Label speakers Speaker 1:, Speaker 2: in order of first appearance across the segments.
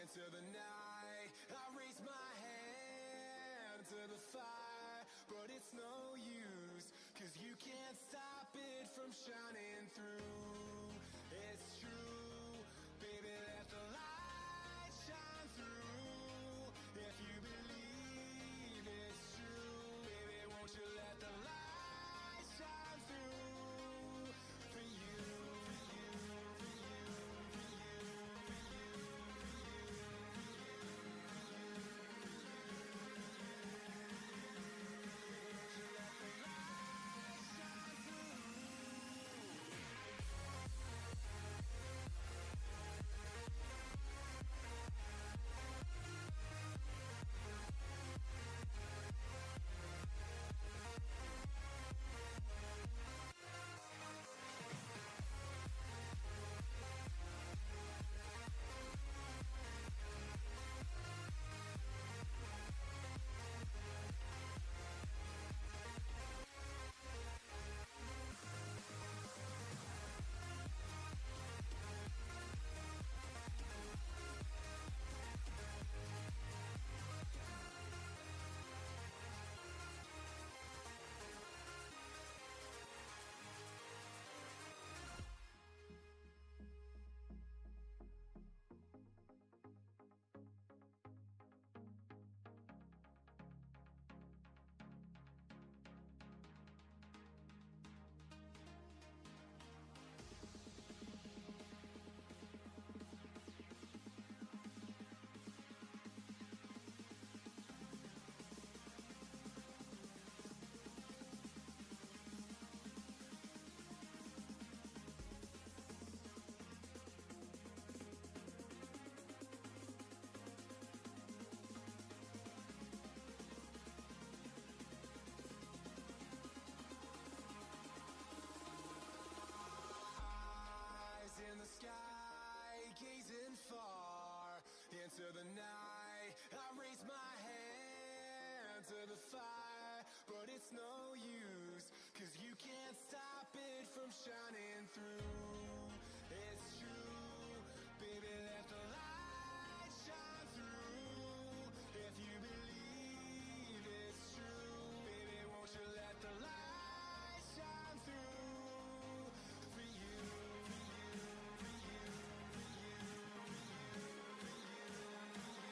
Speaker 1: into the night. I raise my hand to the fire, but it's no use, 'cause you can't stop it from shining through. It's true, baby, let the light shine through. If you believe it's true, baby, won't you let the light shine through for you, for you, for you, for you, for you, won't you let the light shine through. In the sky, gazing far into the night. I raise my hand to the fire, but it's no use, 'cause you can't stop it from shining through. It's true, baby, let the light shine through. If you believe it's true, baby, won't you let the light shine through for you, for you, for you, for you, for you, for you, for you.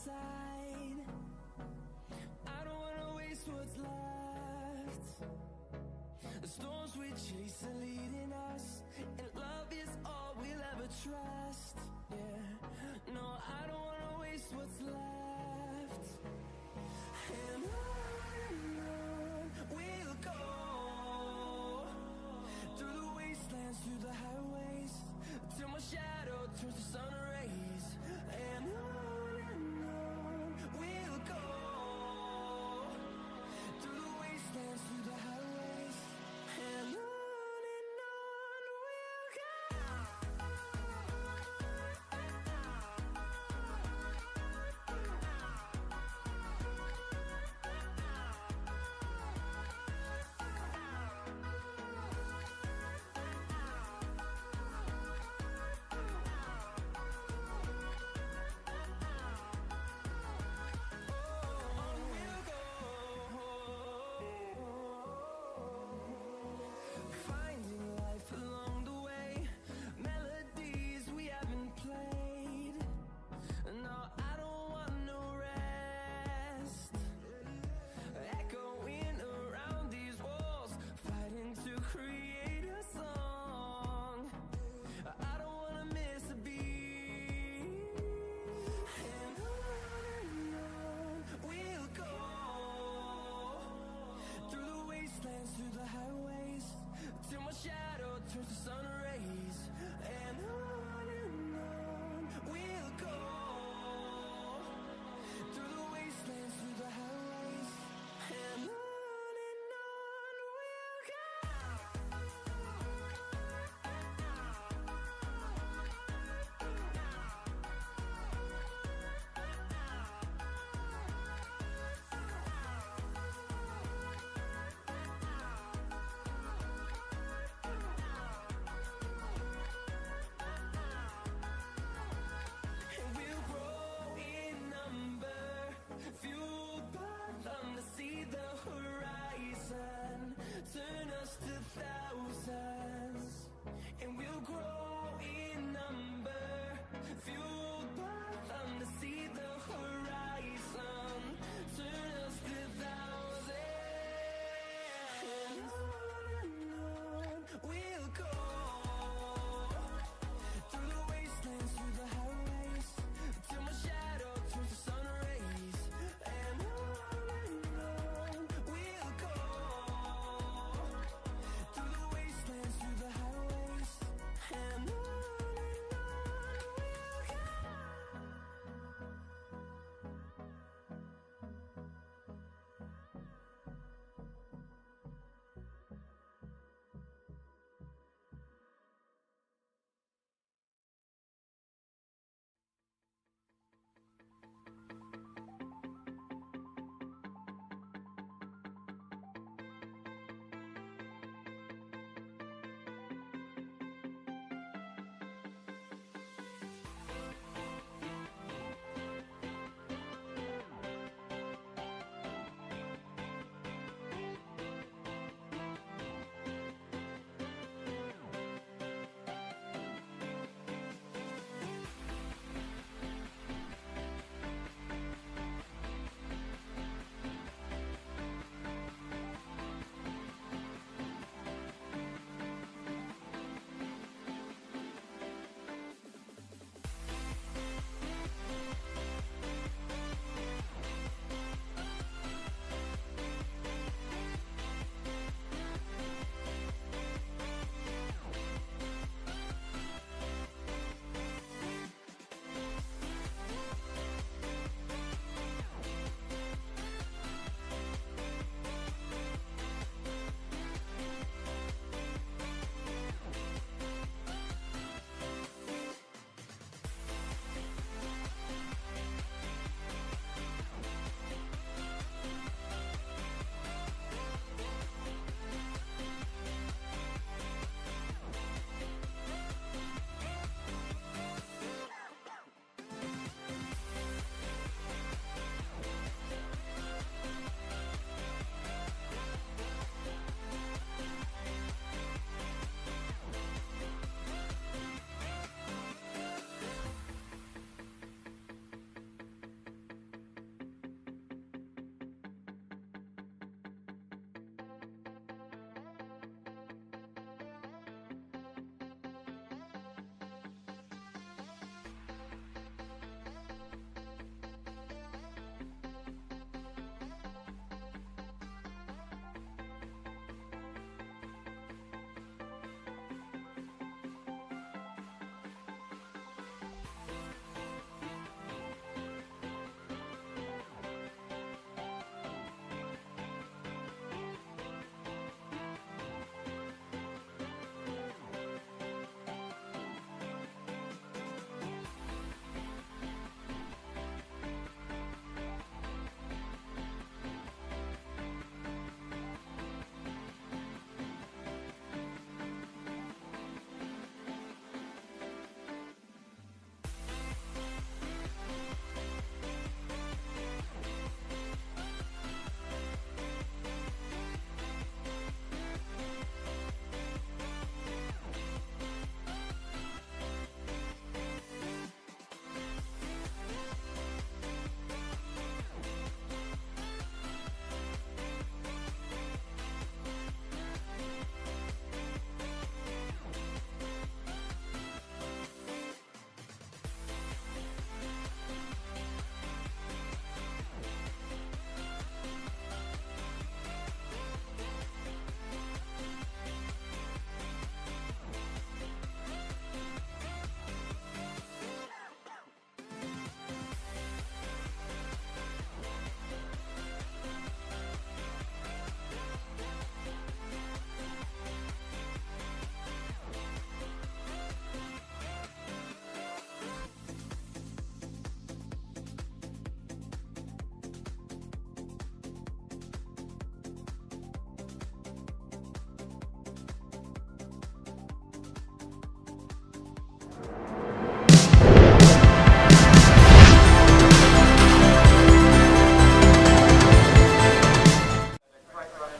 Speaker 1: inside. I don't wanna waste what's left. The storms we chase are leading us, and love is all we'll ever trust. Yeah, no, I don't wanna waste what's left. And on we'll go, through the wastelands, through the highways, till my shadow turns to sun rays. And on we'll go, through the wastelands, through the highways, and on we'll go.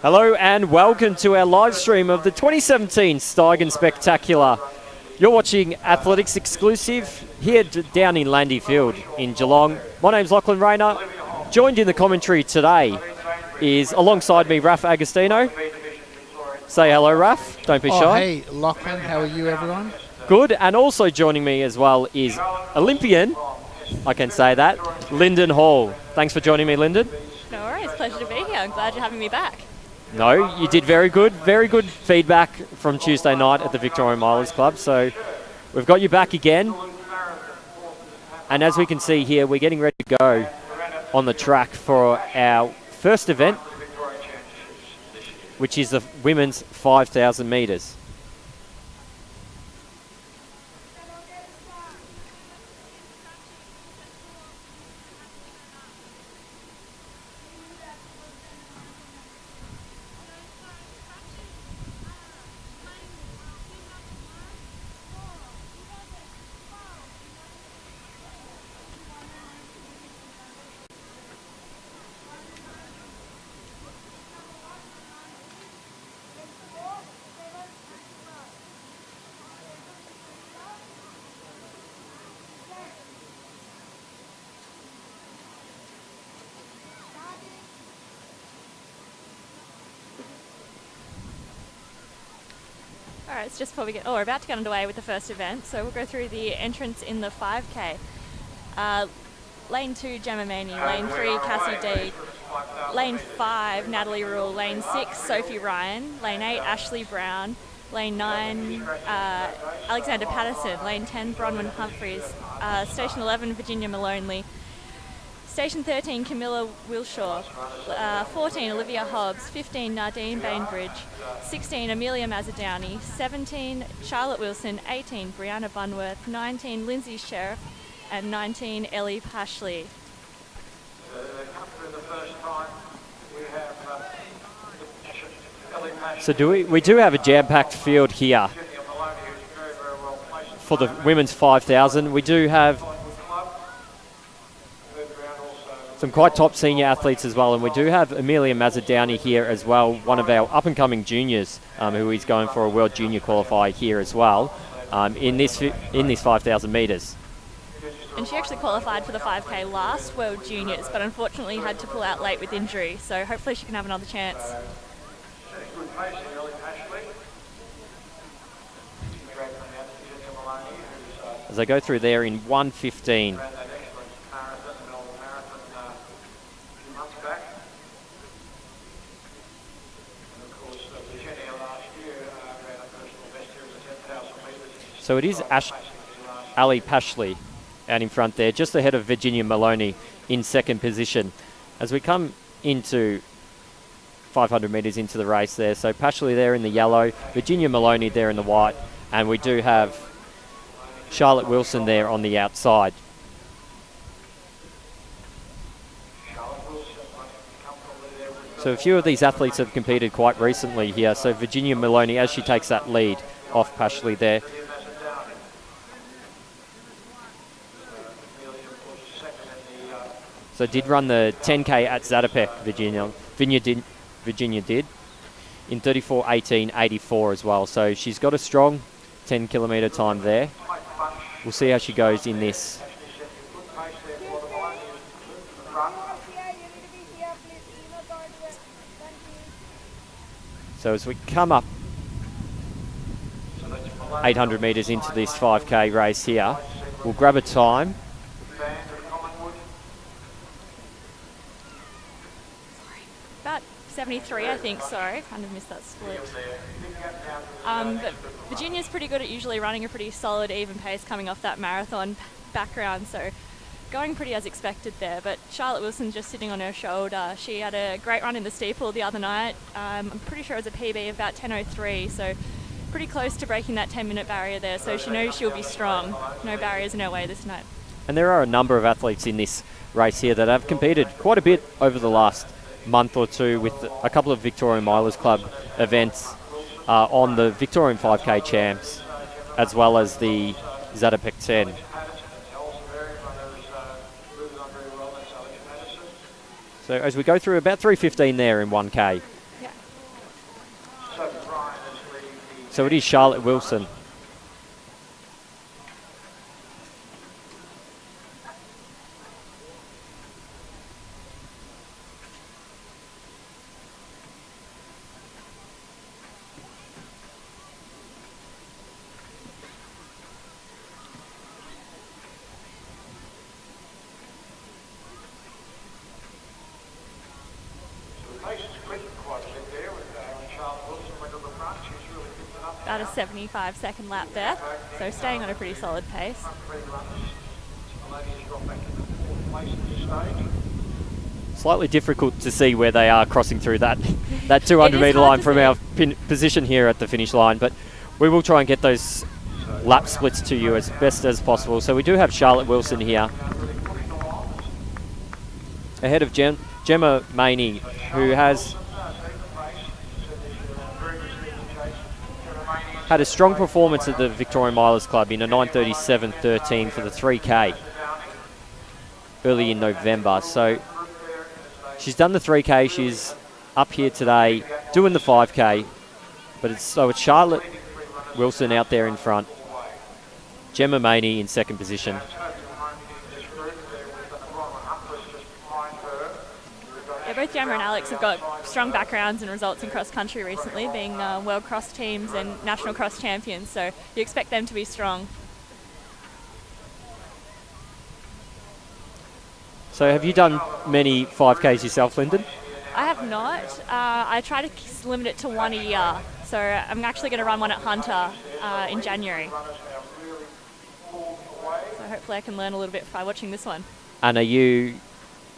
Speaker 2: Hello and welcome to our live stream of the 2017 Steigen Spectacular. You're watching Athletics Exclusive here down in Landy Field in Geelong. My name's Lachlan Rayner. Joined in the commentary today is alongside me Raf Agostino. Say hello, Raf. Don't be shy.
Speaker 3: Hey, Lachlan. How are you, everyone?
Speaker 2: Good. And also joining me as well is Olympian, I can say that, Lyndon Hall. Thanks for joining me, Lyndon.
Speaker 4: No worries. Pleasure to be here. I'm glad you're having me back.
Speaker 2: No, you did very good. Very good feedback from Tuesday night at the Victorian Milers Club. So we've got you back again. And as we can see here, we're getting ready to go on the track for our first event, which is the women's 5,000 metres.
Speaker 4: Alright, it's just before we're about to get underway with the first event, so we'll go through the entrance in the 5K. Lane 2, Gemma Maney. Lane 3, Cassie D. Lane 5, Natalie Rule. Lane 6, Sophie Ryan. Lane 8, Ashley Brown. Lane 9, Alexander Patterson. Lane 10, Bronwyn Humphreys. Station 11, Virginia Maloney. Station 13, Camilla Wilshaw. 14, Olivia Hobbs. 15, Nardine Bainbridge. 16, Amelia Mazzadowney. 17, Charlotte Wilson. 18, Brianna Bunworth. 19, Lindsay Sheriff. And 19, Ellie Pashley.
Speaker 2: So we do have a jam-packed field here for the women's 5,000. We do have some quite top senior athletes as well, and we do have Amelia Mazzadowney here as well, one of our up-and-coming juniors who is going for a World Junior qualifier here as well in this 5,000 metres.
Speaker 4: And she actually qualified for the 5K last World Juniors, but unfortunately had to pull out late with injury, so hopefully she can have another chance.
Speaker 2: As I go through there in 1:15. So it is Ali Pashley out in front there, just ahead of Virginia Maloney in second position. As we come into 500 metres into the race there, so Pashley there in the yellow, Virginia Maloney there in the white, and we do have Charlotte Wilson there on the outside. So a few of these athletes have competed quite recently here, so Virginia Maloney, as she takes that lead off Pashley there. So did run the 10K at Zatopek, Virginia did, in 34:18:84 as well. So she's got a strong 10 kilometre time there. We'll see how she goes in this. So as we come up 800 metres into this 5K race here, we'll grab a time.
Speaker 4: About 73, I think, sorry. Kind of missed that split. But Virginia's pretty good at usually running a pretty solid, even pace coming off that marathon background, so going pretty as expected there. But Charlotte Wilson just sitting on her shoulder. She had a great run in the steeple the other night. I'm pretty sure it was a PB of about 10:03, so pretty close to breaking that 10-minute barrier there, so she knows she'll be strong. No barriers in her way this night.
Speaker 2: And there are a number of athletes in this race here that have competed quite a bit over the last month or two with a couple of Victorian Milers Club events on the Victorian 5K champs as well as the Zatopek 10. So as we go through about 3:15 there in 1K.
Speaker 4: Yeah.
Speaker 2: So it is Charlotte Wilson.
Speaker 4: About a 75-second lap there, so staying on a pretty solid pace.
Speaker 2: Slightly difficult to see where they are crossing through that 200 metre line from our position here at the finish line, but we will try and get those lap splits to you as best as possible. So we do have Charlotte Wilson here ahead of Gemma Maney, who has had a strong performance at the Victorian Milers Club in a 9:37.13 for the 3K early in November. So she's done the 3K, she's up here today doing the 5K, but it's Charlotte Wilson out there in front, Gemma Maney in second position.
Speaker 4: Yeah, both Gemma and Alex have got strong backgrounds and results in cross country recently, being world cross teams and national cross champions, so you expect them to be strong.
Speaker 2: So have you done many 5Ks yourself, Lyndon?
Speaker 4: I have not. I try to limit it to one a year, so I'm actually going to run one at Hunter in January. So hopefully I can learn a little bit by watching this one.
Speaker 2: And are you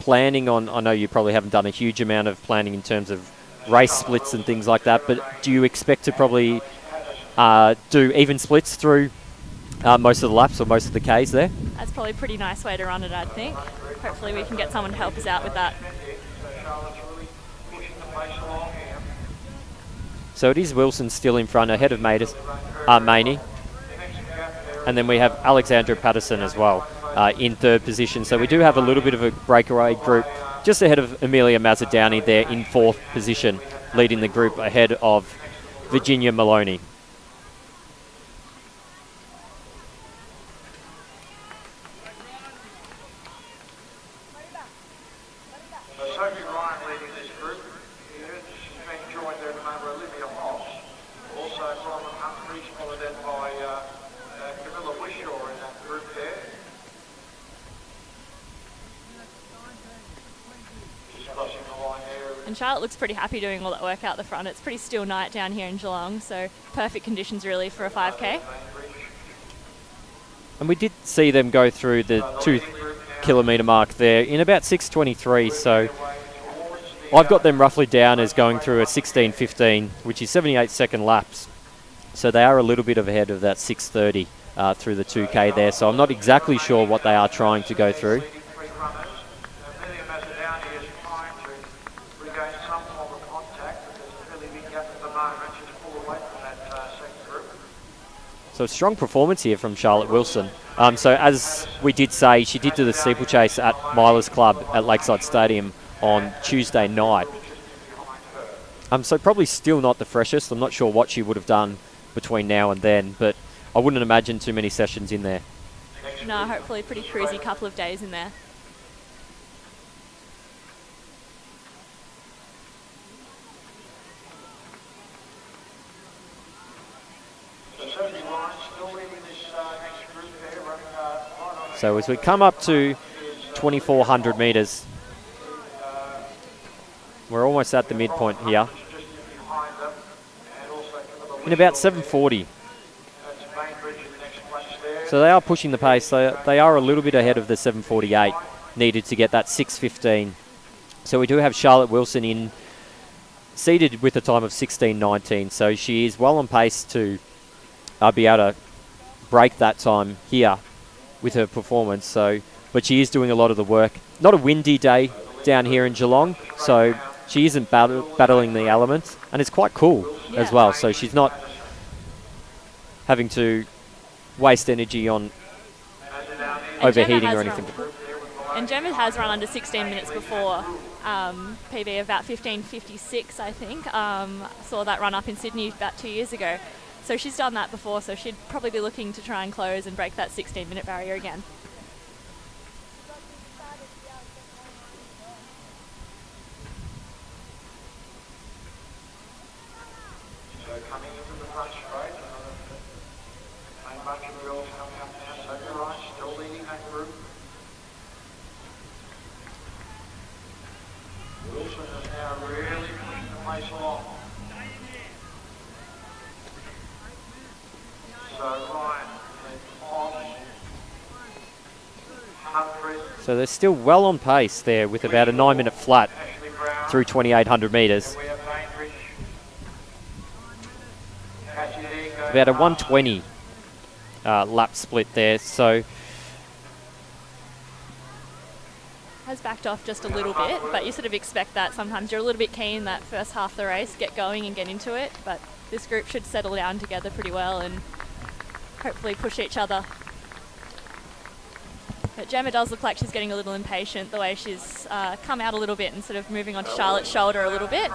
Speaker 2: planning on, I know you probably haven't done a huge amount of planning in terms of race splits and things like that, but do you expect to probably do even splits through most of the laps or most of the Ks there?
Speaker 4: That's probably a pretty nice way to run it, I think. Hopefully we can get someone to help us out with that.
Speaker 2: So it is Wilson still in front, ahead of Maney. And then we have Alexandra Patterson as well in third position. So we do have a little bit of a breakaway group just ahead of Amelia Mazzadowney there in fourth position, leading the group ahead of Virginia Maloney.
Speaker 4: And Charlotte looks pretty happy doing all that work out the front. It's pretty still night down here in Geelong, so perfect conditions really for a 5K.
Speaker 2: And we did see them go through the 2 kilometre mark there in about 6:23, so I've got them roughly down as going through a 16:15, which is 78-second laps. So they are a little bit ahead of that 6:30 through the 2K there, so I'm not exactly sure what they are trying to go through. So a strong performance here from Charlotte Wilson. So as we did say, she did do the steeplechase at Milers Club at Lakeside Stadium on Tuesday night. So probably still not the freshest. I'm not sure what she would have done between now and then, but I wouldn't imagine too many sessions in there.
Speaker 4: No, hopefully pretty cruisy couple of days in there.
Speaker 2: So as we come up to 2,400 metres, we're almost at the midpoint here. In about 7:40. So they are pushing the pace. They are a little bit ahead of the 7:48 needed to get that 6:15. So we do have Charlotte Wilson in, seated with a time of 16:19. So she is well on pace to be able to break that time here with her performance. So, but she is doing a lot of the work. Not a windy day down here in Geelong, so she isn't battling the elements, and it's quite cool as well. So she's not having to waste energy on overheating or anything.
Speaker 4: And Gemma has run under 16 minutes before, PB about 15:56, I think. Saw that run up in Sydney about 2 years ago. So she's done that before, so she'd probably be looking to try and close and break that 16-minute barrier again.
Speaker 5: So coming into the front straight, main bunch of girls coming up now, so you're right, still leading that group. Wilson is now really pushing the pace along. So Ryan,
Speaker 2: So they're still well on pace there with about a 9-minute flat through 2,800 metres. About a 120 lap split there. So
Speaker 4: Has backed off just a little bit, but you sort of expect that sometimes. You're a little bit keen that first half of the race, get going and get into it, but this group should settle down together pretty well and hopefully push each other. But Gemma does look like she's getting a little impatient, the way she's come out a little bit and sort of moving onto Charlotte's shoulder a little bit.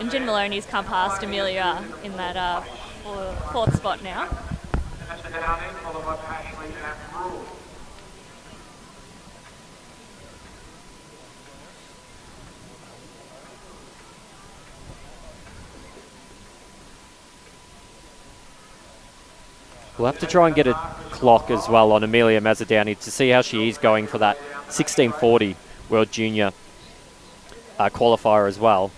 Speaker 4: And Jen Maloney's come past Amelia in that fourth spot now.
Speaker 2: we'll have to try and get a clock as well on Amelia Mazzoudani to see how she is going for that 1640 World Junior qualifier as well.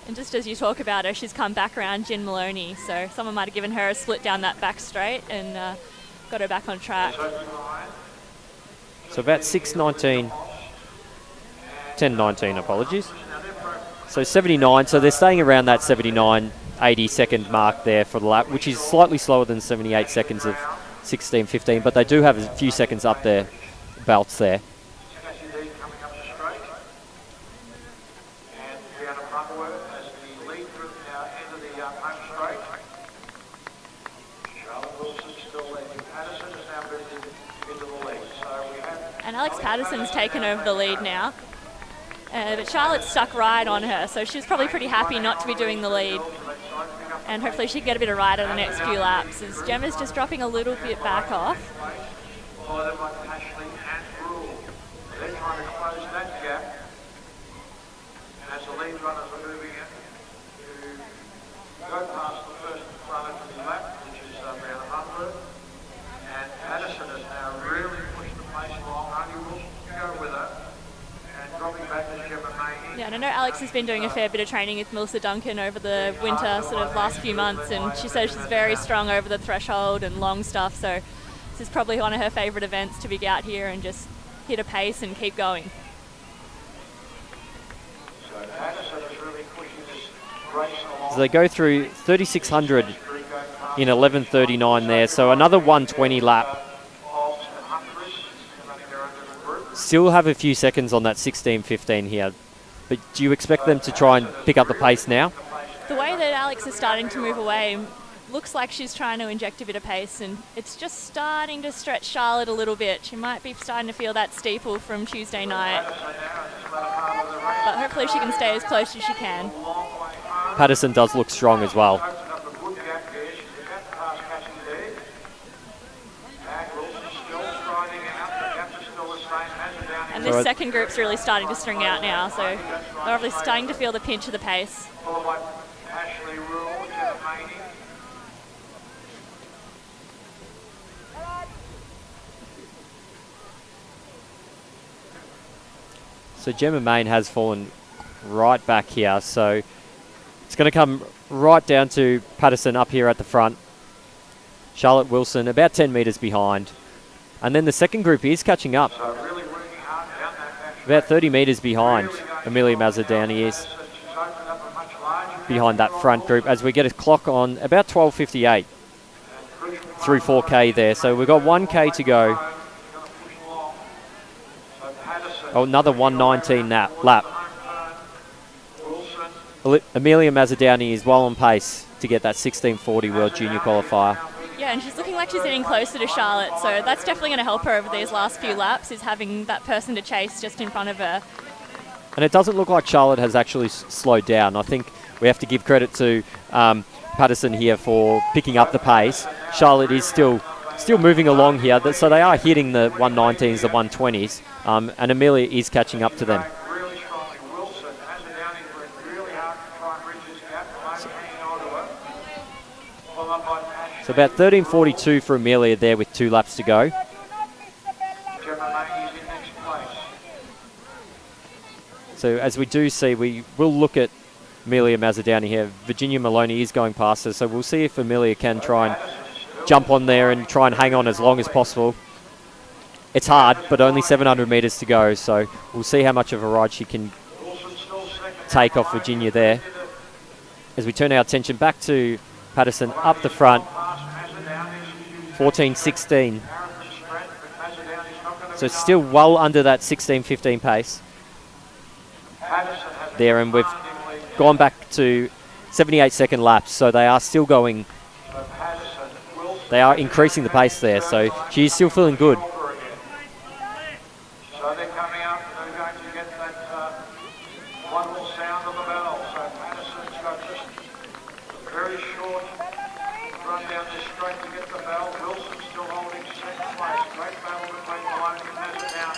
Speaker 4: And just as you talk about her, she's come back around Jen Maloney, so someone might have given her a split down that back straight and got her back on track.
Speaker 2: So about 6:19, 10:19, apologies. So 79, so they're staying around that 79, 80 second mark there for the lap, which is slightly slower than 78 seconds of 16:15, but they do have a few seconds up their belts there.
Speaker 4: And Alex Patterson's taken over the lead now. But Charlotte's stuck right on her, so she's probably pretty happy not to be doing the lead. And hopefully she can get a bit of ride over the next few laps, as Gemma's just dropping a little bit back off. Yeah, and I know Alex has been doing a fair bit of training with Melissa Duncan over the winter, sort of last few months, and she says she's very strong over the threshold and long stuff, so this is probably one of her favourite events, to be out here and just hit a pace and keep going.
Speaker 2: So they go through 3,600 in 11:39 there, so another 120 lap. Still have a few seconds on that 16:15 here. But do you expect them to try and pick up the pace now?
Speaker 4: The way that Alex is starting to move away looks like she's trying to inject a bit of pace, and it's just starting to stretch Charlotte a little bit. She might be starting to feel that steeple from Tuesday night. But hopefully she can stay as close as she can.
Speaker 2: Patterson does look strong as well.
Speaker 4: And this second group's really starting to string out now, so they're obviously starting to feel the pinch of the pace.
Speaker 2: So Gemma Main has fallen right back here, so it's going to come right down to Patterson up here at the front. Charlotte Wilson about 10 metres behind. And then the second group is catching up. About 30 metres behind Amelia Mazzoudani is behind that front group as we get a clock on about 12:58 through 4K there. So we've got 1K to go. Oh, another 1:19 lap. Amelia Mazzoudani is well on pace to get that 16:40 World Junior qualifier.
Speaker 4: Yeah, and she's looking like she's getting closer to Charlotte, so that's definitely going to help her over these last few laps, is having that person to chase just in front of her.
Speaker 2: And it doesn't look like Charlotte has actually slowed down. I think we have to give credit to Patterson here for picking up the pace. Charlotte is still moving along here, so they are hitting the 119s, the 120s, and Amelia is catching up to them.
Speaker 5: Really strongly. Wilson has it down. He's worked really hard to try and bridge this gap. Maloney hanging on to it. Followed by Ash.
Speaker 2: So about 13:42 for Amelia there with 2 laps to go.
Speaker 5: Gemma May's in next place.
Speaker 2: So as we do see, we will look at Amelia Mazzodown here. Virginia Maloney is going past her, so we'll see if Amelia can try and jump on there and try and hang on as long as possible. It's hard, but only 700 metres to go, so we'll see how much of a ride she can take off Virginia there. As we turn our attention back to Patterson up the front, 14:16. So still well under that 16:15 pace there, and we've gone back to 78-second laps, so they are still going. They are increasing the pace there, so she's still feeling good.
Speaker 5: So they're coming up and they're going to get that wonderful sound of the bell. So Patterson's got just a very short run down this straight to get the bell. Wilson's still holding second place. Great battle between Maloney and Mazzodown.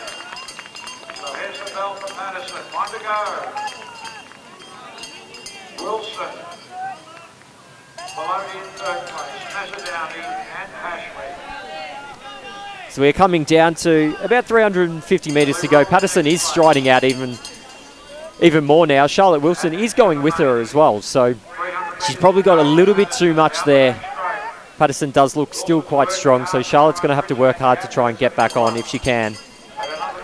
Speaker 5: So here's the bell for Patterson. 1 to go. Wilson. Maloney in third place. Mazzodown and Ashley.
Speaker 2: So we're coming down to about 350 metres to go. Patterson is striding out even more now. Charlotte Wilson is going with her as well, so she's probably got a little bit too much there. Patterson does look still quite strong, so Charlotte's going to have to work hard to try and get back on if she can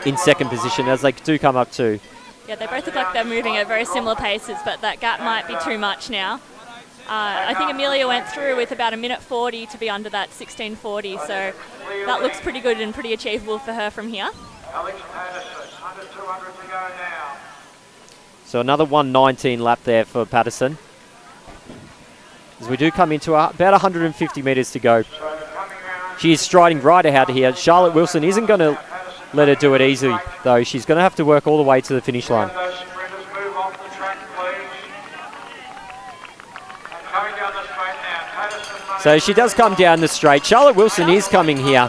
Speaker 2: in second position as they do come up to.
Speaker 4: Yeah, they both look like they're moving at very similar paces, but that gap might be too much now. I think Amelia went through with about 1:40 to be under that 16:40, so that looks pretty good and pretty achievable for her from here.
Speaker 5: Alex Patterson, under 200 to go now.
Speaker 2: So another 119 lap there for Patterson. As we do come into about 150 metres to go. She is striding right out of here. Charlotte Wilson isn't going to let her do it easy, though. She's going to have to work all the way to the finish line.
Speaker 5: Those sprinters move off the track, please. And coming down the straight now, Patterson.
Speaker 2: So she does come down the straight. Charlotte Wilson is coming here.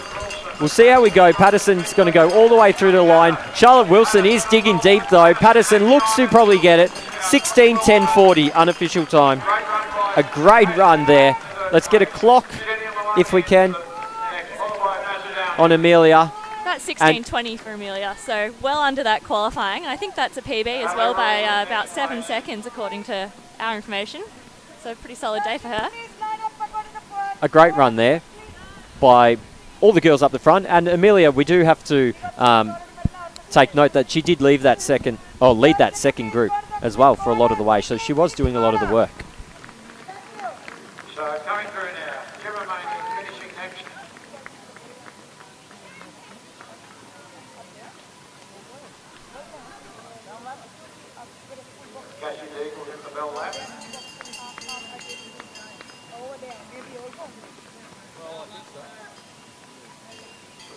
Speaker 2: We'll see how we go. Patterson's going to go all the way through the line. Charlotte Wilson is digging deep, though. Patterson looks to probably get it. 16:10:40 unofficial time. A great run there. Let's get a clock, if we can, on Amelia.
Speaker 4: That's 16:20 for Amelia, so well under that qualifying. And I think that's a PB as well by about 7 seconds, according to our information. So pretty solid day for her.
Speaker 2: A great run there by all the girls up the front. And Amelia, we do have to take note that she did lead that second group as well for a lot of the way. So she was doing a lot of the work.
Speaker 5: So coming through now, Gemma May's finishing next. Cassie Deagle will hit the bell lap.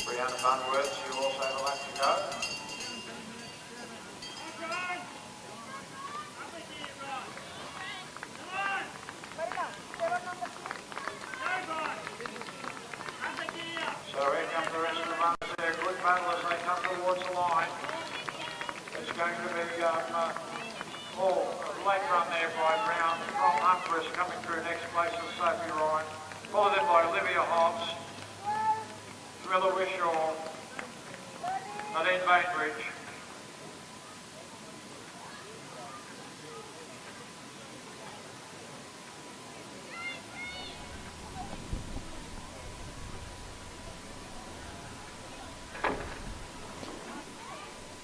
Speaker 5: Brianna Bunworth, she will also have a lap to go. So here comes the rest of the runners there. Good battle as they come towards the line. It's going to be a late run there by Brown from Humphreys coming through next place with Sophie Ryan. Followed in by Olivia Hobbs, Camilla Wishaw, Nadine Bainbridge.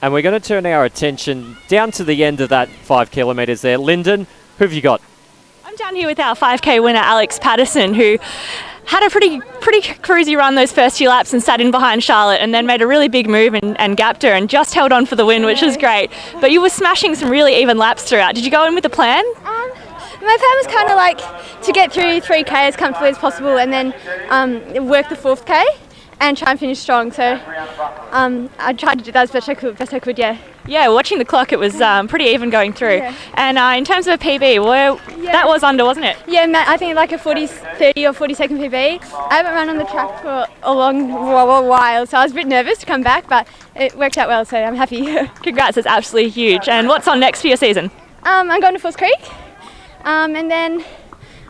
Speaker 2: And we're going to turn our attention down to the end of that 5 kilometres there. Lyndon, who have you got?
Speaker 4: I'm down here with our 5K winner, Alex Patterson, who had a pretty cruisy run those first few laps and sat in behind Charlotte and then made a really big move and gapped her and just held on for the win, which was great. But you were smashing some really even laps throughout. Did you go in with a plan?
Speaker 6: My plan was kind of like to get through 3K as comfortably as possible and then work the 4th K and try and finish strong. So I tried to do that as best I could, yeah.
Speaker 4: Yeah, watching the clock, it was pretty even going through.
Speaker 6: Yeah.
Speaker 4: And in terms of a PB, that was under, wasn't it?
Speaker 6: Yeah, Matt, I think like a 30 or 40 second PB. I haven't run on the track for a long while, so I was a bit nervous to come back, but it worked out well, so I'm happy.
Speaker 4: Congrats, it's absolutely huge. And what's on next for your season?
Speaker 6: I'm going to Falls Creek, and then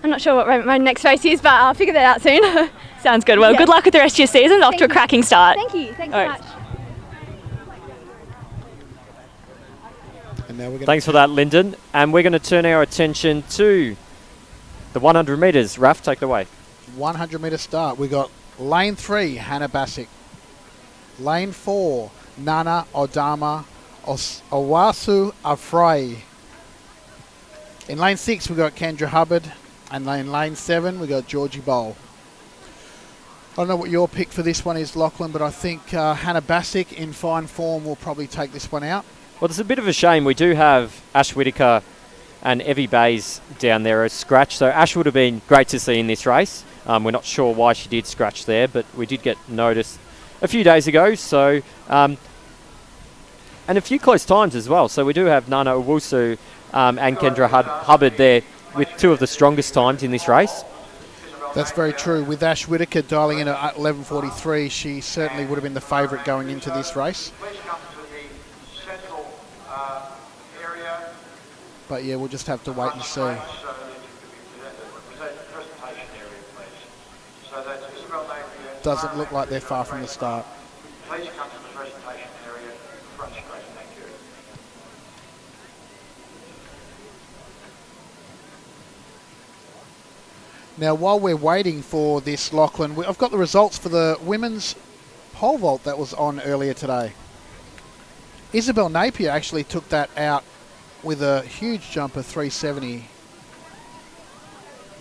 Speaker 6: I'm not sure what my next race is, but I'll figure that out soon.
Speaker 4: Sounds good. Well,
Speaker 6: Yeah.
Speaker 4: good luck with the rest of your season. Off to a
Speaker 6: you.
Speaker 4: cracking start.
Speaker 6: Thank you. Thanks
Speaker 4: All
Speaker 6: so
Speaker 4: right.
Speaker 6: much.
Speaker 7: And now we're going
Speaker 2: Thanks for that, Lyndon. And we're going to turn our attention to the 100 metres. Raf, take it away.
Speaker 7: 100 metre start. We got lane 3, Hannah Bassick. Lane 4, Nana Odama Owasu Afrai. In lane 6, we got Kendra Hubbard. And in lane 7, we got Georgie Bowl. I don't know what your pick for this one is, Lachlan, but I think Hannah Bassick in fine form will probably take this one out.
Speaker 2: Well, it's a bit of a shame. We do have Ash Whitaker and Evie Bays down there as scratch. So Ash would have been great to see in this race. We're not sure why she did scratch there, but we did get notice a few days ago. So, and a few close times as well. So we do have Nana Owusu and Kendra Hubbard there with two of the strongest times in this race.
Speaker 7: That's very true. With Ash Whitaker dialing in at 11:43, she certainly would have been the favourite going into this race.
Speaker 5: Please come to the central area.
Speaker 7: But yeah, we'll just have to wait and see.
Speaker 5: So that you can be presentation area, please. So that's Isabel Napier.
Speaker 7: Doesn't look like they're far from the start.
Speaker 5: Please come to the presentation area, front straight. Thank you.
Speaker 7: Now, while we're waiting for this, Lachlan, I've got the results for the women's pole vault that was on earlier today. Isabel Napier actually took that out with a huge jump of 370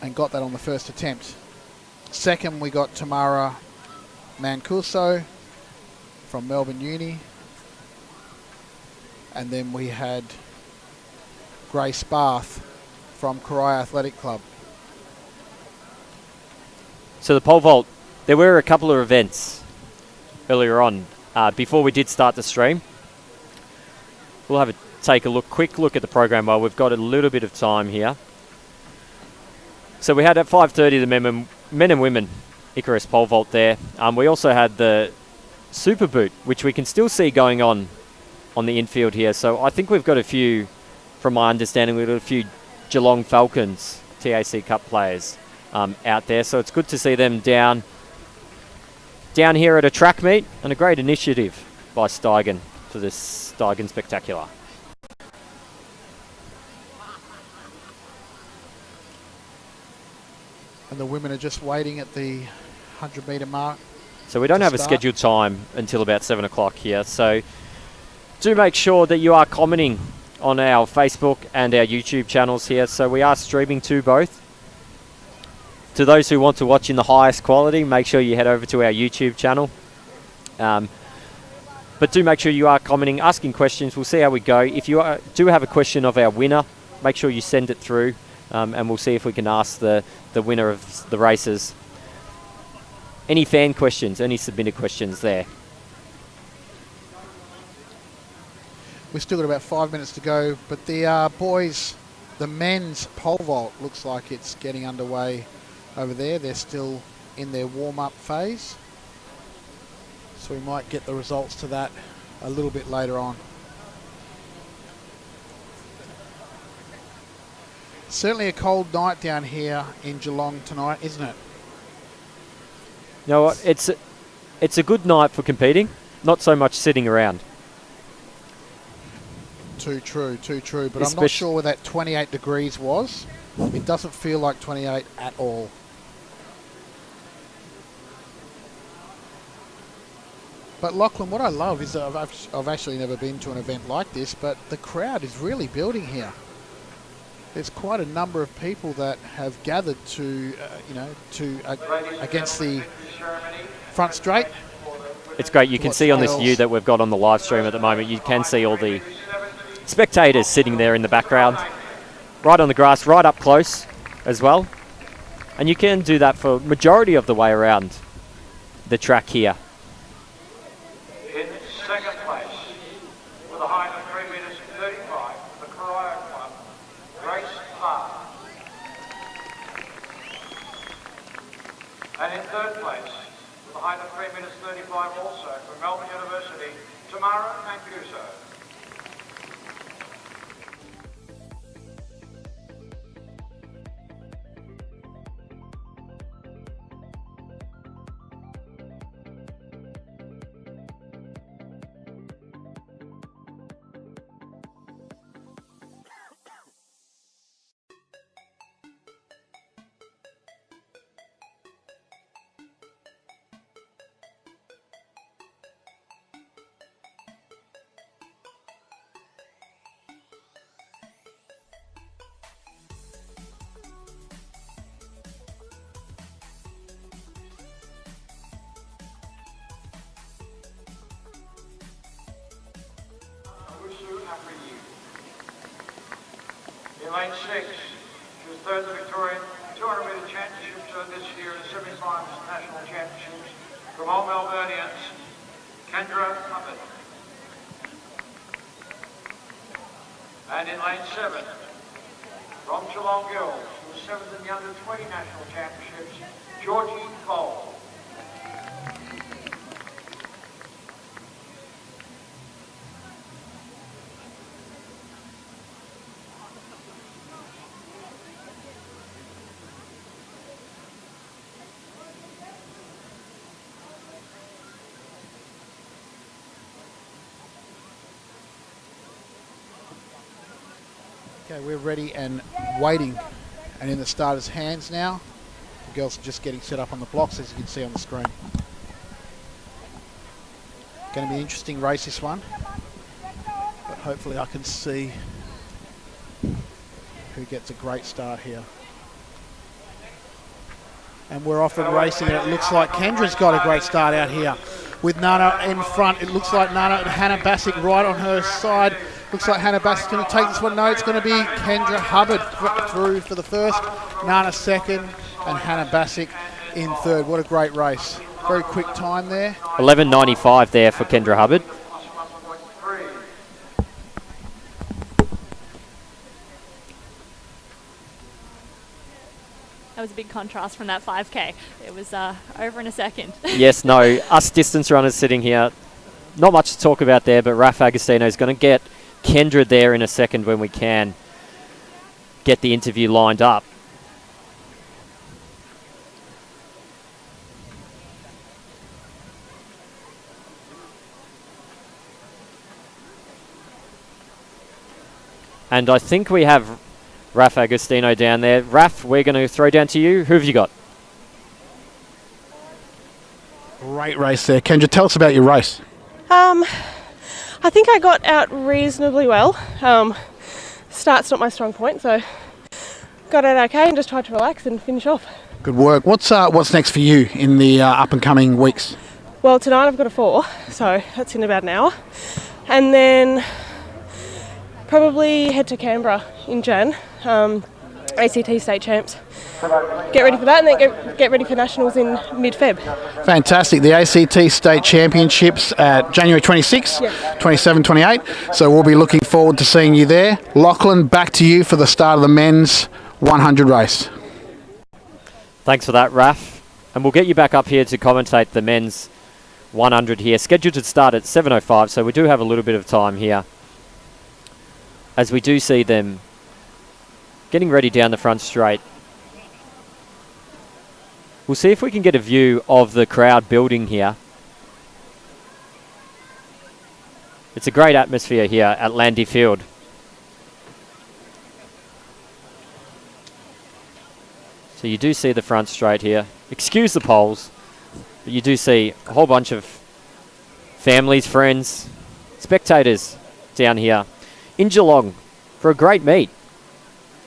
Speaker 7: and got that on the first attempt. Second, we got Tamara Mancuso from Melbourne Uni. And then we had Grace Bath from Coria Athletic Club.
Speaker 2: So the pole vault, there were a couple of events earlier on before we did start the stream. We'll have take a quick look at the program while we've got a little bit of time here. So we had at 5:30 the men and women Icarus pole vault there. We also had the Super Boot, which we can still see going on the infield here. So I think we've got a few, from my understanding, we've got a few Geelong Falcons TAC Cup players out there. So it's good to see them down here at a track meet, and a great initiative by Steigen for this Steigen Spectacular.
Speaker 7: And the women are just waiting at the 100 metre mark.
Speaker 2: So we don't have a scheduled time until about 7 o'clock here. So do make sure that you are commenting on our Facebook and our YouTube channels here. So we are streaming to both. To those who want to watch in the highest quality, make sure you head over to our YouTube channel. But do make sure you are commenting, asking questions. We'll see how we go. If you do have a question of our winner, make sure you send it through, and we'll see if we can ask the winner of the races. Any fan questions, any submitted questions there.
Speaker 7: We've still got about 5 minutes to go, but the boys, the men's pole vault looks like it's getting underway over there. They're still in their warm-up phase, so we might get the results to that a little bit later on. Certainly a cold night down here in Geelong tonight, isn't it?
Speaker 2: You know what? It's a good night for competing, not so much sitting around.
Speaker 7: Too true. But I'm not sure where that 28 degrees was. It doesn't feel like 28 at all. But Lachlan, what I love is that I've actually never been to an event like this, but the crowd is really building here. There's quite a number of people that have gathered against the front straight.
Speaker 2: It's great. You can see on this view that we've got on the live stream at the moment, you can see all the spectators sitting there in the background, right on the grass, right up close as well. And you can do that for majority of the way around the track here.
Speaker 5: In second place, with a height of And in third place, with a height of 3 minutes 35 also, from Melbourne University, Tamara Mancuso. In lane 6, she was third in the Victorian 200 metre championships this year and semi-finals national championships from all Melburnians, Kendra Hubbard. And in lane 7, from Geelong Girls, who was 7th in the under 20 national championships, Georgie Cole.
Speaker 7: Okay, we're ready and waiting and in the starters' hands now. The girls are just getting set up on the blocks, as you can see on the screen. Going to be an interesting race, this one. But hopefully I can see who gets a great start here. And we're off and racing, and it looks like Kendra's got a great start out here. With Nana in front, it looks like Nana and Hannah Bassick right on her side. Looks like Hannah Bassick's going to take this one. No, it's going to be Kendra Hubbard through for the first, Nana second, and Hannah Bassick in third. What a great race. Very quick time there.
Speaker 2: 11.95 there for Kendra Hubbard.
Speaker 4: That was a big contrast from that 5K. It was over in a second.
Speaker 2: Yes, no, us distance runners sitting here, not much to talk about there, but Raf Agostino is going to get Kendra there in a second when we can get the interview lined up. And I think we have Raf Agostino down there. Raf, we're going to throw down to you. Who have you got?
Speaker 8: Great race there. Kendra, tell us about your race.
Speaker 9: I think I got out reasonably well. Start's not my strong point, so got out okay and just tried to relax and finish off.
Speaker 8: Good work. What's next for you in the up and coming weeks?
Speaker 9: Well, tonight I've got a 4, so that's in about an hour. And then probably head to Canberra in Jan, ACT state champs. Get ready for that, and then get ready for nationals in mid-Feb.
Speaker 8: Fantastic. The ACT State Championships at January 26,
Speaker 9: Yeah.
Speaker 8: 27, 28. So we'll be looking forward to seeing you there. Lachlan, back to you for the start of the men's 100 race.
Speaker 2: Thanks for that, Raf. And we'll get you back up here to commentate the men's 100 here. Scheduled to start at 7:05, so we do have a little bit of time here, as we do see them getting ready down the front straight. We'll see if we can get a view of the crowd building here. It's a great atmosphere here at Landy Field. So you do see the front straight here. Excuse the poles, but you do see a whole bunch of families, friends, spectators down here in Geelong for a great meet.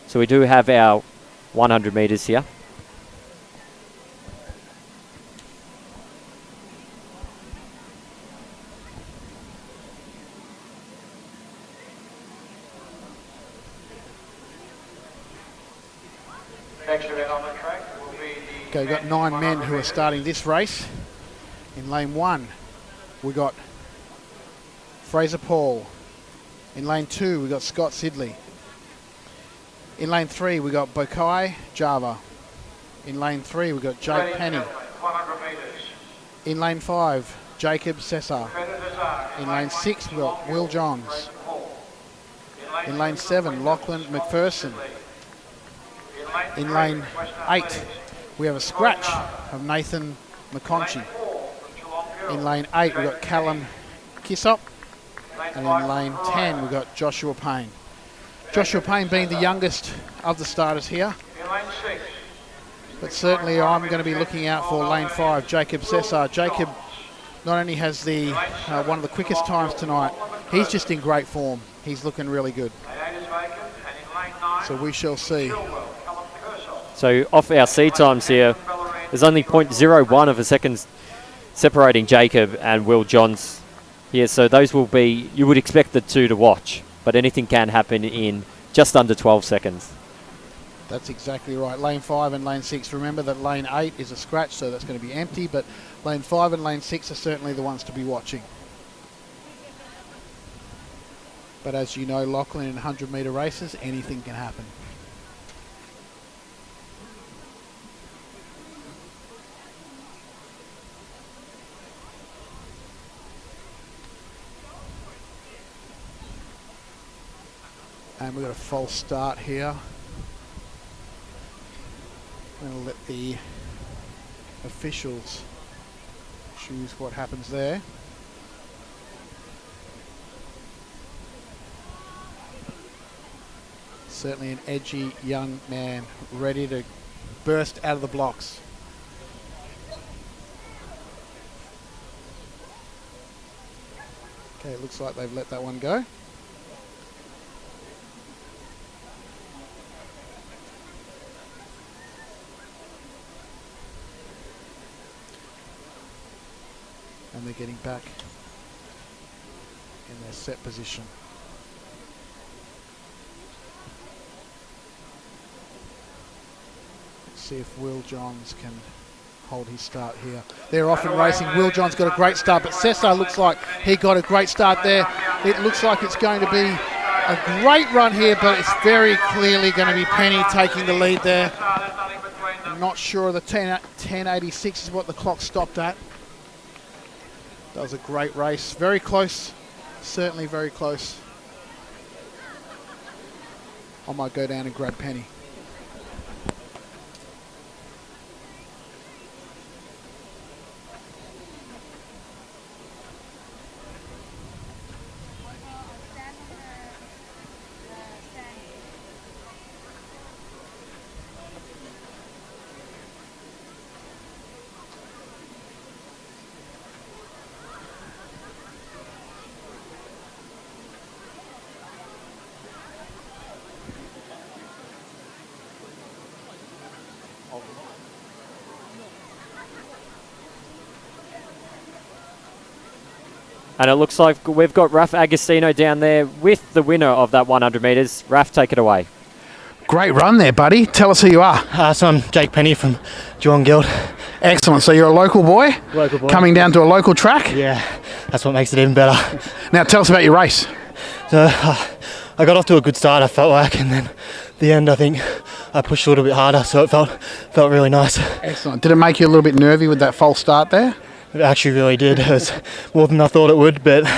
Speaker 2: So we do have our 100 metres here.
Speaker 5: Next event on the track will be the...
Speaker 7: Okay, we've got 9 men who are starting this race. In lane 1, we got Fraser Paul. In lane 2, we got Scott Sidley. In lane 3, we got Bokai Java. In lane 3, we got Jake Penny. In lane 5, Jacob Cesar. In lane 6, we've got Will Johns. In lane 7, Lachlan McPherson. In lane 8, we have a scratch of Nathan McConchy. In lane 8, we've got Callum Kissop. And in lane 10, we've got Joshua Payne. Joshua Payne being the youngest of the starters here. But certainly I'm going to be looking out for lane 5, Jacob Cesar. Jacob not only has the one of the quickest times tonight, he's just in great form. He's looking really good. So we shall see.
Speaker 2: So off our C times here, there's only 0.01 of a second separating Jacob and Will Johns here. So those will be, you would expect the two to watch, but anything can happen in just under 12 seconds.
Speaker 7: That's exactly right. Lane 5 and lane 6. Remember that lane 8 is a scratch, so that's going to be empty, but lane 5 and lane 6 are certainly the ones to be watching. But as you know, Lachlan, in 100-metre races, anything can happen. And we've got a false start here. I'm going to let the officials choose what happens there. Certainly an edgy young man, ready to burst out of the blocks. Okay, it looks like they've let that one go. And they're getting back in their set position. Let's see if Will Johns can hold his start here. They're off and racing. Will Johns got a great start, but Cesar looks like he got a great start there. It looks like it's going to be a great run here, but it's very clearly going to be Penny taking the lead there. I'm not sure the 10:86 is what the clock stopped at. That was a great race. Very close. Certainly very close. I might go down and grab Penny.
Speaker 2: And it looks like we've got Raf Agostino down there with the winner of that 100 metres. Raf, take it away.
Speaker 8: Great run there, buddy. Tell us who you are.
Speaker 10: So I'm Jake Penny from Geelong Guild.
Speaker 8: Excellent. So you're a local boy?
Speaker 10: Local boy.
Speaker 8: Coming down to a local track?
Speaker 10: Yeah, that's what makes it even better.
Speaker 8: Now tell us about your race.
Speaker 10: So I got off to a good start, I felt like, and then the end I think I pushed a little bit harder, so it felt really nice.
Speaker 8: Excellent. Did it make you a little bit nervy with that false start there?
Speaker 10: It actually really did. It was more than I thought it would, but it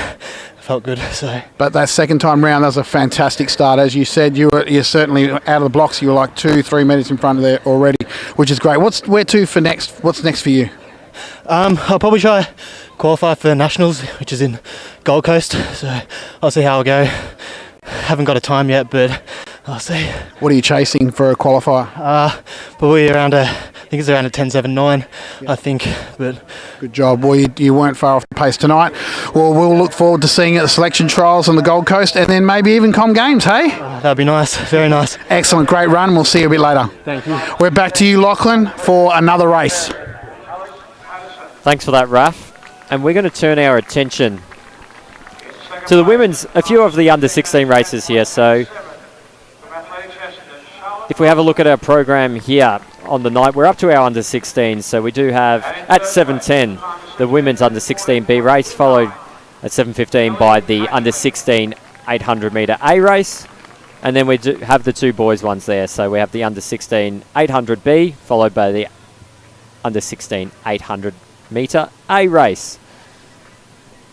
Speaker 10: felt good. So.
Speaker 8: But that second time round, that was a fantastic start. As you said, you're certainly out of the blocks. You were like 2-3 minutes in front of there already, which is great. Where to for next? What's next for you?
Speaker 10: I'll probably try qualify for Nationals, which is in Gold Coast. So I'll see how I go. Haven't got a time yet, but I'll see.
Speaker 8: What are you chasing for a qualifier?
Speaker 10: Probably around I think it's around a 10.79, I think. But
Speaker 8: good job. Well, you weren't far off the pace tonight. Well, we'll look forward to seeing you at the selection trials on the Gold Coast and then maybe even Com Games, hey?
Speaker 10: That'd be nice. Very nice.
Speaker 8: Excellent. Great run. We'll see you a bit later.
Speaker 10: Thank you.
Speaker 8: We're back to you, Lachlan, for another race.
Speaker 2: Thanks for that, Raf. And we're going to turn our attention to the women's, a few of the under-16 races here. So if we have a look at our program here on the night, we're up to our under-16. So we do have at 7:10 the women's under-16 B race, followed at 7:15 by the under-16 800 metre A race. And then we do have the two boys ones there. So we have the under-16 800 B, followed by the under-16 800 metre A race.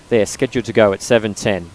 Speaker 2: They're scheduled to go at 7:10.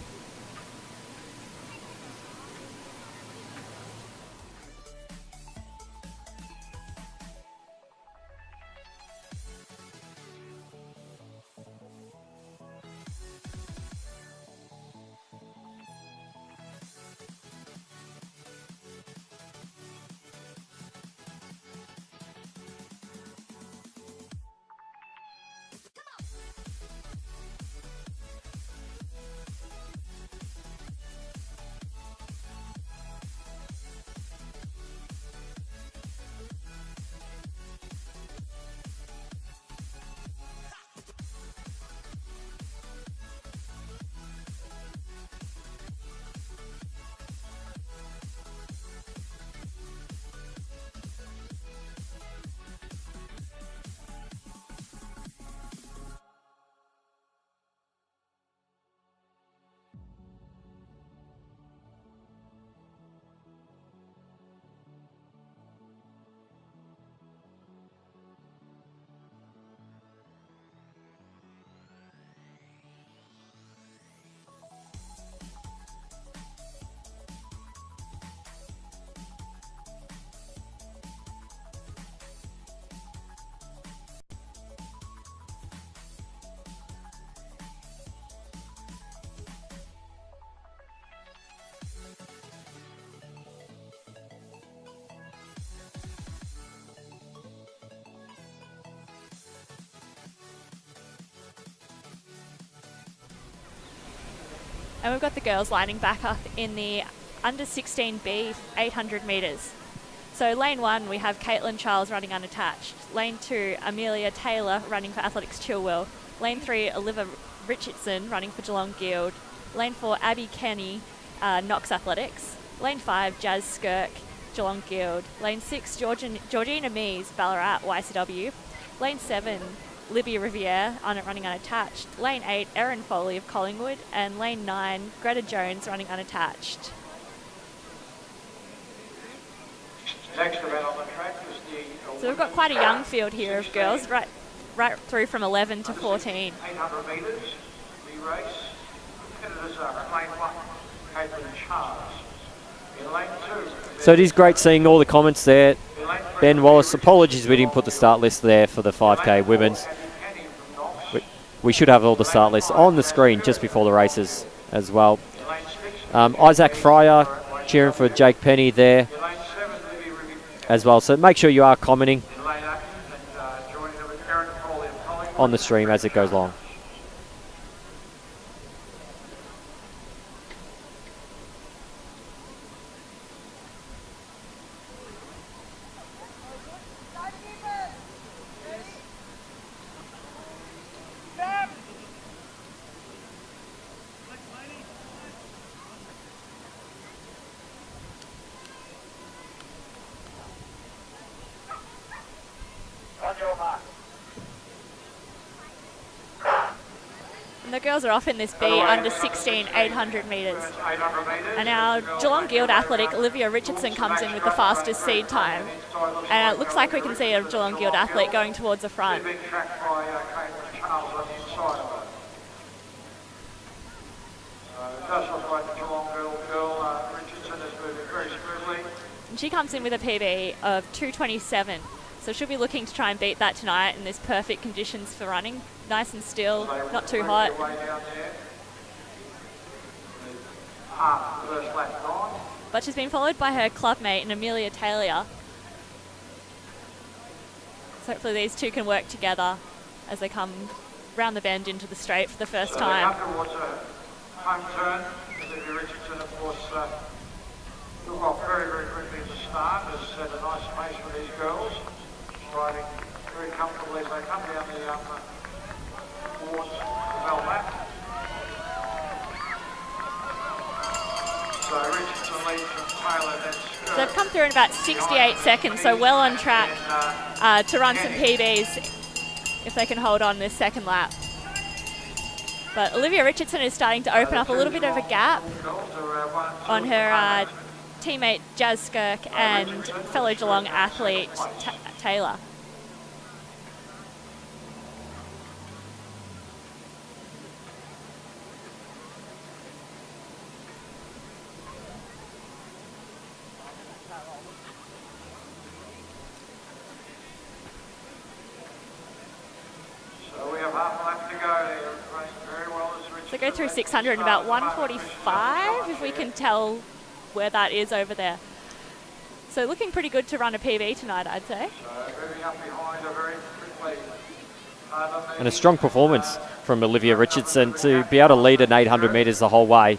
Speaker 4: And we've got the girls lining back up in the under 16B 800 metres. So lane 1 we have Caitlin Charles running unattached. Lane 2 Amelia Taylor running for Athletics Chilwell. Lane 3 Olivia Richardson running for Geelong Guild. Lane 4 Abby Kenny, Knox Athletics. Lane 5 Jazz Skirk, Geelong Guild. Lane 6 Georgina Mees, Ballarat YCW. Lane 7 Libby Riviere running unattached. Lane 8 Erin Foley of Collingwood. And lane 9 Greta Jones running unattached.
Speaker 5: Next event on the track is the...
Speaker 4: So we've got quite a young field here of girls, right through from 11 to 14.
Speaker 5: 800 metres, the race. Competitors are in lane 1, Caitlin Charles. In lane 2...
Speaker 2: So it is great seeing all the comments there. Ben Wallace, apologies we didn't put the start list there for the 5K women's. We should have all the start lists on the screen just before the races as well. Isaac Fryer cheering for Jake Penny there as well. So make sure you are commenting on the stream as it goes along.
Speaker 4: And the girls are off in this B under 16 800 metres. And our Geelong Guild athletic Olivia Richardson comes in with the fastest seed time. And it looks like we can see a Geelong Guild athlete going towards the front. And she comes in with a PB of 2:27. So she'll be looking to try and beat that tonight in this perfect conditions for running. Nice and still, not too hot. But she's been followed by her clubmate and Amelia Taylor. So hopefully these two can work together as they come round the bend into the straight for the first time.
Speaker 5: Home turn, Olivia Richardson, of course, took off very, very quickly at the start. Has set a nice pace for these girls, riding very comfortably as they come down towards the bell lap. So Richardson leads from Taylor, then Skirk.
Speaker 4: So they've come through in about 68 seconds, so well on track to run some PBs if they can hold on this second lap. But Olivia Richardson is starting to open up a little bit of a gap on her teammate Jazz Skirk and fellow Geelong athlete Taylor. So go through 600 in about 1:45, if we can tell where that is over there. So looking pretty good to run a PB tonight, I'd say.
Speaker 2: And a strong performance from Olivia Richardson to be able to lead an 800 metres the whole way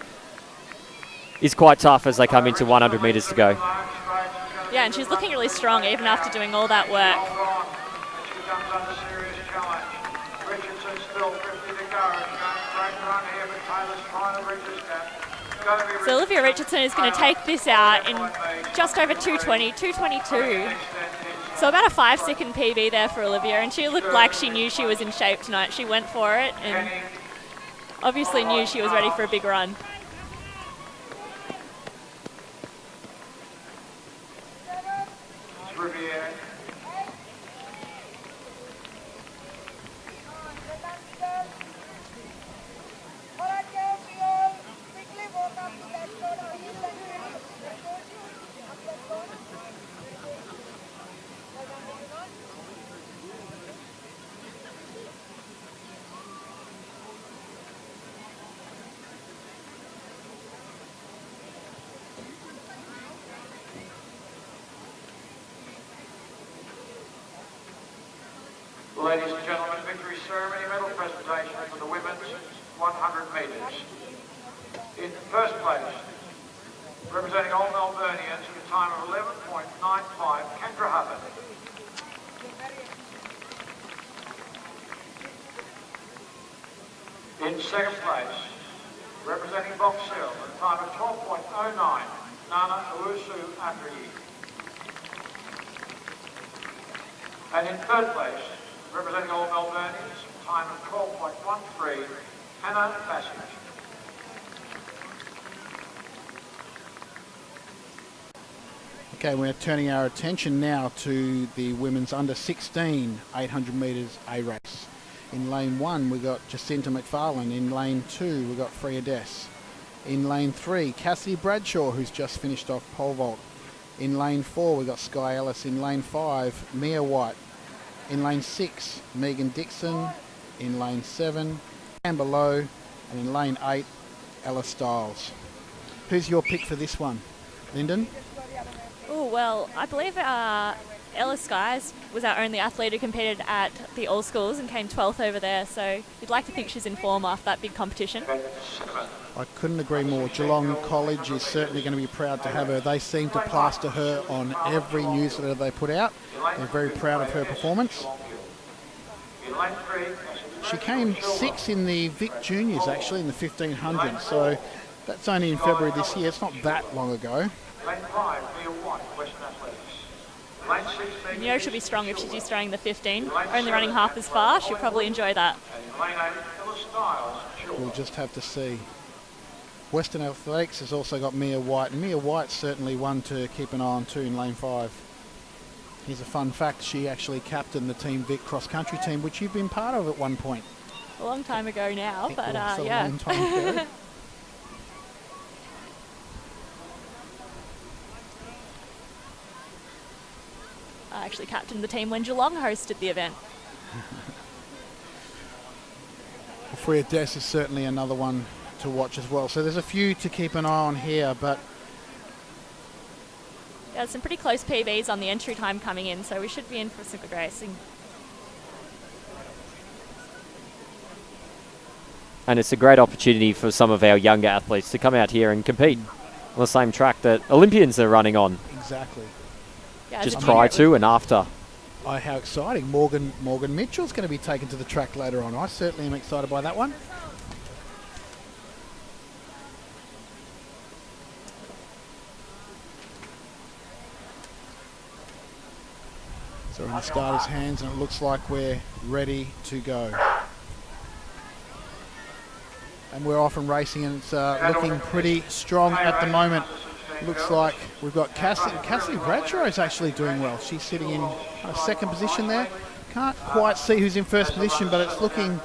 Speaker 2: is quite tough as they come into 100 metres to go.
Speaker 4: Yeah, and she's looking really strong even after doing all that work. So Olivia Richardson is going to take this out in just over 2:20, 2:22. So about a 5-second PB there for Olivia, and she looked like she knew she was in shape tonight. She went for it and obviously knew she was ready for a big run.
Speaker 5: Ladies and gentlemen, victory ceremony medal presentation for the women's 100 metres. In first place, representing all Melburnians at a time of 11.95, Kendra Hubbard. In second place, representing Box Hill at a time of 12.09, Nana Owusu Afriyi. And in third place, representing all Melburnians, time of 12.13, Hannah Bassett.
Speaker 8: Okay, we're turning our attention now to the women's under 16 800 metres A race. In lane 1, we've got Jacinta McFarlane. In lane 2, we've got Freya Dess. In lane 3, Cassidy Bradshaw, who's just finished off pole vault. In lane 4, we've got Sky Ellis. In lane 5, Mia White. In lane 6, Megan Dixon. In lane 7, Amber Lowe. And in lane 8, Ella Stiles. Who's your pick for this one, Lyndon?
Speaker 4: Oh, well, I believe Ella Skies was our only athlete who competed at the All Schools and came 12th over there, so you'd like to think she's in form after that big competition.
Speaker 8: I couldn't agree more. Geelong College is certainly going to be proud to have her. They seem to plaster her on every newsletter they put out. They're very proud of her performance. She came 6th in the Vic Juniors, actually, in the 1500, so that's only in February this year. It's not that long ago.
Speaker 4: You know she'll be strong if she's used to running the 15. Only running half as far, she'll probably enjoy that.
Speaker 8: We'll just have to see. Western Athletics has also got Mia White, and Mia White's certainly one to keep an eye on too in lane 5. Here's a fun fact, she actually captained the Team Vic cross-country team, which you've been part of at one point.
Speaker 4: A long time ago now, but
Speaker 8: A
Speaker 4: yeah.
Speaker 8: long time ago.
Speaker 4: I actually captained the team when Geelong hosted the event.
Speaker 8: Freya Dess is certainly another one to watch as well. So there's a few to keep an eye on here, but
Speaker 4: Yeah, some pretty close PBs on the entry time coming in, so we should be in for some good racing.
Speaker 2: And it's a great opportunity for some of our younger athletes to come out here and compete on the same track that Olympians are running on.
Speaker 8: Exactly.
Speaker 4: Yeah,
Speaker 2: Just prior to and after.
Speaker 8: Oh, how exciting. Morgan Mitchell's going to be taken to the track later on. I certainly am excited by that one. So we're in the starter's hands and it looks like we're ready to go. And we're off and racing, and it's looking pretty strong at the moment. Looks like we've got Cassidy Bradshaw is actually doing well. She's sitting in a second position there. Can't quite see who's in first position, but it's looking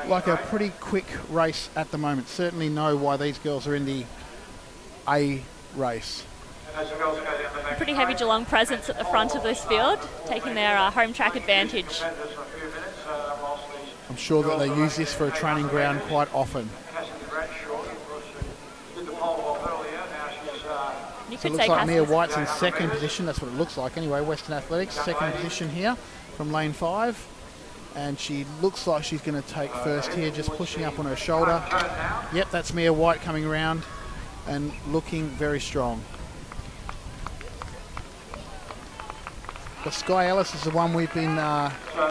Speaker 8: like a pretty quick race at the moment. Certainly know why these girls are in the A race.
Speaker 4: Pretty heavy Geelong presence at the front of this field, taking their home track advantage.
Speaker 8: I'm sure that they use this for a training ground quite often.
Speaker 4: you
Speaker 7: So
Speaker 4: could
Speaker 7: it looks
Speaker 4: say
Speaker 7: like Mia
Speaker 4: Cassie's.
Speaker 7: White's in second position. That's what it looks like anyway. Western Athletics, second position here from lane 5. And she looks like she's going to take first here, just pushing up on her shoulder. Yep, that's Mia White coming around and looking very strong. But Sky Ellis is the one we've been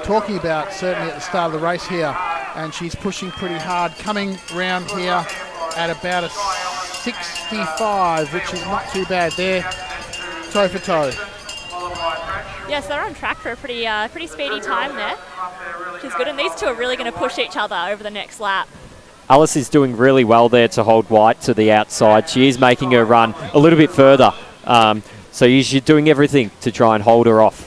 Speaker 7: talking about certainly at the start of the race here. And she's pushing pretty hard, coming round here at about a 65, which is not too bad there, toe for toe.
Speaker 4: Yes, they're on track for a pretty speedy time there, which is good. And these two are really going to push each other over the next lap.
Speaker 2: Alice is doing really well there to hold White to the outside. She is making her run a little bit further. So she's doing everything to try and hold her off.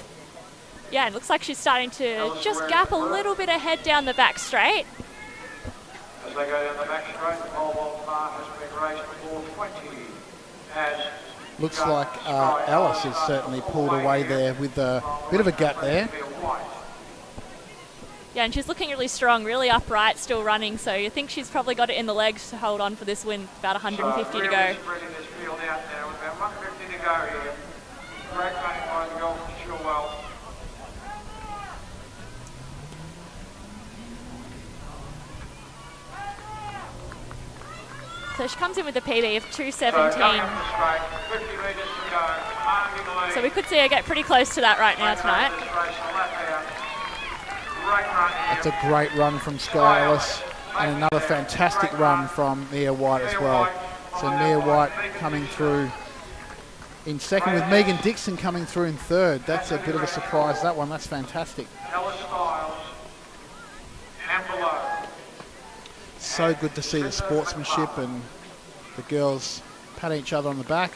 Speaker 4: Yeah, it looks like she's starting to just gap a little bit ahead down the back straight.
Speaker 5: As they go down the back straight, the pole vault bar has been raised for 20. As
Speaker 7: Looks like Alice has certainly pulled away there with a bit of a gap there.
Speaker 4: Yeah, and she's looking really strong, really upright, still running. So you think she's probably got it in the legs to hold on for this win. About 150 to go.
Speaker 5: Spreading this field out now with about 150 to go here. Great running by the goal from Chilwell.
Speaker 4: So she comes in with a PB of 2:17. So we could see her get pretty close to that right now tonight.
Speaker 7: It's a great run from Sky Ellis and another fantastic run from Mia White as well. So Mia White coming through in second with Megan Dixon coming through in third. That's a bit of a surprise, that one. That's fantastic. So good to see the sportsmanship and the girls patting each other on the back,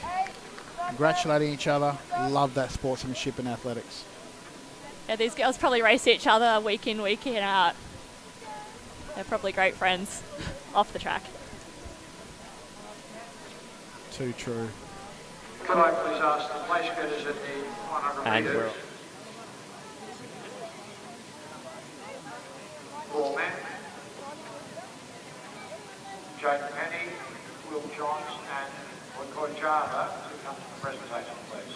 Speaker 7: congratulating each other. Love that sportsmanship in athletics.
Speaker 4: Yeah, these girls probably race each other week in, week out. They're probably great friends off the track.
Speaker 7: Too true.
Speaker 5: Could I please ask the place getters at the 100 metres? Four men. Jane Penny, Will Johns and Roy Java to come to the presentation, please.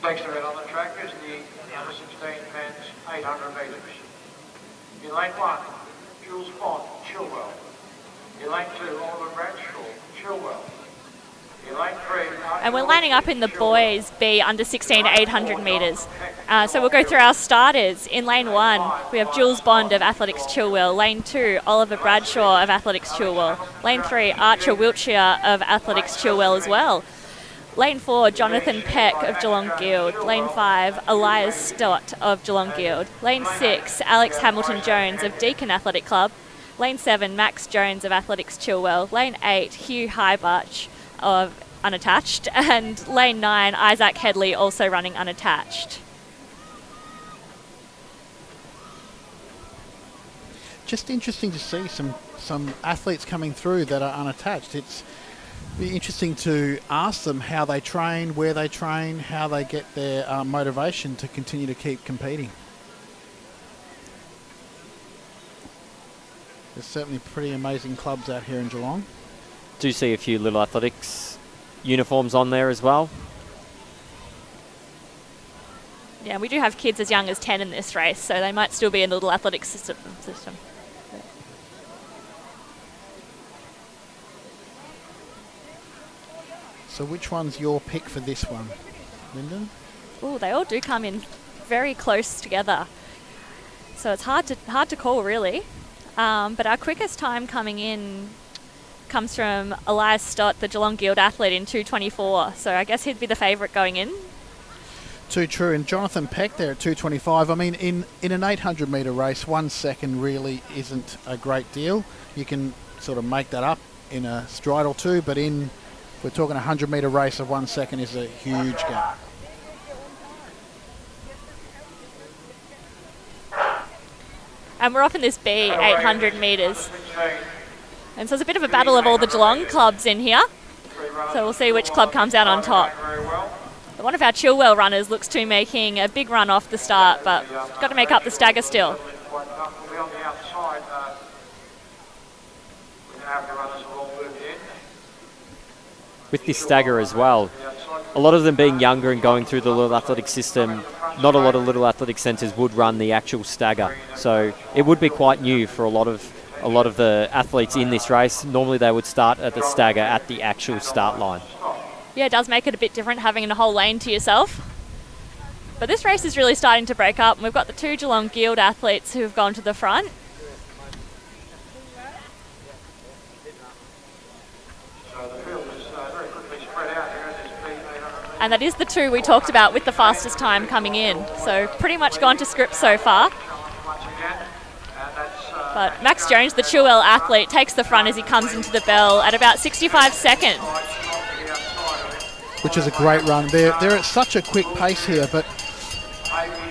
Speaker 5: Next event on the track is the under 16 men's 800 metres. In lane 1, Jules Bond, Chilwell. In lane 2, Oliver Bradshaw, Chilwell. In lane 3,
Speaker 4: And we're lining up in the boys B under 16 800 metres. So we'll go through our starters. In lane 1, we have Jules Bond of Athletics Chilwell. Lane 2, Oliver Bradshaw of Athletics Chilwell. Lane 3, Archer Wiltshire of Athletics Chilwell as well. Lane 4, Jonathan Peck of Geelong Guild. Lane 5, Elias Stott of Geelong Guild. Lane 6, Alex Hamilton-Jones of Deakin Athletic Club. Lane 7, Max Jones of Athletics Chilwell. Lane 8, Hugh Highbutch of Unattached. And Lane 9, Isaac Headley, also running unattached.
Speaker 7: Just interesting to see some athletes coming through that are unattached. It's be interesting to ask them how they train, where they train, how they get their motivation to continue to keep competing. There's certainly pretty amazing clubs out here in Geelong.
Speaker 2: Do see a few little athletics uniforms on there as well.
Speaker 4: Yeah, we do have kids as young as 10 in this race, so they might still be in the little athletics system.
Speaker 7: So which one's your pick for this one, Lyndon?
Speaker 4: Oh, they all do come in very close together. So it's hard to call, really. But our quickest time coming in comes from Elias Stott, the Geelong Guild athlete, in 2:24. So I guess he'd be the favourite going in.
Speaker 7: Too true. And Jonathan Peck there at 2:25. I mean, in an 800 metre race, 1 second really isn't a great deal. You can sort of make that up in a stride or two, but if we're talking a 100 metre race, of 1 second is a huge gap.
Speaker 4: And we're off in this B, 800 metres. And so it's a bit of a battle of all the Geelong clubs in here. So we'll see which club comes out on top. But one of our Chilwell runners looks to be making a big run off the start, but got to make up the stagger still.
Speaker 2: With this stagger as well, a lot of them being younger and going through the Little Athletic system, not a lot of Little Athletic centres would run the actual stagger. So it would be quite new for a lot of the athletes in this race. Normally they would start at the stagger at the actual start line.
Speaker 4: Yeah, it does make it a bit different having a whole lane to yourself. But this race is really starting to break up, and we've got the 2 Geelong Guild athletes who have gone to the front. And that is the 2 we talked about with the fastest time coming in. So pretty much gone to script so far. But Max Jones, the Chilwell athlete, takes the front as he comes into the bell at about 65 seconds.
Speaker 7: Which is a great run. They're at such a quick pace here, but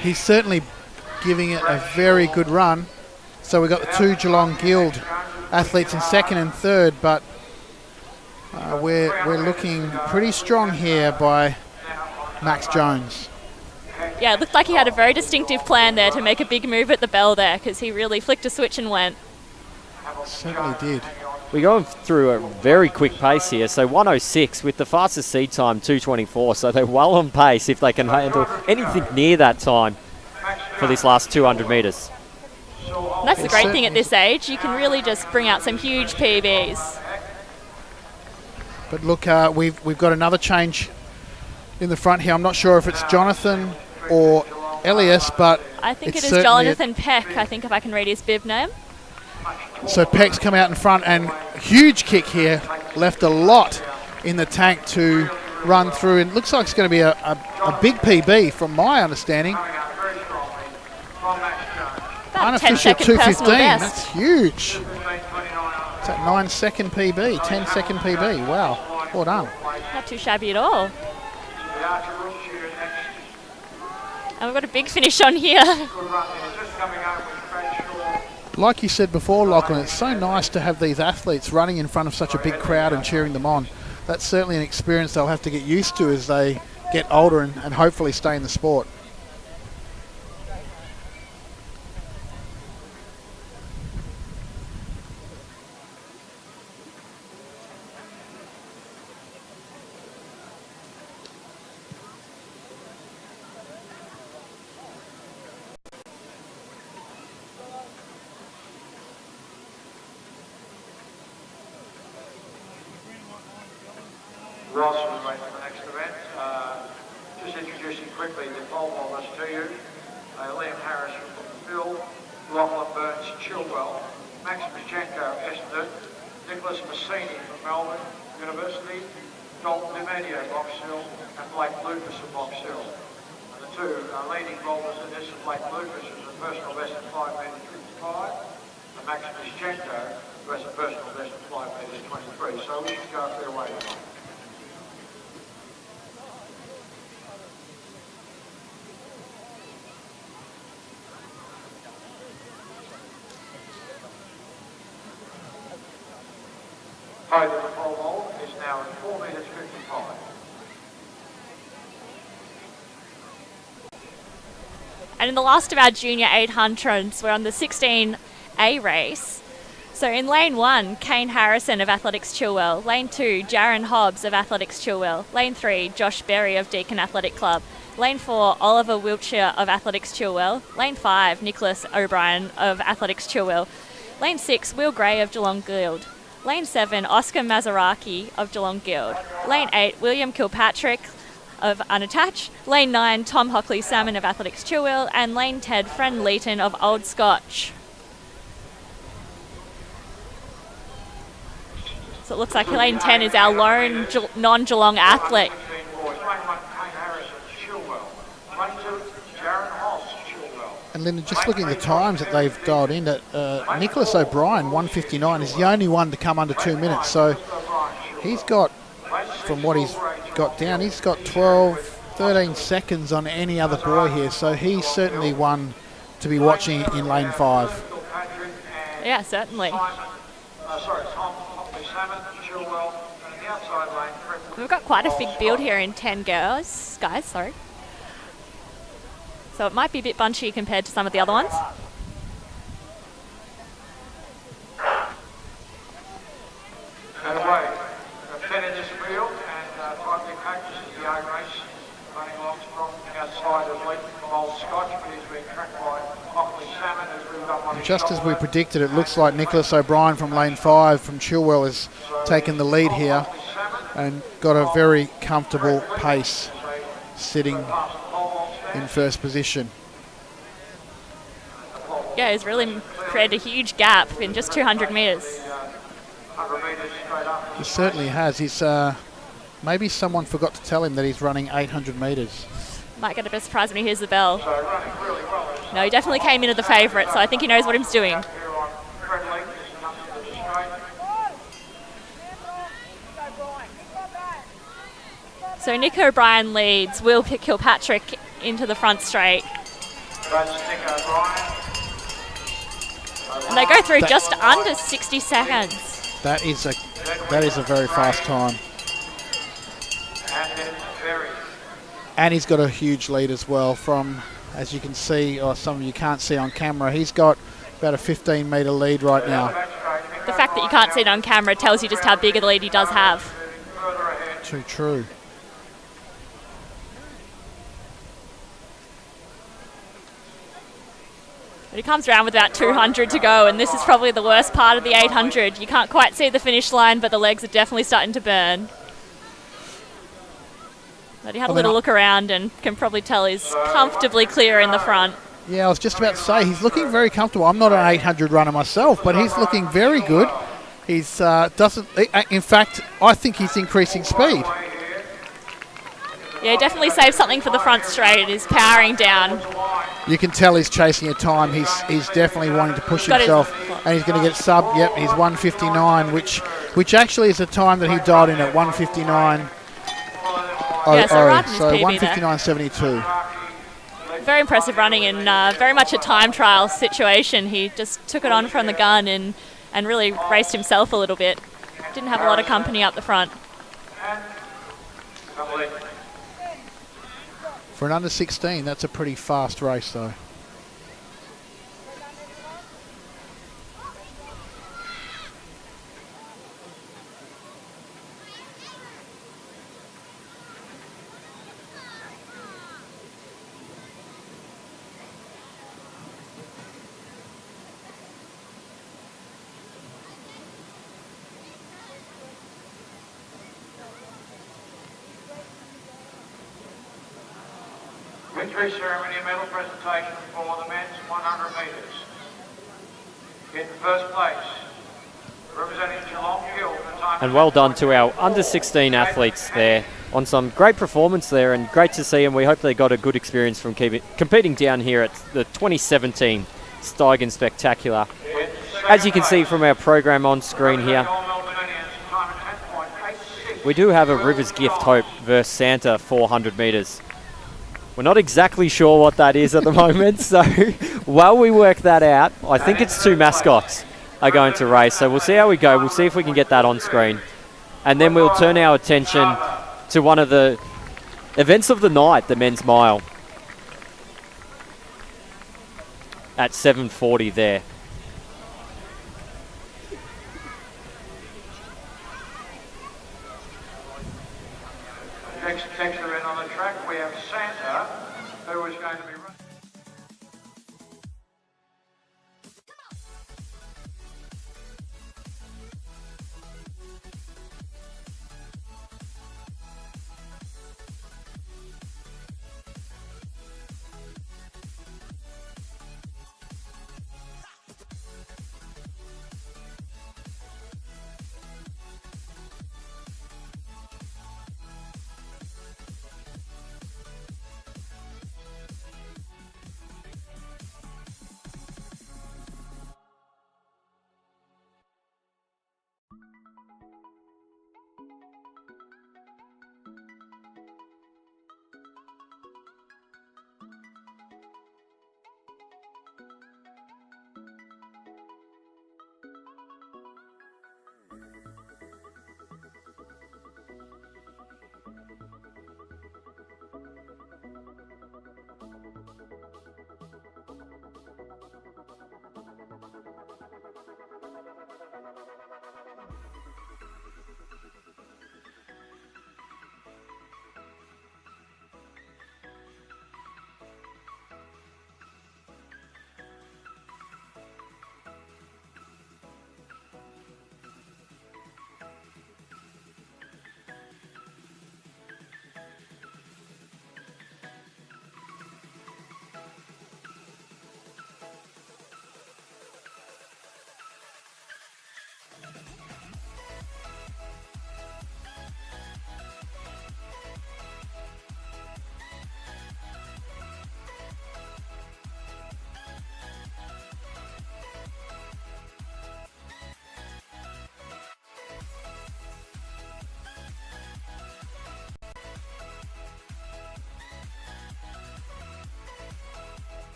Speaker 7: he's certainly giving it a very good run. So we've got the 2 Geelong Guild athletes in second and third, but we're looking pretty strong here by Max Jones.
Speaker 4: Yeah, it looked like he had a very distinctive plan there to make a big move at the bell there, because he really flicked a switch and went.
Speaker 7: Certainly did.
Speaker 2: We're going through a very quick pace here. So 1:06 with the fastest seed time 2:24. So they're well on pace if they can handle anything near that time for this last 200 metres.
Speaker 4: And that's the great thing at this age. You can really just bring out some huge PBs.
Speaker 7: But look, we've got another change in the front here. I'm not sure if it's Jonathan or Elias, but
Speaker 4: I think it is Jonathan Peck, I think, if I can read his bib name.
Speaker 7: So Peck's come out in front, and huge kick here. Left a lot in the tank to run through, and looks like it's going to be a big PB from my understanding. Unofficial 2:15. That's huge. It's at 9-second PB, 10-second PB. Wow, well done.
Speaker 4: Not too shabby at all. And we've got a big finish on here.
Speaker 7: Like you said before, Lachlan, it's so nice to have these athletes running in front of such a big crowd and cheering them on. That's certainly an experience they'll have to get used to as they get older and hopefully stay in the sport.
Speaker 5: Ross will wait for the next event. Just introducing quickly the pole vaulters to you. Liam Harris from Phil, Lachlan Burns, Chilwell, Max Michenko, Essendon, Nicholas Massini from Melbourne University, Dalton DiMatteo, Box Hill, and Blake Lucas of Box Hill. And the 2 leading vaulters in this are Blake Lucas, who has a personal best of 5 metres 55, and Max Michenko, who has a personal best of 5 metres 23. So we should go a fair way tonight. Height of the pole vault is now at 4 metres 55.
Speaker 4: And in the last of our junior 800s, we're on the 16A race. So in lane 1, Kane Harrison of Athletics Chilwell. Lane 2, Jaron Hobbs of Athletics Chilwell. Lane 3, Josh Berry of Deakin Athletic Club. Lane 4, Oliver Wiltshire of Athletics Chilwell. Lane 5, Nicholas O'Brien of Athletics Chilwell. Lane 6, Will Gray of Geelong Guild. Lane 7, Oscar Mazaraki of Geelong Guild. Lane 8, William Kilpatrick. of Unattached, Lane 9, Tom Hockley Salmon of Athletics Chilwell, and Lane 10, Friend Leeton of Old Scotch. So it looks like Lane 10 is our lone non-Geelong athlete.
Speaker 7: And Linda, just looking at the times that they've dialed in, that Nicholas O'Brien, 1:59, is the only one to come under 2 minutes. So he's got, from what he's got down, he's got 12, 13 seconds on any other boy here. So he's certainly one to be watching in lane 5.
Speaker 4: Yeah, certainly. We've got quite a big build here in 10 guys, sorry. So it might be a bit bunchy compared to some of the other ones.
Speaker 5: And away. 10 in this field, and 5 big coaches in the A race, running along strong outside of Leeton from Old Scotch, but he's been tracked by Hockley Salmon, who's moved up on
Speaker 7: Just as we predicted, it looks like Nicholas O'Brien from lane 5 from Chilwell has taken the lead here and got a very comfortable pace sitting in first position.
Speaker 4: Yeah, he's really created a huge gap in just 200 metres.
Speaker 7: He certainly has. He's maybe someone forgot to tell him that he's running 800 metres.
Speaker 4: Might get a bit surprised when he hears the bell. No, he definitely came in as the favourite, so I think he knows what he's doing. So Nick O'Brien leads Will Kilpatrick into the front straight. And they go through just under 60 seconds.
Speaker 7: That is a very fast time. And he's got a huge lead as well from, as you can see, or some of you can't see on camera, he's got about a 15-metre lead right now.
Speaker 4: The fact that you can't see it on camera tells you just how big a lead he does have.
Speaker 7: Too true.
Speaker 4: But he comes around with about 200 to go, and this is probably the worst part of the 800. You can't quite see the finish line, but the legs are definitely starting to burn. But he had a little look around and can probably tell he's comfortably clear in the front.
Speaker 7: Yeah, I was just about to say, he's looking very comfortable. I'm not an 800 runner myself, but he's looking very good. He's in fact, I think he's increasing speed.
Speaker 4: Yeah, he definitely saved something for the front straight. He's powering down.
Speaker 7: You can tell he's chasing a time. He's definitely wanting to push himself, and he's going to get sub. Yep, he's 1:59, which actually is a time that he dialed in at 1:59.
Speaker 4: Yeah, so
Speaker 7: 1:59.72.
Speaker 4: Very impressive running in very much a time trial situation. He just took it on from the gun and really raced himself a little bit. Didn't have a lot of company up the front.
Speaker 7: For an under 16, that's a pretty fast race though.
Speaker 5: Victory ceremony and medal presentation for the men's 100 metres. In first place, representing Geelong Hill.
Speaker 2: And well done to our under 16 athletes there on some great performance there, and great to see, and we hope they got a good experience from competing down here at the 2017 Steigen Spectacular. As you can see from our program on screen here, we do have a Rivers Gift Hope versus Santa 400 metres. We're not exactly sure what that is at the moment, so while we work that out, I think it's 2 mascots are going to race. So we'll see how we go. We'll see if we can get that on screen. And then we'll turn our attention to one of the events of the night, the men's mile, at 7:40 there.
Speaker 5: Next event on the track, we have Santa, who is going to be running.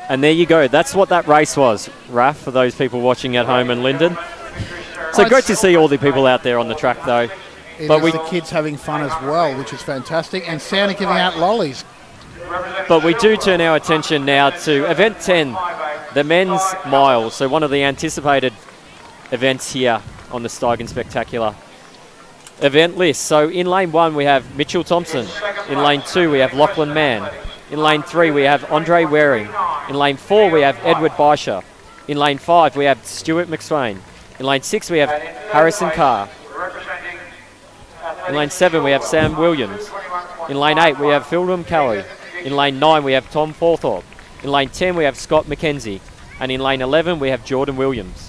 Speaker 2: And there you go. That's what that race was, Raf, for those people watching at home in Lyndon. So great to see all the people out there on the track, though.
Speaker 8: But the kids having fun as well, which is fantastic. And Santa giving out lollies.
Speaker 2: But we do turn our attention now to event 10, the men's mile. So one of the anticipated events here on the Steigen Spectacular event list. So in lane 1 we have Mitchell Thompson. In lane 2 we have Lachlan Mann. In lane 3 we have Andre Waring. In lane 4 we have Edward Baisha. In lane 5 we have Stuart McSwain. In lane 6 we have Harrison Carr. In lane 7 we have Sam Williams. In lane 8 we have Philram Kelly. In lane 9 we have Tom Forthorpe. In lane 10 we have Scott McKenzie. And in lane 11 we have Jordan Williams.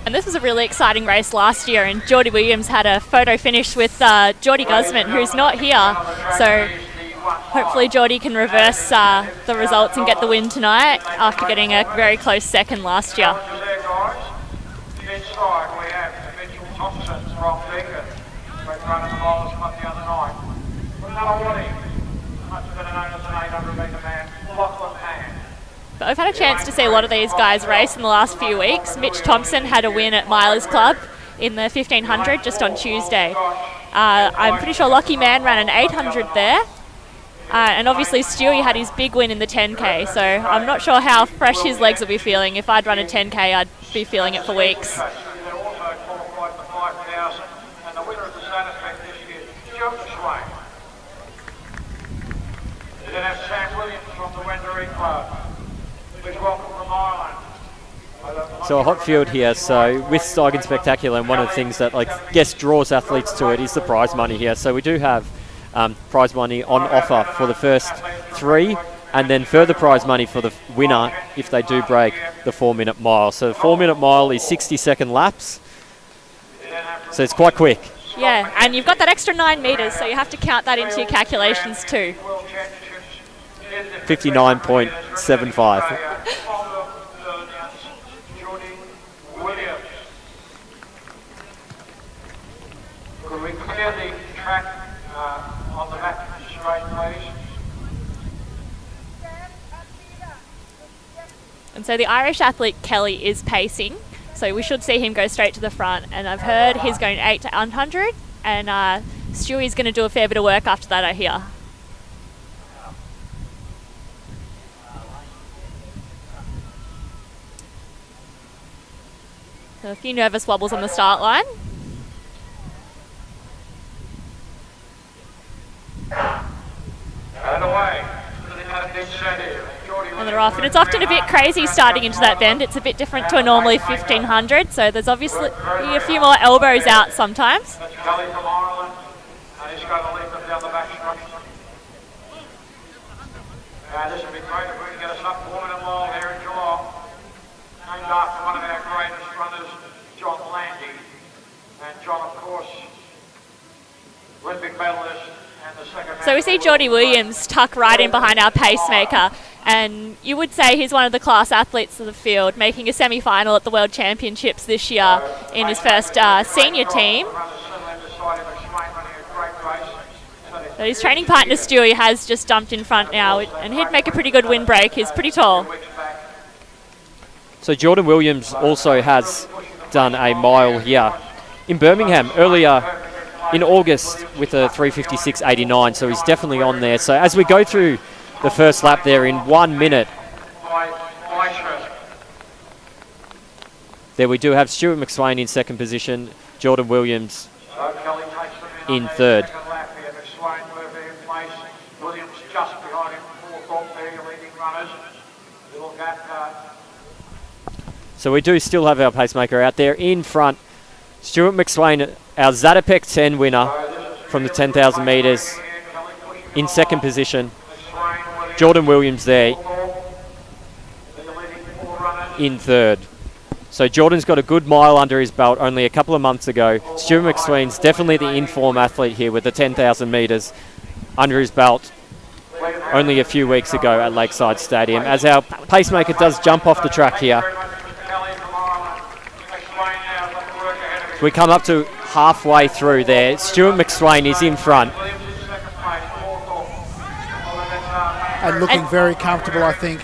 Speaker 4: And this was a really exciting race last year, and Geordie Williams had a photo finish with Geordie Guzman, who's not here. So hopefully Geordie can reverse the results and get the win tonight after getting a very close second last year.
Speaker 5: Inside we have Mitchell Thompson from Lincoln. Great run in the Bowlers Club the other night. Another warning, much better known as an 800-metre man, Lachlan Mann.
Speaker 4: But I've had a chance to see a lot of these guys race in the last few weeks. Mitch Thompson had a win at Milers Club in the 1500 just on Tuesday. I'm pretty sure Lockie Mann ran an 800 there. And obviously Stewie had his big win in the 10K, so I'm not sure how fresh his legs will be feeling. If I'd run a 10K, I'd be feeling it for weeks.
Speaker 5: They also qualified for 5,000, and the winner of the Santa Spec this year, Joe Swain. We then have Sam Williams from the Wendouree Club. Please welcome from Ireland.
Speaker 2: So a hot field here. So with Steigen Spectacular, and one of the things that I guess draws athletes to it is the prize money here. So we do have prize money on offer for the first 3, and then further prize money for the winner if they do break the 4-minute mile. So the 4-minute mile is 60-second laps, so it's quite quick.
Speaker 4: Yeah, and you've got that extra 9 metres, so you have to count that into your calculations too.
Speaker 2: 59.75.
Speaker 5: Could we clear the track on the back straight, please?
Speaker 4: And so the Irish athlete Kelly is pacing, so we should see him go straight to the front. And I've heard he's going 8 to 100, and Stewie's going to do a fair bit of work after that, I hear. So a few nervous wobbles on the start line.
Speaker 5: And away.
Speaker 4: And they're off, and it's often a bit crazy starting into that bend. It's a bit different to a normally 1500, so there's obviously a few more elbows out sometimes.
Speaker 5: That's Kelly from Ireland, and he's going to lead them down the back stretch. This would be great if we can get a sub-4-minute mile here in Geelong, named after one of our greatest runners, John Landy. And John, of course, Olympic medalist.
Speaker 4: So we see Geordie Williams tuck right in behind our pacemaker, and you would say he's one of the class athletes of the field, making a semi-final at the World Championships this year in his first senior team. So his training partner Stewie has just dumped in front now, and he'd make a pretty good windbreak. He's pretty tall.
Speaker 2: So Jordan Williams also has done a mile here in Birmingham earlier in August with a 3:56.89, so he's definitely on there. So as we go through the first lap there in 1 minute, there we do have Stuart McSwain in second position, Jordan Williams in third. So we do still have our pacemaker out there in front. Stuart McSwain, our Zatopek 10 winner from the 10,000 metres, in second position. Jordan Williams there in third. So Jordan's got a good mile under his belt only a couple of months ago. Stuart McSwain's definitely the in-form athlete here with the 10,000 metres under his belt only a few weeks ago at Lakeside Stadium. As our pacemaker does jump off the track here, we come up to halfway through there. Stuart McSwain is in front.
Speaker 7: and looking very comfortable, I think.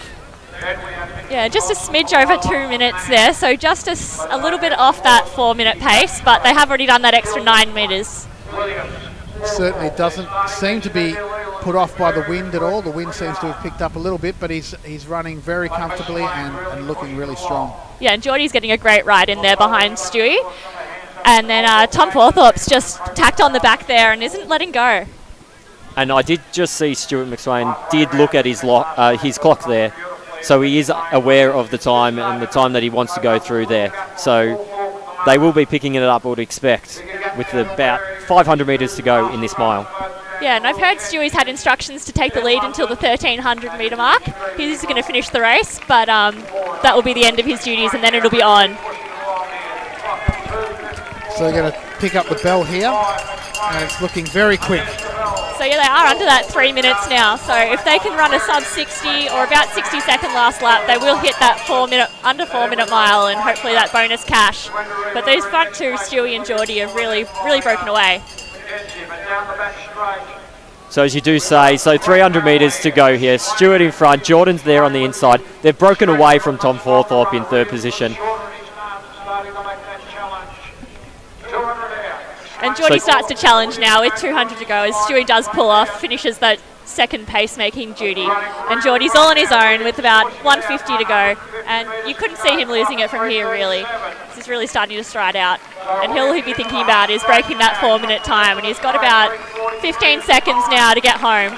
Speaker 4: Yeah, just a smidge over 2 minutes there, so just a little bit off that 4-minute pace, but they have already done that extra 9 metres.
Speaker 7: Certainly doesn't seem to be put off by the wind at all. The wind seems to have picked up a little bit, but he's running very comfortably and looking really strong.
Speaker 4: Yeah, and Geordie's getting a great ride in there behind Stewie. And then Tom Forthorpe's just tacked on the back there and isn't letting go.
Speaker 2: And I did just see Stuart McSwain did look at his clock there. So he is aware of the time and the time that he wants to go through there. So they will be picking it up, I would expect, with about 500 metres to go in this mile.
Speaker 4: Yeah, and I've heard Stewie's had instructions to take the lead until the 1,300 metre mark. He's going to finish the race, but that will be the end of his duties, and then it'll be on.
Speaker 7: So they're going to pick up the bell here, and it's looking very quick.
Speaker 4: So yeah, they are under that 3 minutes now. So if they can run a sub 60 or about 60-second last lap, they will hit that under 4 minute mile, and hopefully that bonus cash. But those front two, Stewie and Geordie, have really broken away.
Speaker 2: So as you do say, so 300 metres to go here. Stewart in front, Jordan's there on the inside. They've broken away from Tom Forthorpe in third position.
Speaker 4: And Geordie starts to challenge now with 200 to go as Stewie does pull off, finishes that second pace-making duty. And Geordie's all on his own with about 150 to go. And you couldn't see him losing it from here, really. He's really starting to stride out. And all he'd be thinking about is breaking that 4 minute time. And he's got about 15 seconds now to get home.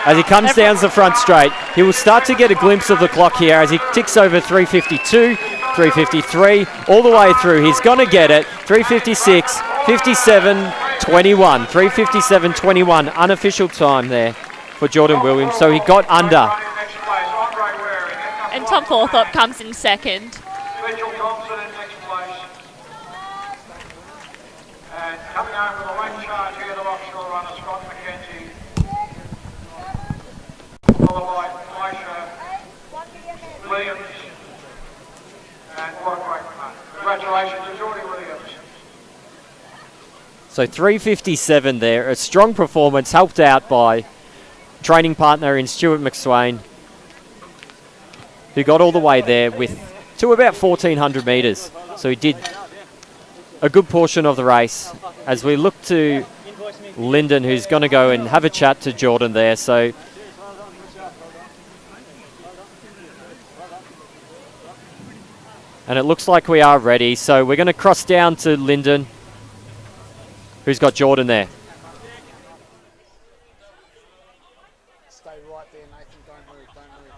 Speaker 2: As he comes down the front straight, he will start to get a glimpse of the clock here as he ticks over 352, 353, all the way through. He's going to get it. 356, 57, 21. 357.21, unofficial time there for Jordan Williams. So he got under.
Speaker 4: And Tom Forthorpe comes in second.
Speaker 5: And coming over the lane charge here, the offshore runner, Scott McKenzie. Followed by Elisha Williams. And what a great run. Congratulations to Geordie Williams.
Speaker 2: So 357 there, a strong performance helped out by training partner in Stuart McSwain, who got all the way there to about 1,400 metres. So he did a good portion of the race. As we look to Lyndon, who's going to go and have a chat to Jordan there. So and it looks like we are ready. So we're going to cross down to Lyndon, who's got Jordan there.
Speaker 7: Stay right there, Nathan. Don't move, don't move.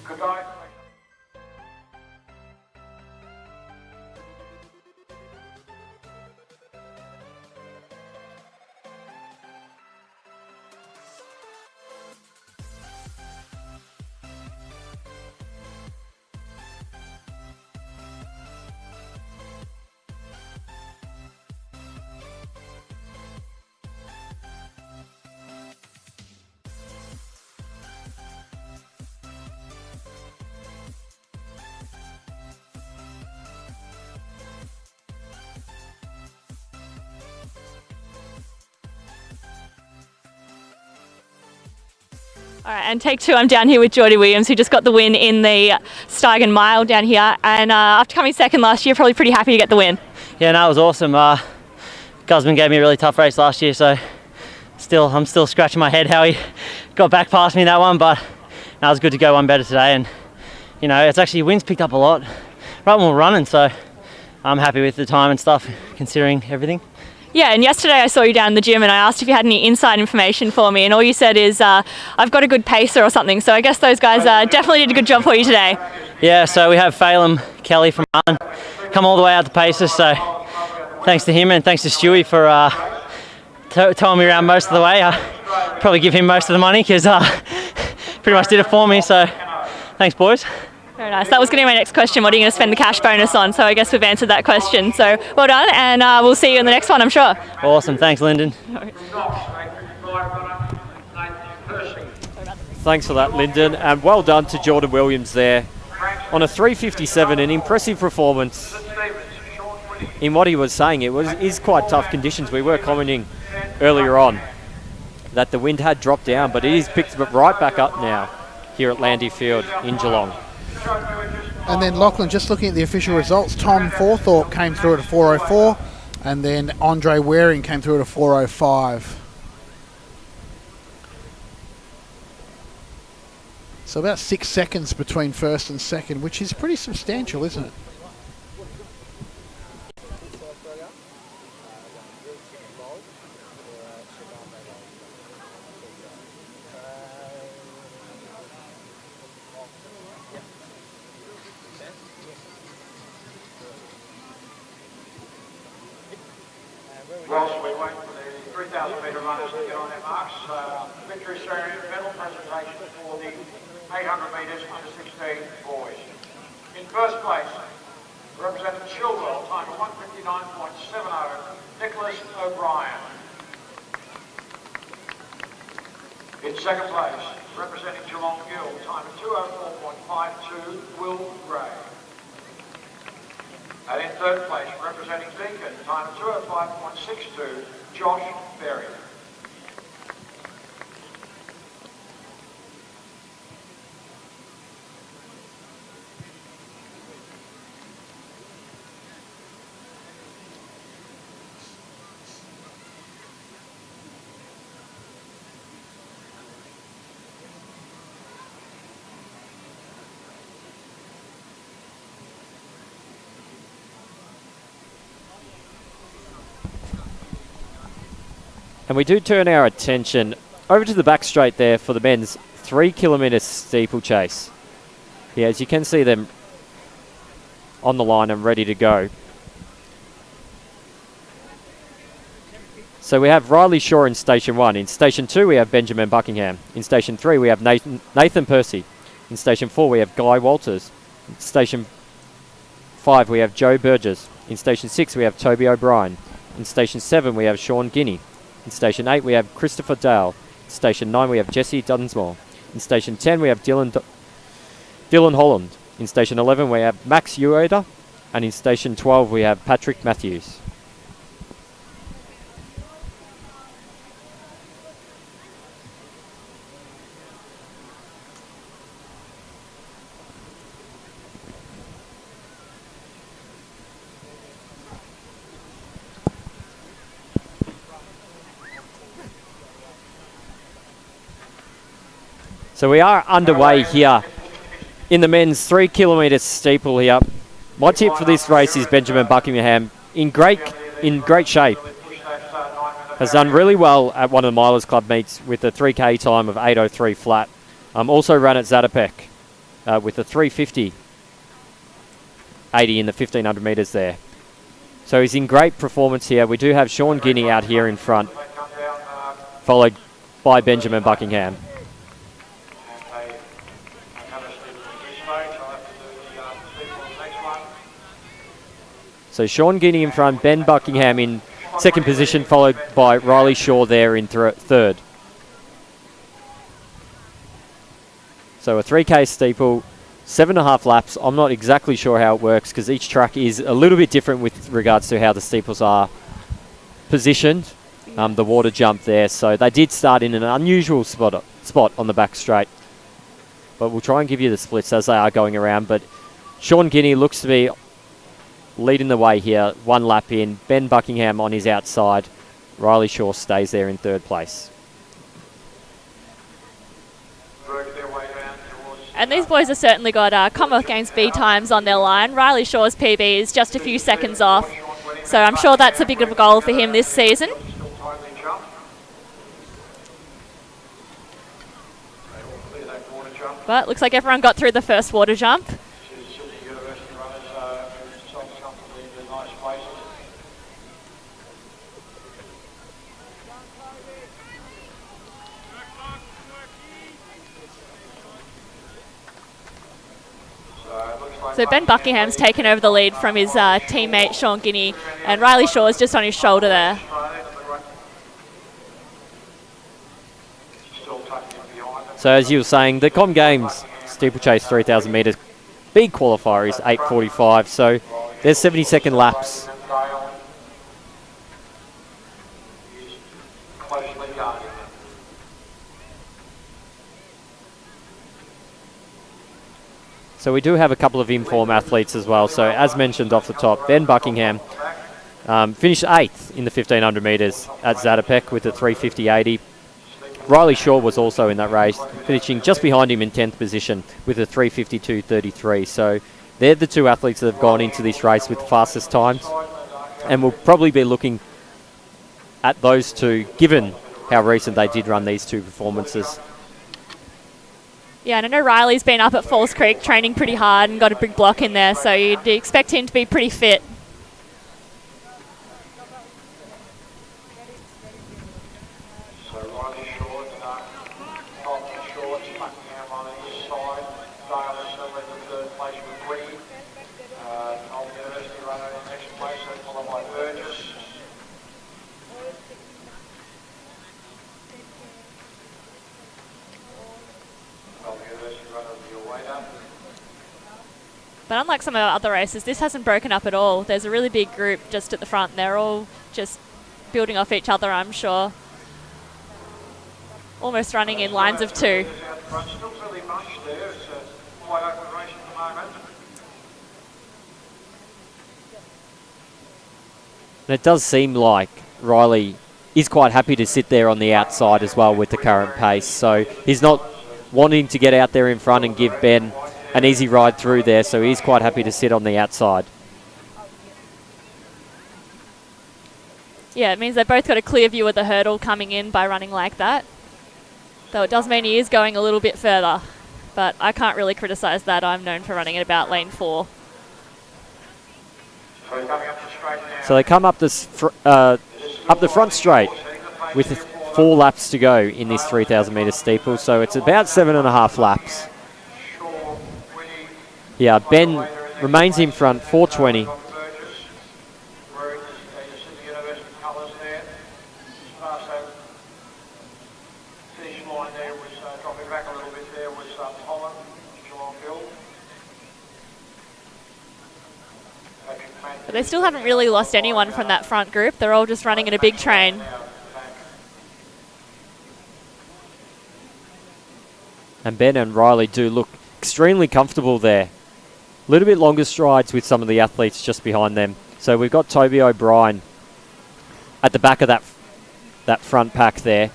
Speaker 5: Good night.
Speaker 4: All right, and take two, I'm down here with Geordie Williams, who just got the win in the Steigen Mile down here. And after coming second last year, probably pretty happy to get the win.
Speaker 10: Yeah, no, it was awesome. Guzman gave me a really tough race last year, so I'm still scratching my head how he got back past me in that one, but no, it was good to go one better today. And, you know, it's actually, wind's picked up a lot right when we're running, so I'm happy with the time and stuff, considering everything.
Speaker 4: Yeah, and yesterday I saw you down in the gym and I asked if you had any inside information for me, and all you said is, I've got a good pacer or something. So I guess those guys definitely did a good job for you today.
Speaker 10: Yeah, so we have Phelan Kelly from Arden come all the way out to pace us, so thanks to him and thanks to Stewie for towing me around most of the way. Probably give him most of the money because pretty much did it for me, so thanks boys.
Speaker 4: Very nice. That was going to be my next question. What are you going to spend the cash bonus on? So I guess we've answered that question. So well done, and we'll see you in the next one, I'm sure.
Speaker 10: Awesome. Thanks, Lyndon.
Speaker 2: Thanks for that, Lyndon, and well done to Jordan Williams there. On a 3:57, an impressive performance. In what he was saying, is quite tough conditions. We were commenting earlier on that the wind had dropped down, but it is picked right back up now here at Landy Field in Geelong.
Speaker 7: And then Lachlan, just looking at the official results, Tom Forthorpe came through at a 4:04, and then Andre Waring came through at a 4:05. So about 6 seconds between first and second, which is pretty substantial, isn't it?
Speaker 5: Whilst we wait for the 3,000 metre runners to get on their marks, victory ceremony medal presentation for the 800 metres under 16 boys. In first place, representing Chilwell, time of 1:59.70, Nicholas O'Brien. In second place, representing Geelong Guild, time of 2:04.52, Will Gray. And in third place, representing Deakin, time of 2:05.62, Josh Berry.
Speaker 2: And we do turn our attention over to the back straight there for the men's 3 kilometre steeplechase. Yeah, as you can see them on the line and ready to go. So we have Riley Shaw in Station 1. In Station 2 we have Benjamin Buckingham. In Station 3 we have Nathan Percy. In Station 4 we have Guy Walters. In Station 5 we have Joe Burgess. In Station 6 we have Toby O'Brien. In Station 7 we have Sean Guinea. In Station 8 we have Christopher Dale. In Station 9 we have Jesse Dunsmore. In Station 10 we have Dylan Holland. In Station 11 we have Max Ueda. And in Station 12 we have Patrick Matthews. So we are underway here in the men's 3 kilometre steeple here. My tip for this race is Benjamin Buckingham in great shape. Has done really well at one of the Milers Club meets with a 3K time of 8:03 flat. Also ran at Zatopek with a 3:50 80 in the 1500 metres there. So he's in great performance here. We do have Sean Guinea out here in front, followed by Benjamin Buckingham. So Sean Guinea in front, Ben Buckingham in second position, followed by Riley Shaw there in third. So a 3K steeple, 7.5 laps. I'm not exactly sure how it works because each track is a little bit different with regards to how the steeples are positioned. The water jump there. So they did start in an unusual spot on the back straight. But we'll try and give you the splits as they are going around. But Sean Guinea looks to be leading the way here, 1 lap in. Ben Buckingham on his outside. Riley Shaw stays there in third place.
Speaker 4: And these boys have certainly got Commonwealth Games B times on their line. Riley Shaw's PB is just a few seconds off. So I'm sure that's a big of a goal for him this season. But looks like everyone got through the first water jump. So Ben Buckingham's taken over the lead from his teammate Sean Guinea, and Riley Shaw is just on his shoulder there.
Speaker 2: So as you were saying, the Com Games steeplechase 3,000 metres big qualifier is 8:45. So there's 70-second laps. So we do have a couple of inform athletes as well. So as mentioned off the top, Ben Buckingham finished 8th in the 1,500 metres at Zatopek with a 3:50.80. Riley Shaw was also in that race, finishing just behind him in 10th position with a 3:52.33. So they're the two athletes that have gone into this race with the fastest times. And we'll probably be looking at those two, given how recent they did run these two performances.
Speaker 4: Yeah, and I know Riley's been up at Falls Creek training pretty hard and got a big block in there, so you'd expect him to be pretty fit.
Speaker 5: So Riley short, top short, Buckingham on his side, Dale is still in the third place with Reed. Old University runner in next place, followed by Burgess.
Speaker 4: But unlike some of our other races, this hasn't broken up at all. There's a really big group just at the front. They're all just building off each other, I'm sure. Almost running in lines of two.
Speaker 5: Still fairly bunched there. It's a wide open race at the moment.
Speaker 2: And it does seem like Riley is quite happy to sit there on the outside as well with the current pace. So he's not wanting to get out there in front and give Ben an easy ride through there, so he's quite happy to sit on the outside.
Speaker 4: Yeah, it means they've both got a clear view of the hurdle coming in by running like that. Though it does mean he is going a little bit further. But I can't really criticise that. I'm known for running at about lane 4.
Speaker 2: So they come up the front straight with 4 laps to go in this 3,000 metre steeple. So it's about 7.5 laps. Yeah, Ben remains in front, 4:20.
Speaker 4: But they still haven't really lost anyone from that front group. They're all just running in a big train.
Speaker 2: And Ben and Riley do look extremely comfortable there. A little bit longer strides with some of the athletes just behind them. So we've got Toby O'Brien at the back of that front pack there.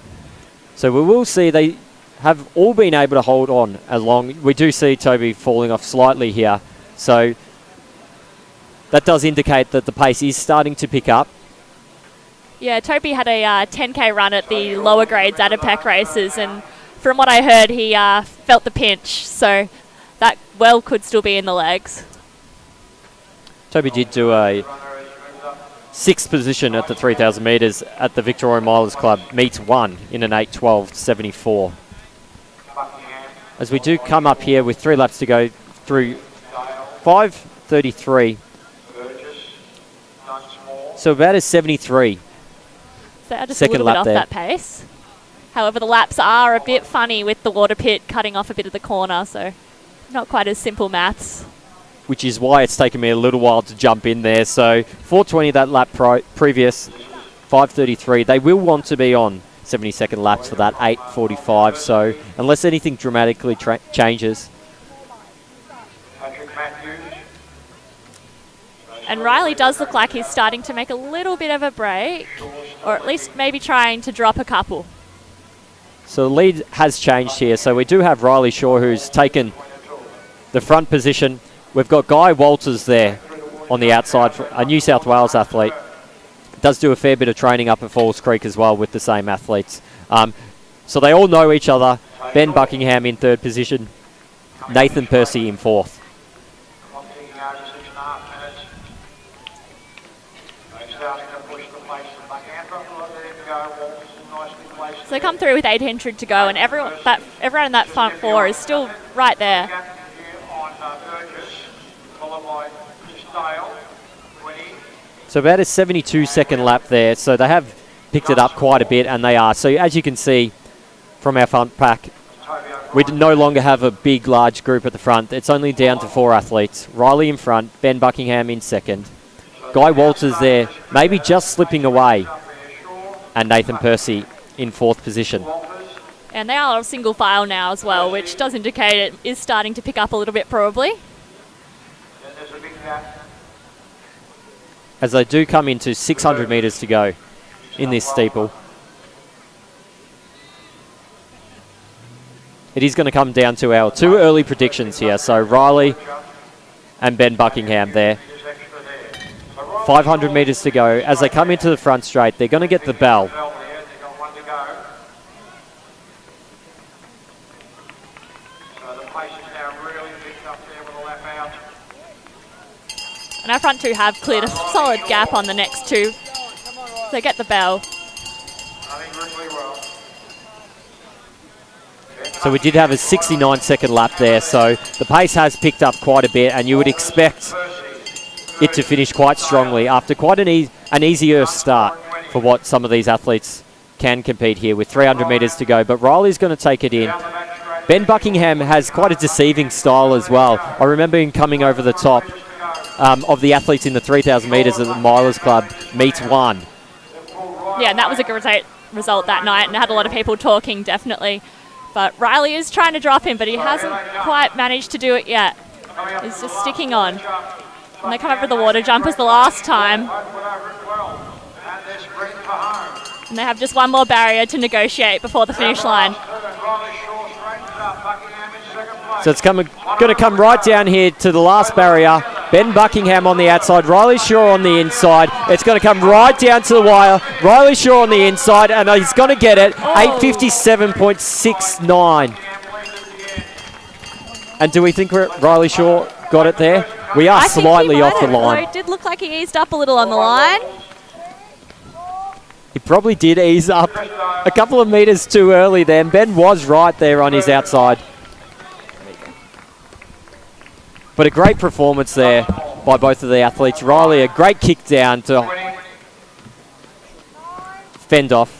Speaker 2: So we will see they have all been able to hold on along. We do see Toby falling off slightly here. So that does indicate that the pace is starting to pick up.
Speaker 4: Yeah, Toby had a 10k run at the lower grades Atapec races, and from what I heard, he felt the pinch, so that well could still be in the legs.
Speaker 2: Toby did do a 6th position at the 3,000 metres at the Victoria Milers Club, meets 1 in an 8:12.74. As we do come up here with 3 laps to go through 5:33. So about a 73.
Speaker 4: So just
Speaker 2: second
Speaker 4: a little bit
Speaker 2: lap
Speaker 4: off
Speaker 2: there.
Speaker 4: that pace. However, the laps are a bit funny with the water pit cutting off a bit of the corner, so not quite as simple maths.
Speaker 2: Which is why it's taken me a little while to jump in there. So 4:20 that lap previous, 5:33. They will want to be on 70-second laps for that 8:45. So unless anything dramatically changes.
Speaker 4: And Riley does look like he's starting to make a little bit of a break, or at least maybe trying to drop a couple.
Speaker 2: So the lead has changed here. So we do have Riley Shaw, who's taken the front position. We've got Guy Walters there on the outside, for a New South Wales athlete. Does do a fair bit of training up at Falls Creek as well with the same athletes. So they all know each other. Ben Buckingham in 3rd position. Nathan Percy in 4th.
Speaker 4: So they come through with 800 to go, and everyone in that front 4 is still right there.
Speaker 5: followed by Stale, 20.
Speaker 2: So about a 72-second lap there. So they have picked it up quite a bit, and they are. So as you can see from our front pack, we no longer have a big, large group at the front. It's only down to 4 athletes. Riley in front, Ben Buckingham in second. Guy Walters there, maybe just slipping away. And Nathan Percy in 4th position.
Speaker 4: And they are single file now as well, which does indicate it is starting to pick up a little bit probably.
Speaker 5: There's a big gap.
Speaker 2: As they do come into 600 metres to go in this steeple. It is going to come down to our 2 early predictions here. So Riley and Ben Buckingham there. 500 metres to go. As they come into the front straight, they're going to get the bell.
Speaker 4: And our front 2 have cleared a solid gap on the next 2. They get the bell.
Speaker 2: So we did have a 69-second lap there, so the pace has picked up quite a bit, and you would expect it to finish quite strongly after quite an easier start for what some of these athletes can compete here with 300 metres to go. But Riley's going to take it in. Ben Buckingham has quite a deceiving style as well. I remember him coming over the top of the athletes in the 3,000 metres at the Milers Club Meet 1.
Speaker 4: Yeah, and that was a great result that night, and had a lot of people talking, definitely. But Riley is trying to drop him, but he hasn't quite managed to do it yet. He's just sticking on. And they come over the water jump as the last time. And they have just one more barrier to negotiate before the finish line.
Speaker 2: So it's going to come right down here to the last barrier. Ben Buckingham on the outside, Riley Shaw on the inside. It's going to come right down to the wire. Riley Shaw on the inside, and he's going to get it. 8:57.69. And do we think Riley Shaw got it there? We are slightly off the line.
Speaker 4: It did look like he eased up a little on the line.
Speaker 2: He probably did ease up a couple of metres too early then. Ben was right there on his outside. But a great performance there by both of the athletes. Riley, a great kick down to fend off.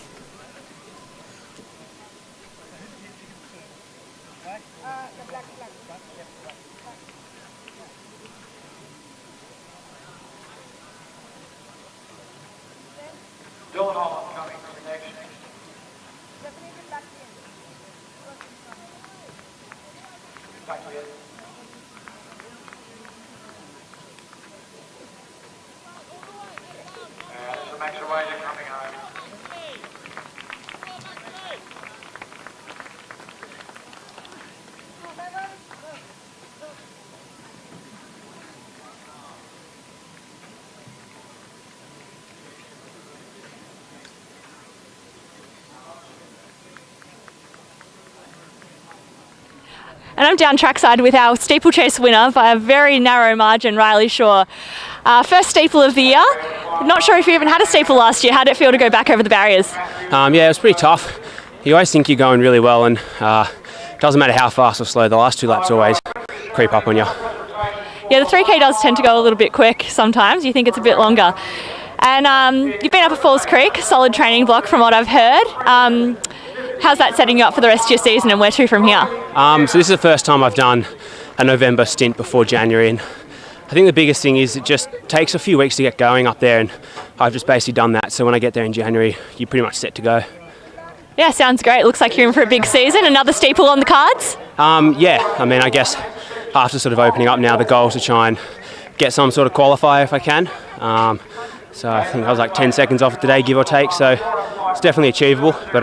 Speaker 4: And I'm down trackside with our steeplechase winner by a very narrow margin, Riley Shaw. First steeple of the year. Not sure if you even had a steeple last year. How did it feel to go back over the barriers?
Speaker 11: Yeah, it was pretty tough. You always think you're going really well, and it doesn't matter how fast or slow, the last 2 laps always creep up on you.
Speaker 4: Yeah, the 3K does tend to go a little bit quick sometimes. You think it's a bit longer. And you've been up at Falls Creek, solid training block from what I've heard. How's that setting you up for the rest of your season, and where to from here?
Speaker 11: So this is the first time I've done a November stint before January, and I think the biggest thing is it just takes a few weeks to get going up there, and I've just basically done that. So when I get there in January, you're pretty much set to go.
Speaker 4: Yeah, sounds great. Looks like you're in for a big season. Another steeple on the cards?
Speaker 11: I guess after sort of opening up now, the goal is to try and get some sort of qualifier if I can. So I think I was like 10 seconds off today, give or take. So it's definitely achievable, but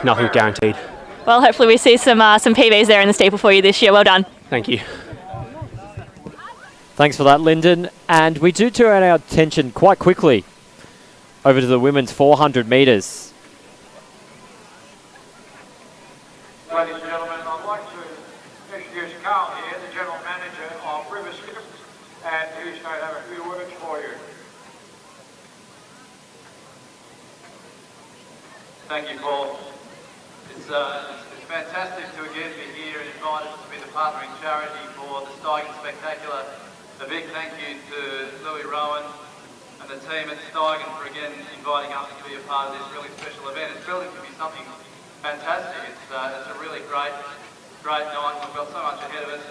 Speaker 11: nothing guaranteed.
Speaker 4: Well, hopefully we see some PBs there in the steeple for you this year. Well done.
Speaker 11: Thank you.
Speaker 2: Thanks for that, Lyndon. And we do turn our attention quite quickly over to the women's 400 metres.
Speaker 5: Ladies and gentlemen, I'd like to introduce Carl here, the General Manager of River Skips, and he's going to have a few words for you.
Speaker 12: Thank you, Paul. It's fantastic to again be here and invited to be the partnering charity for the Steigen Spectacular A big thank you to Louis Rowan and the team at Steigen for again inviting us to be a part of this really special event. It's building to be something fantastic. It's a really great night. We've got so much ahead of us.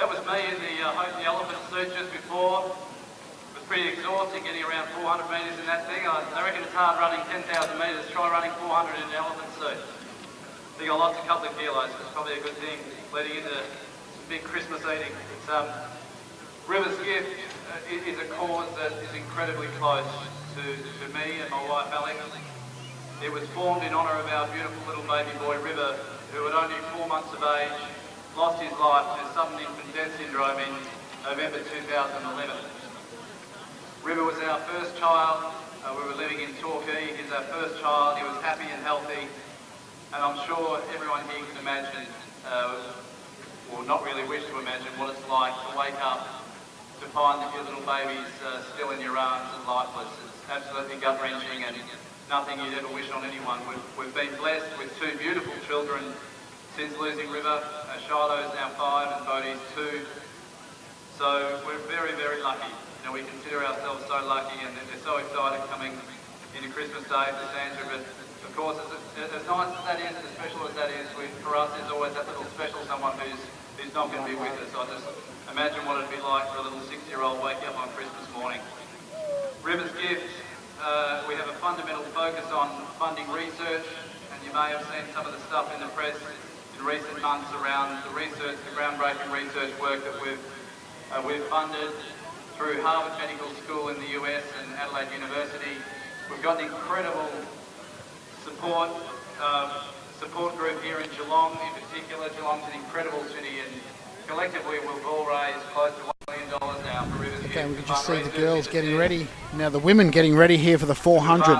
Speaker 12: That was me in the elephant suit just before. It was pretty exhausting getting around 400 metres in that thing. I reckon it's hard running 10,000 metres. Try running 400 in an elephant suit. I think I lost a couple of kilos. It's probably a good thing leading into some big Christmas eating. It's, River's Gift is a cause that is incredibly close to me and my wife Alex. It was formed in honour of our beautiful little baby boy River, who at only 4 months of age lost his life to sudden infant death syndrome in November 2011. River was our first child. We were living in Torquay. He's our first child. He was happy and healthy. And I'm sure everyone here can imagine, or not really wish to imagine, what it's like to wake up to find that your little baby's still in your arms and lifeless. It's absolutely gut-wrenching and nothing you'd ever wish on anyone. We've been blessed with two beautiful children since losing River. Shiloh's now 5 and Bodhi's 2. So we're very, very lucky. You know, we consider ourselves so lucky, and they're so excited coming into Christmas Day for Sandra. But of course, as nice as that is, as special as that is, for us there's always that little special someone who's not going to be with us. I just imagine what it'd be like for a little 6-year-old waking up on Christmas morning. River's Gift, we have a fundamental focus on funding research, and you may have seen some of the stuff in the press in recent months around the research, the groundbreaking research work that we've funded through Harvard Medical School in the US and Adelaide University. We've got an incredible support group here in Geelong in particular. Geelong's an incredible city, and collectively we've all raised close to $1 million now for Rivers.
Speaker 8: Okay, we can just see the girls getting ready. Now the women getting ready here for the 400.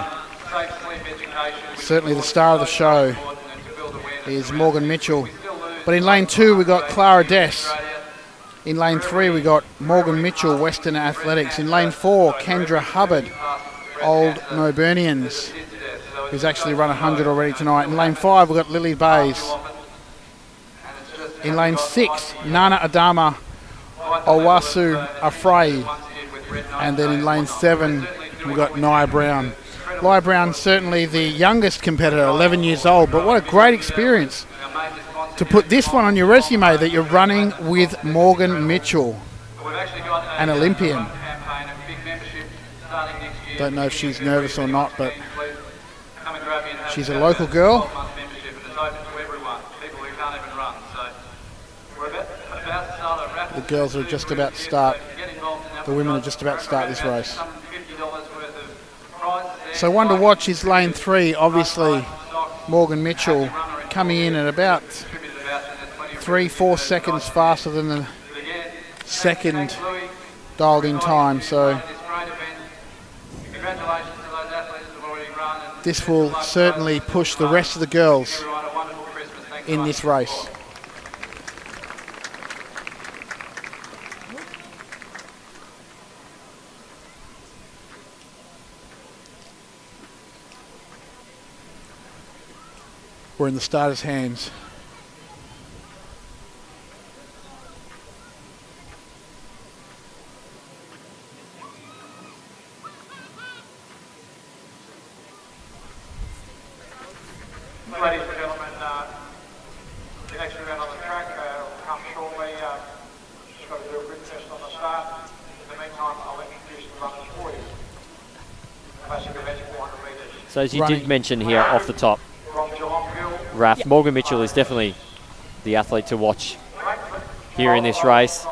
Speaker 8: Certainly the star of the show is Morgan Mitchell. But in lane 2 we got Clara Dess. In lane 3 we got Morgan Mitchell, Western Athletics. In lane 4, Kendra Hubbard, Old Noburnians, who's actually run 100 already tonight. In lane 5 we've got Lily Bays. In lane 6, Nana Adama, Owasu Afrai. And then in lane 7 we've got Nia Brown. Nia Brown, certainly the youngest competitor, 11 years old, but what a great experience to put this one on your resume, that you're running with Morgan Mitchell, an Olympian. Don't know if she's nervous or not, but she's a local girl. The girls are just about to start. The women are just about to start this race. So one to watch is lane 3. Obviously, Morgan Mitchell coming in at about 3-4 seconds faster than the second dialed in time. So this will certainly push the rest of the girls in this race. We're in the starters' hands.
Speaker 5: Ladies and gentlemen, the next event on the track will come shortly. Just got to do a quick test on the start. In the meantime, I'll introduce the runners for you. Classic event, 400 metres.
Speaker 2: So as you did mention here off the top, Raph, Morgan Mitchell is definitely the athlete to watch here in this race.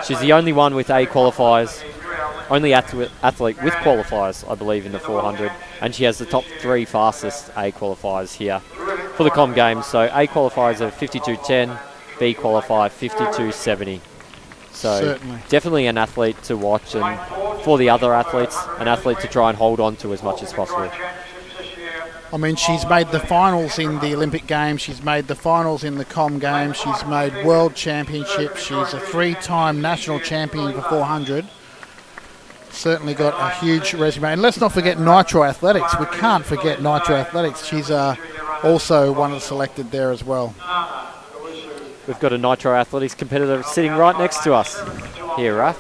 Speaker 2: She's the only one with A qualifiers, only athlete with qualifiers, I believe, in the 400, and she has the top 3 fastest A qualifiers here for the Com Games. So A qualifiers are 52.10, B qualifier 52.70. So certainly, definitely an athlete to watch, and for the other athletes, an athlete to try and hold on to as much as possible.
Speaker 8: I mean, she's made the finals in the Olympic Games. She's made the finals in the Com Games. She's made World Championships. She's a 3-time national champion for 400. Certainly got a huge resume. And let's not forget Nitro Athletics. We can't forget Nitro Athletics. She's also one of the selected there as well.
Speaker 2: We've got a Nitro Athletics competitor sitting right next to us here, Raph.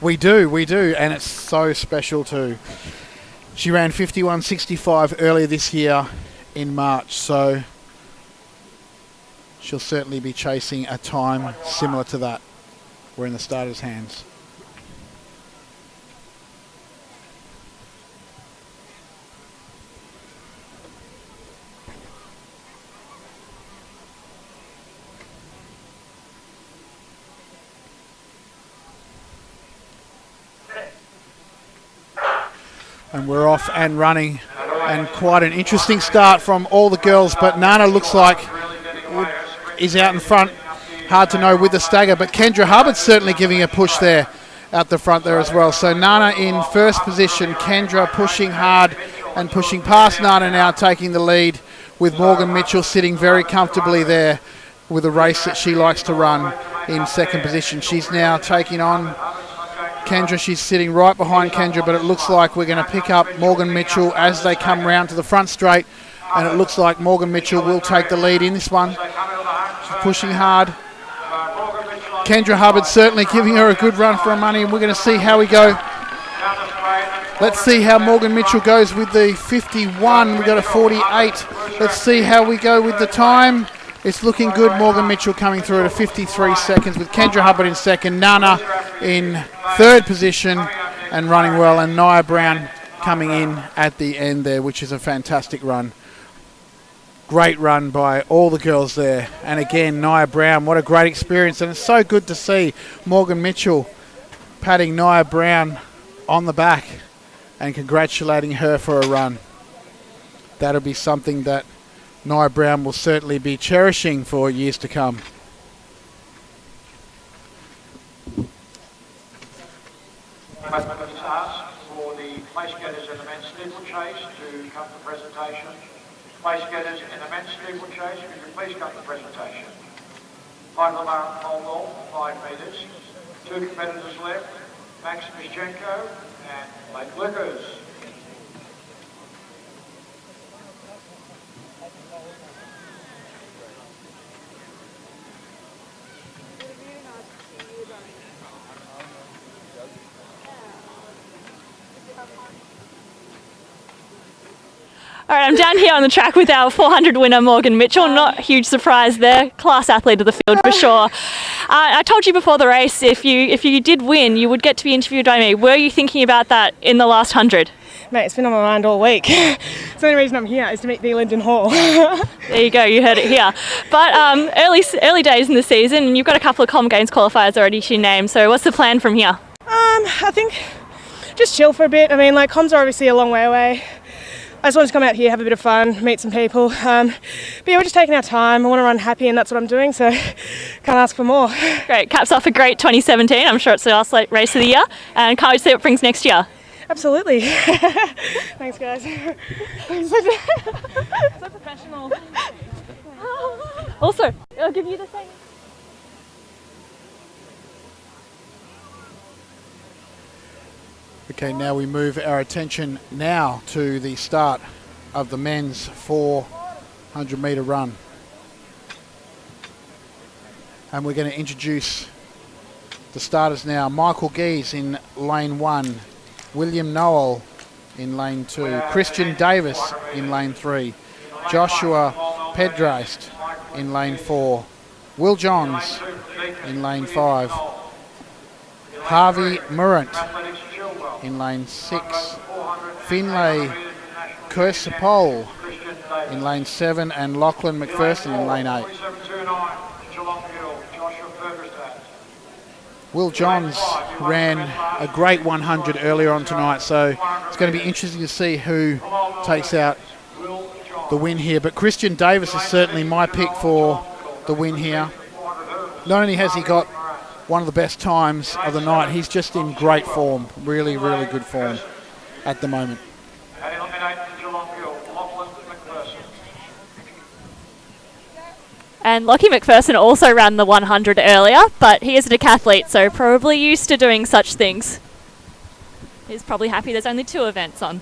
Speaker 7: We do, and it's so special too. She ran 51.65 earlier this year in March, so she'll certainly be chasing a time similar to that. We're in the starter's hands. And we're off and running, and quite an interesting start from all the girls, but Nana looks like is out in front. Hard to know with the stagger, but Kendra Hubbard's certainly giving a push there out the front there as well. So Nana in first position, Kendra pushing hard and pushing past Nana now, taking the lead, with Morgan Mitchell sitting very comfortably there with a race that she likes to run in second position. She's now taking on Kendra. She's sitting right behind Kendra, but it looks like we're going to pick up Morgan Mitchell as they come round to the front straight, and it looks like Morgan Mitchell will take the lead in this one. She's pushing hard. Kendra Hubbard certainly giving her a good run for her money, and we're going to see how we go. Let's see how Morgan Mitchell goes with the 51. We've got a 48. Let's see how we go with the time. It's looking good. Morgan Mitchell coming through at a 53 seconds with Kendra Hubbard in second, Nana in third position and running well, and Nia Brown coming in at the end there, which is a fantastic run. Great run by all the girls there. And again, Nia Brown, what a great experience. And it's so good to see Morgan Mitchell patting Nia Brown on the back and congratulating her for a run. That'll be something that Nia Brown will certainly be cherishing for years to come.
Speaker 5: For the place getters in the men's steeplechase to come to presentation. Place getters in the men's steeplechase, could you please come to presentation? Height of the marathon pole vault, 5 metres. 2 competitors left, Max Mischenko and Blake Lickers.
Speaker 4: All right, I'm down here on the track with our 400 winner, Morgan Mitchell. Not a huge surprise there. Class athlete of the field for sure. I told you before the race, if you did win, you would get to be interviewed by me. Were you thinking about that in the last 100?
Speaker 9: Mate, it's been on my mind all week. The only reason I'm here is to meet Thea Linden Hall.
Speaker 4: There you go, you heard it here. But early days in the season, and you've got a couple of Com Games qualifiers already to name, so what's the plan from here?
Speaker 9: I think just chill for a bit. I mean, like, comms are obviously a long way away. I just wanted to come out here, have a bit of fun, meet some people. But yeah, we're just taking our time. I want to run happy, and that's what I'm doing, so can't ask for more.
Speaker 4: Great, caps off a great 2017. I'm sure it's the last race of the year, and can't wait to see what brings next year.
Speaker 9: Absolutely. Thanks, guys. So professional.
Speaker 4: Also, I'll give you the same.
Speaker 7: Okay, now we move our attention now to the start of the men's 400 metre run. And we're going to introduce the starters now. Michael Gees in lane 1, William Noel in lane 2, Christian Davis in lane 3, Joshua Pedrast in lane 4, Will Johns in lane 5, Harvey Murant in lane 6, Finlay Kursapol in lane 7, and Lachlan McPherson in lane 8. Will Johns ran a great 100 earlier on tonight, so it's going to be interesting to see who takes out the win here. But Christian Davis is certainly my pick for the win here. Not only has he got one of the best times of the night, he's just in great form, really, really good form at the moment.
Speaker 4: And Lockie McPherson also ran the 100 earlier, but he is a decathlete, so probably used to doing such things. He's probably happy there's only 2 events on.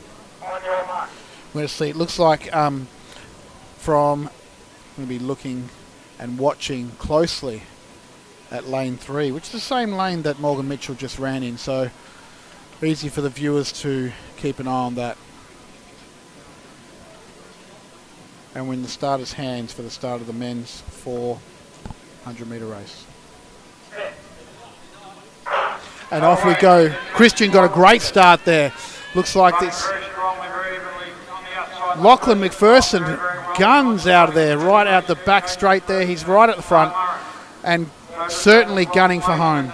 Speaker 7: Let's see, it looks like I'm going to be looking and watching closely at lane 3, which is the same lane that Morgan Mitchell just ran in, so easy for the viewers to keep an eye on that. And we're in the starters' hands for the start of the men's 400 metre race. And off we go. Christian got a great start there. Looks like this. Lachlan McPherson guns out of there, right out the back straight there. He's right at the front and certainly gunning for home.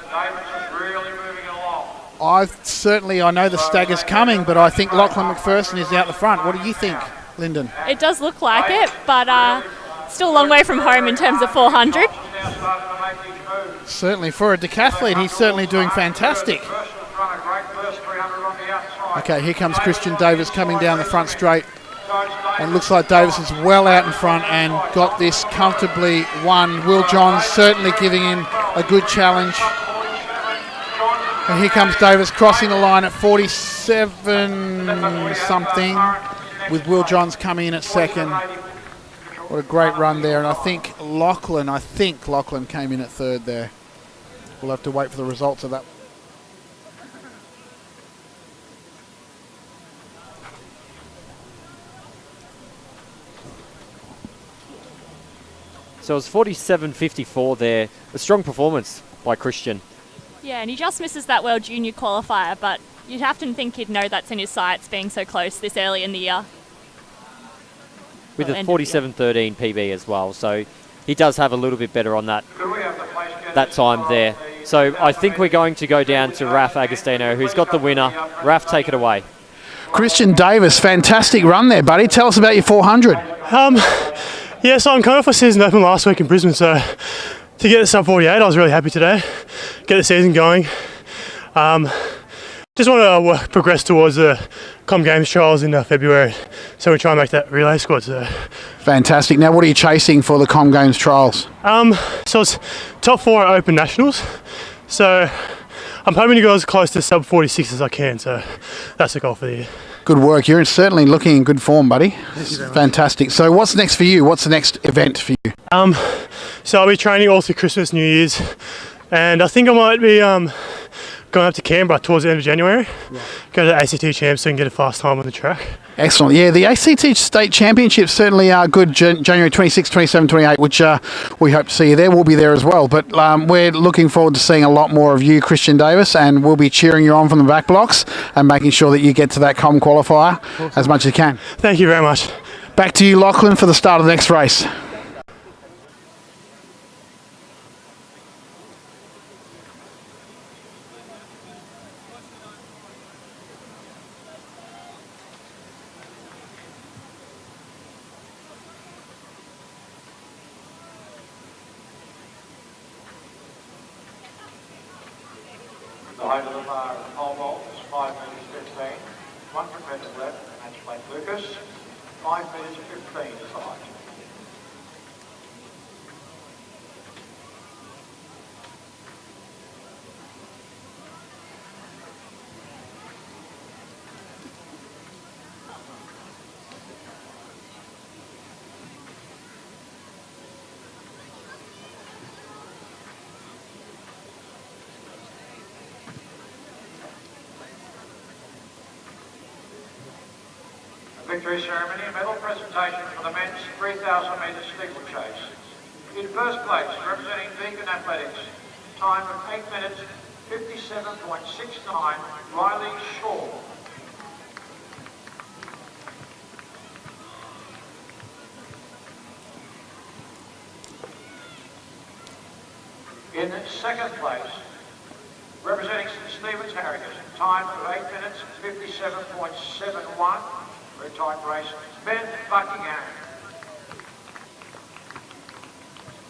Speaker 7: I know the stagger's coming, but I think Lachlan McPherson is out the front. What do you think, Lyndon?
Speaker 4: It does look like it, but still a long way from home in terms of 400.
Speaker 7: Certainly, for a decathlete, he's certainly doing fantastic. Okay, here comes Christian Davis coming down the front straight. And looks like Davis is well out in front and got this comfortably won. Will Johns certainly giving him a good challenge. And here comes Davis crossing the line at 47 something, with Will Johns coming in at second. What a great run there. And I think Lachlan came in at third there. We'll have to wait for the results of that.
Speaker 2: So it was 47.54 there. A strong performance by Christian.
Speaker 4: Yeah, and he just misses that World Junior qualifier, but you'd have to think he'd know that's in his sights being so close this early in the year.
Speaker 2: With a 47.13 PB as well, so he does have a little bit better on that time there. So I think we're going to go down to Raf Agostino, who's got the winner. Raf, take it away.
Speaker 8: Christian Davis, fantastic run there, buddy. Tell us about your 400.
Speaker 13: Yeah, so I'm coming off a season open last week in Brisbane, so to get the sub 48, I was really happy today. Get the season going. Just want to progress towards the Com Games trials in February, so we try and make that relay squad. So.
Speaker 8: Fantastic. Now, what are you chasing for the Com Games trials?
Speaker 13: So it's top 4 at Open Nationals. So I'm hoping to go as close to sub 46 as I can. So that's the goal for the year.
Speaker 8: Good work. You're certainly looking in good form, buddy. Fantastic. So what's next for you? What's the next event for you?
Speaker 13: So I'll be training all through Christmas, New Year's, and I think I might be going up to Canberra towards the end of January. Yeah. Go to the ACT Champs so I can get a fast time on the track.
Speaker 8: Excellent. Yeah, the ACT State Championships certainly are good. January 26, 27, 28, which we hope to see you there. We'll be there as well. But we're looking forward to seeing a lot more of you, Christian Davis, and we'll be cheering you on from the back blocks and making sure that you get to that Com qualifier as much as you can.
Speaker 13: Thank you very much.
Speaker 8: Back to you, Lachlan, for the start of the next race.
Speaker 5: The height of the bar at pole vault is 5 metres 15. 1 competitor left, match plate Lucas. 5 metres 15 is the height. Victory ceremony and medal presentation for the men's 3,000 metres steeplechase. In first place, representing Deakin Athletics, time of 8 minutes 57.69, Riley Shaw. In second place, representing St Stephen's Harriers, time of 8 minutes 57.71. Very tight race, Ben Buckingham.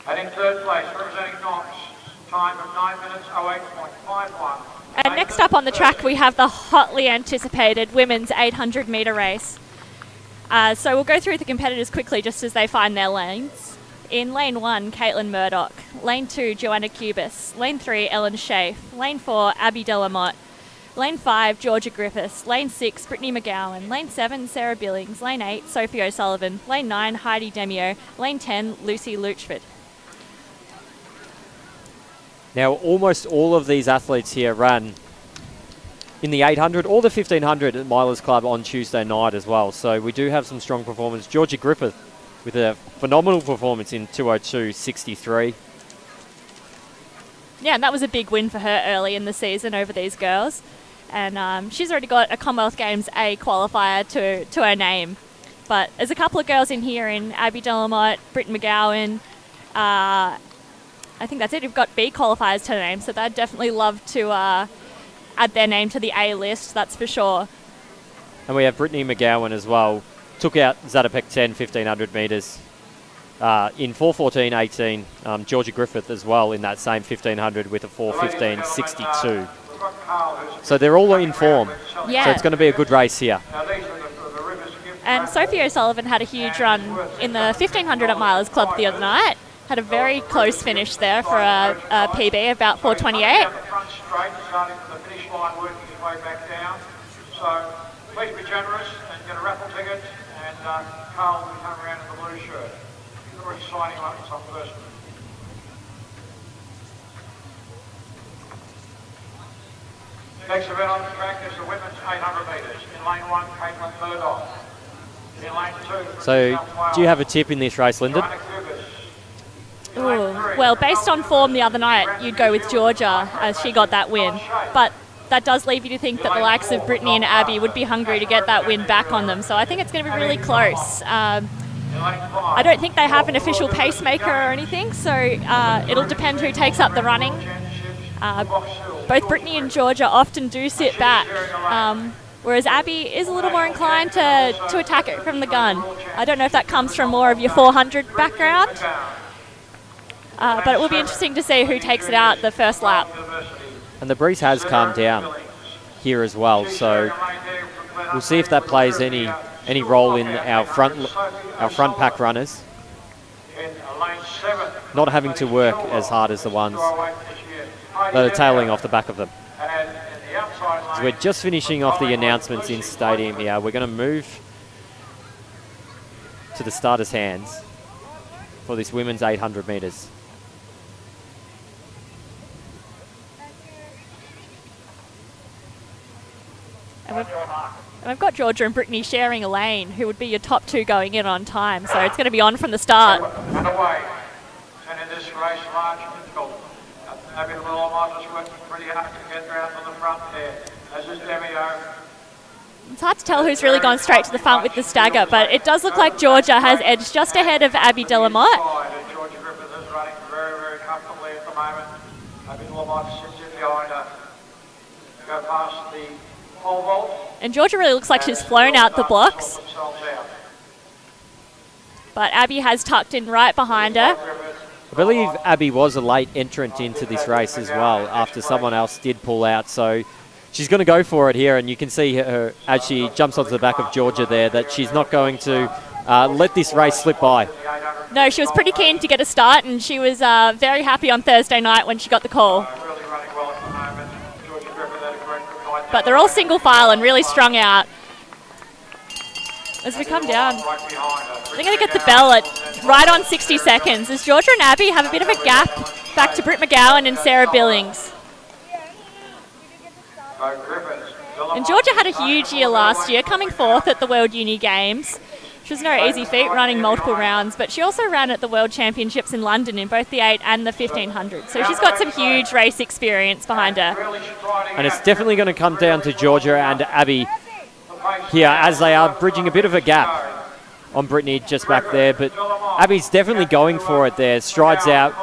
Speaker 5: And in third place, representing Knox, time of 9 minutes 08.51.
Speaker 4: And next up on the track, we have the hotly anticipated women's 800 metre race. So we'll go through the competitors quickly just as they find their lanes. In lane 1, Caitlin Murdoch. Lane 2, Joanna Cubis. Lane 3, Ellen Schaaf. Lane 4, Abby Delamotte. Lane 5, Georgia Griffiths. Lane 6, Brittany McGowan. Lane 7, Sarah Billings. Lane 8, Sophie O'Sullivan. Lane 9, Heidi Demio. Lane 10, Lucy Luchford.
Speaker 2: Now, almost all of these athletes here ran in the 800 or the 1500 at Milers Club on Tuesday night as well. So we do have some strong performance. Georgia Griffith with a phenomenal performance in 2:02.63.
Speaker 4: Yeah, and that was a big win for her early in the season over these girls. And she's already got a Commonwealth Games A qualifier to her name. But there's a couple of girls in here in Abby Delamotte, Britton McGowan. I think that's it. Who've got B qualifiers to their name, so they'd definitely love to add their name to the A list, that's for sure.
Speaker 2: And we have Brittany McGowan as well. Took out Zatopek 10, 1500 metres in 4:14.18. Georgia Griffith as well in that same 1500 with a 4:15.62. So they're all in form.
Speaker 4: Yeah.
Speaker 2: So it's going to be a good race here.
Speaker 4: And Sophie O'Sullivan had a huge run in the 1500 at Milers Club the other night. Had a very close finish there for a PB, about 4:28.
Speaker 5: Front straight, starting from the finish line, working his way back down. So please be generous and get a raffle ticket. And Carl will come around in the blue shirt. He's already signing up for some person. Next event on the track is the women's 800 metres. In lane 1, Caitlin Murdoch. In lane 2...
Speaker 2: So do you have a tip in this race, Lyndon?
Speaker 4: Ooh. Well, based on form the other night, you'd go with Georgia as she got that win. But that does leave you to think that the likes of Brittany and Abby would be hungry to get that win back on them. So I think it's going to be really close. I don't think they have an official pacemaker or anything, so it'll depend who takes up the running. Both Brittany and Georgia often do sit back, whereas Abby is a little more inclined to attack it from the gun. I don't know if that comes from more of your 400 background. But it will be interesting to see who takes it out the first lap.
Speaker 2: And the breeze has calmed down here as well, so we'll see if that plays any role in our front pack runners not having to work as hard as the ones that are tailing off the back of them. So we're just finishing off the announcements in stadium here. We're going to move to the starters' hands for this women's 800 metres.
Speaker 4: And we've got Georgia and Brittany sharing a lane, who would be your top two going in on time. So it's going to be on from the start.
Speaker 5: And away. And in this race, large and difficult. Abby Delamotte is working pretty hard to get round to the front there. As is Demio.
Speaker 4: It's hard to tell who's really gone straight to the front with the stagger, but it does look like Georgia has edged just ahead of Abby Delamotte.
Speaker 5: Georgia Griffith is running very, very comfortably at the moment. Abby Delamotte sits in behind her. Go past the pole vault.
Speaker 4: And Georgia really looks like she's flown out the blocks. But Abby has tucked in right behind her.
Speaker 2: I believe Abby was a late entrant into this race as well after someone else did pull out. So she's going to go for it here, and you can see her as she jumps onto the back of Georgia there that she's not going to let this race slip by.
Speaker 4: No, she was pretty keen to get a start, and she was very happy on Thursday night when she got the call. But they're all single file and really strung out. As we come down, they're going to get the bell at right on 60 seconds as Georgia and Abby have a bit of a gap back to Britt McGowan and Sarah Billings. And Georgia had a huge year last year, coming fourth at the World Uni Games. Which was no easy feat, running multiple rounds, but she also ran at the World Championships in London in both the 8 and the 1500. So she's got some huge race experience behind her.
Speaker 2: And it's definitely going to come down to Georgia and Abby here as they are bridging a bit of a gap on Brittany just back there. But Abby's definitely going for it there. Strides out.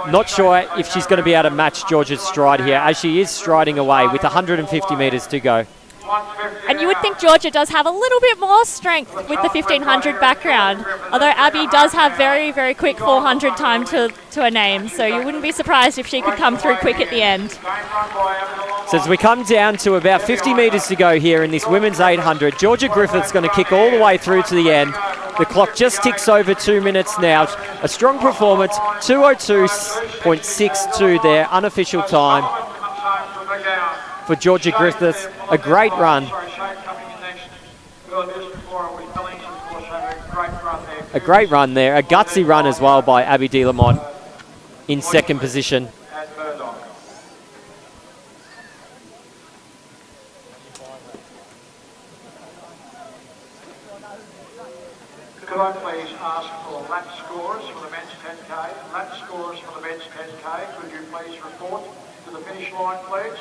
Speaker 2: Not sure if she's going to be able to match Georgia's stride here as she is striding away with 150 metres to go.
Speaker 4: And you would think Georgia does have a little bit more strength with the 1500 background, although Abby does have very, very quick 400 time to her name, so you wouldn't be surprised if she could come through quick at the end.
Speaker 2: So as we come down to about 50 metres to go here in this women's 800, Georgia Griffith's going to kick all the way through to the end. The clock just ticks over 2 minutes now. A strong performance, 2:02.62 there, unofficial time for Georgia Griffith. A great run. A great run there. A gutsy run as well by Abby Delamotte in second position.
Speaker 5: for the men's 10K. Could you please report to the finish line, please?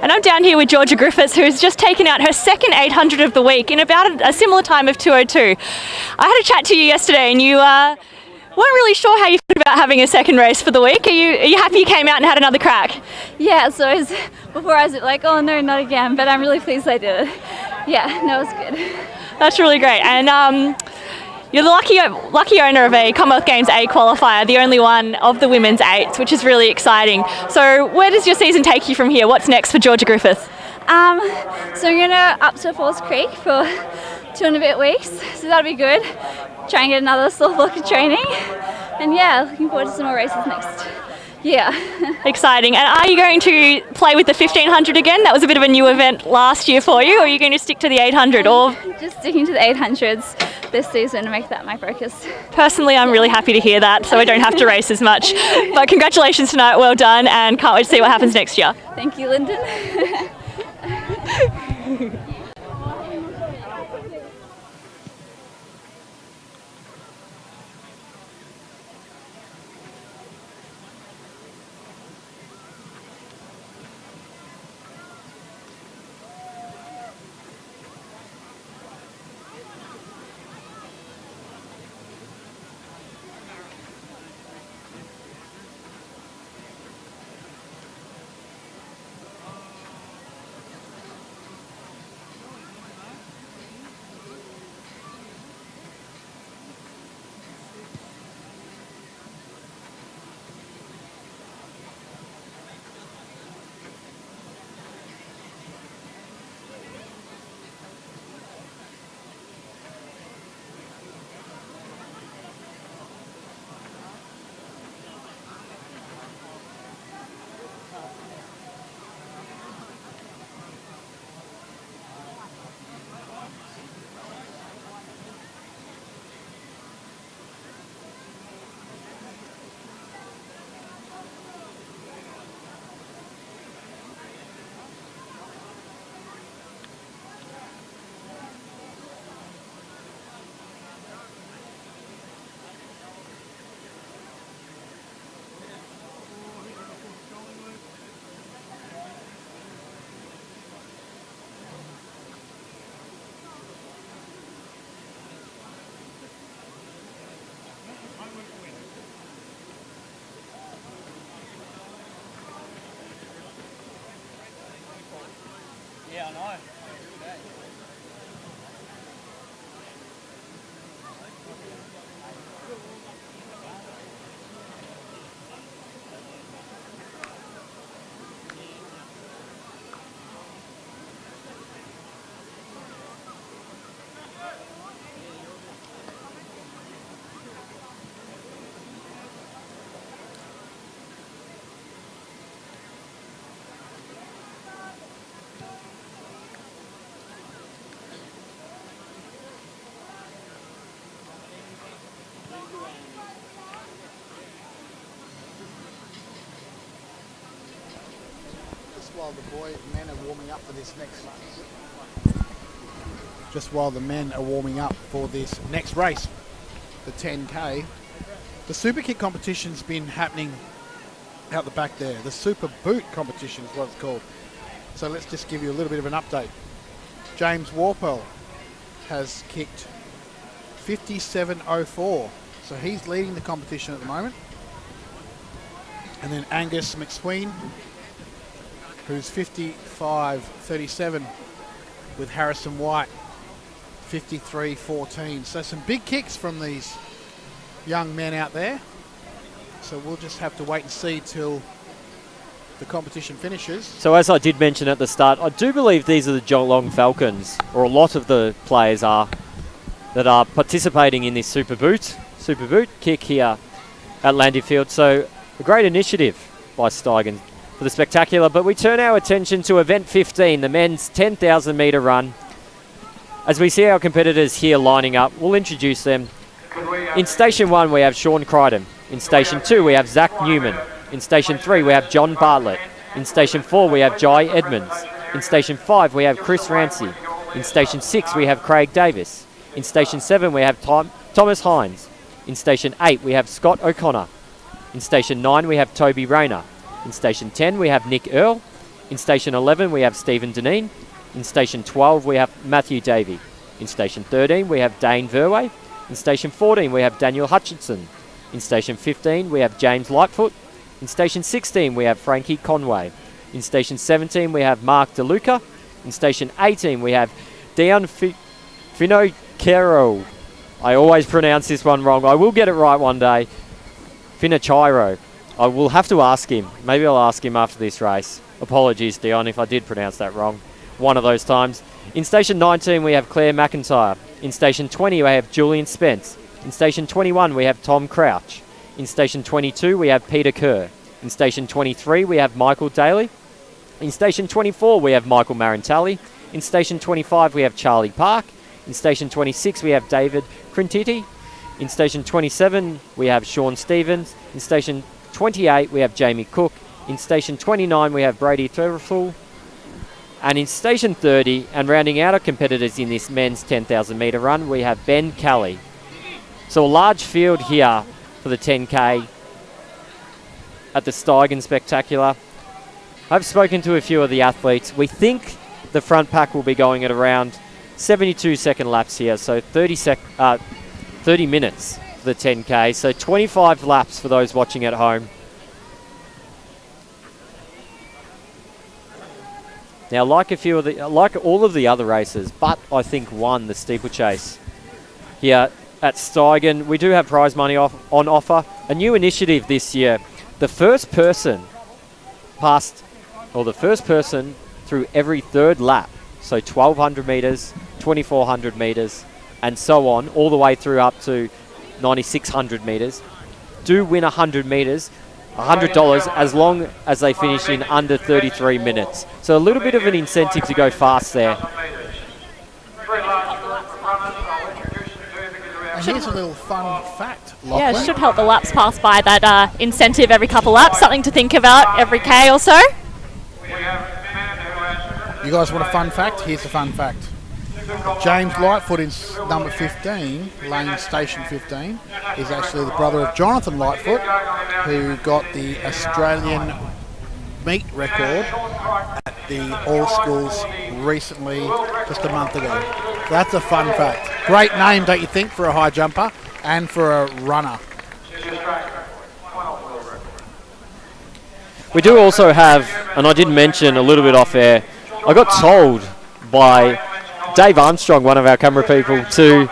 Speaker 4: And I'm down here with Georgia Griffiths, who's just taken out her second 800 of the week in about a similar time of 2:02. I had a chat to you yesterday, and you weren't really sure how you felt about having a second race for the week. Are you happy you came out and had another crack?
Speaker 14: Yeah, so before I was like, oh no, not again, but I'm really pleased I did it. Yeah, no, it was good.
Speaker 4: That's really great. And you're the lucky owner of a Commonwealth Games A qualifier, the only one of the women's 8s, which is really exciting. So where does your season take you from here? What's next for Georgia Griffith?
Speaker 14: So I'm going to up to Falls Creek for 2 and a bit weeks, so that'll be good. Try and get another soft block of training. And yeah, looking forward to some more races next. Yeah.
Speaker 4: Exciting. And are you going to play with the 1500 again? That was a bit of a new event last year for you, or are you going to stick to the 800? Or
Speaker 14: just sticking to the 800s this season and make that my focus.
Speaker 4: Personally, I'm really happy to hear that, so I don't have to race as much. But congratulations tonight, well done, and can't wait to see what happens next year.
Speaker 14: Thank you, Lyndon.
Speaker 15: Yeah, I know.
Speaker 7: While the men are warming up for this next race, the 10K, the super kick competition's been happening out the back there. The super boot competition is what it's called. So let's just give you a little bit of an update. James Warpel has kicked 57.04, so he's leading the competition at the moment. And then Angus McSween, who's 55.37 with Harrison White 53.14. So some big kicks from these young men out there. So we'll just have to wait and see till the competition finishes.
Speaker 2: So as I did mention at the start, I do believe these are the Geelong Falcons, or a lot of the players are, that are participating in this super boot kick here at Landyfield. So a great initiative by Steigen for the Spectacular. But we turn our attention to event 15, the men's 10,000 metre run. As we see our competitors here lining up, we'll introduce them. In Station 1, we have Sean Crichton. In Station 2, we have Zach Newman. In Station 3, we have John Bartlett. In Station 4, we have Jai Edmonds. In Station 5, we have Chris Rancy. In Station 6, we have Craig Davis. In Station 7, we have Thomas Hines. In Station 8, we have Scott O'Connor. In Station 9, we have Toby Rayner. In Station 10, we have Nick Earl. In Station 11, we have Stephen Deneen. In Station 12, we have Matthew Davey. In Station 13, we have Dane Verway. In Station 14, we have Daniel Hutchinson. In Station 15, we have James Lightfoot. In Station 16, we have Frankie Conway. In Station 17, we have Mark DeLuca. In Station 18, we have Dion Finocchiaro. I always pronounce this one wrong. I will get it right one day. Finocchiaro. I will have to ask him. Maybe I'll ask him after this race. Apologies, Dion, if I did pronounce that wrong. One of those times. In Station 19, we have Claire McIntyre. In Station 20, we have Julian Spence. In Station 21, we have Tom Crouch. In Station 22, we have Peter Kerr. In Station 23, we have Michael Daly. In Station 24, we have Michael Marantali. In Station 25, we have Charlie Park. In Station 26, we have David Crintiti. In Station 27, we have Sean Stevens. In Station 28, we have Jamie Cook. In Station 29, we have Brady Thurful. And in Station 30, and rounding out our competitors in this men's 10,000 metre run, we have Ben Kelly. So a large field here for the 10K at the Steigen Spectacular. I've spoken to a few of the athletes. We think the front pack will be going at around 72-second laps here, so 30 minutes for the 10K, so 25 laps for those watching at home. Now, like all of the other races, but I think one, the steeplechase here at Steigen, we do have prize money on offer. A new initiative this year. The first person through every third lap, so 1,200 metres, 2,400 metres, and so on, all the way through up to 9,600 metres, do win 100 metres, $100 as long as they finish in under 33 minutes. So a little bit of an incentive to go fast there.
Speaker 7: And here's a little fun fact, Lachlan.
Speaker 4: Yeah, it should help the laps pass by, that incentive every couple laps, something to think about every K or so.
Speaker 7: You guys want a fun fact? Here's a fun fact. James Lightfoot in number 15, lane station 15, is actually the brother of Jonathan Lightfoot, who got the Australian meet record at the All Schools recently, just a month ago. So that's a fun fact. Great name, don't you think, for a high jumper and for a runner.
Speaker 2: We do also have, and I did mention a little bit off air, I got told by Dave Armstrong, one of our camera people, to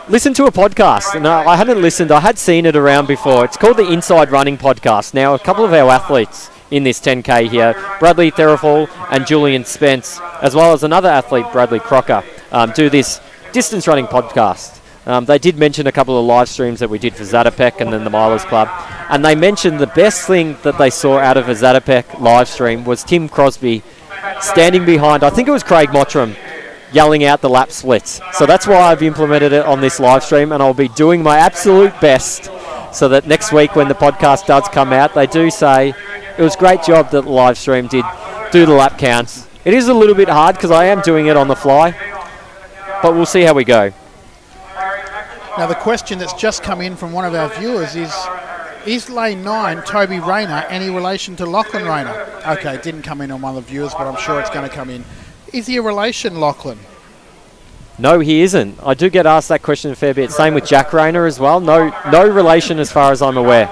Speaker 2: listen to a podcast. And I hadn't listened. I had seen it around before. It's called the Inside Running Podcast. Now, a couple of our athletes in this 10K here, Bradley Therafall and Julian Spence, as well as another athlete, Bradley Crocker, do this distance running podcast. They did mention a couple of live streams that we did for Zatopek and then the Milers Club. And they mentioned the best thing that they saw out of a Zatopek live stream was Tim Crosby standing behind, I think it was Craig Mottram, yelling out the lap splits. So that's why I've implemented it on this live stream, and I'll be doing my absolute best so that next week when the podcast does come out, they do say it was a great job that the live stream did do the lap counts. It is a little bit hard because I am doing it on the fly, but we'll see how we go.
Speaker 7: Now the question that's just come in from one of our viewers is lane 9, Toby Rayner, any relation to Lachlan Rayner? Okay, it didn't come in on one of the viewers, but I'm sure it's going to come in. Is he a relation, Lachlan?
Speaker 2: No, he isn't. I do get asked that question a fair bit. Same with Jack Rayner as well. No relation as far as I'm aware.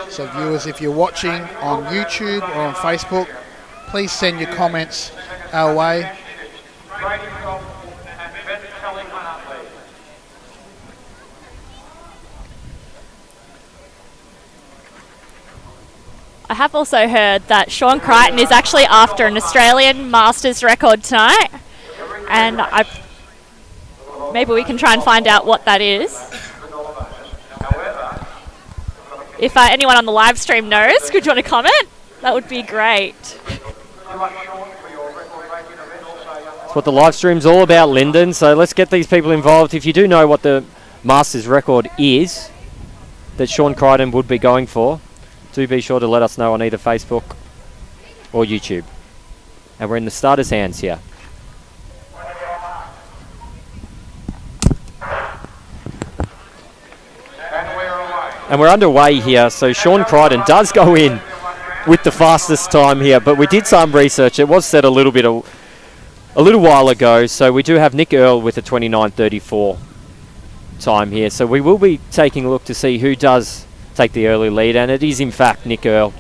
Speaker 7: So viewers, if you're watching on YouTube or on Facebook, please send your comments our way.
Speaker 4: I have also heard that Sean Crichton is actually after an Australian Masters record tonight, and maybe we can try and find out what that is. If anyone on the live stream knows, could you want to comment? That would be great.
Speaker 2: what the live stream's all about, Lyndon. So let's get these people involved. If you do know what the Masters record is that Sean Crichton would be going for, do be sure to let us know on either Facebook or YouTube. And we're in the starters' hands here. And we're underway here, so Sean Crichton does go in with the fastest time here, but we did some research. It was set a little while ago, so we do have Nick Earl with a 29:34 time here. So we will be taking a look to see who does take the early lead, and it is in fact Nick Earl.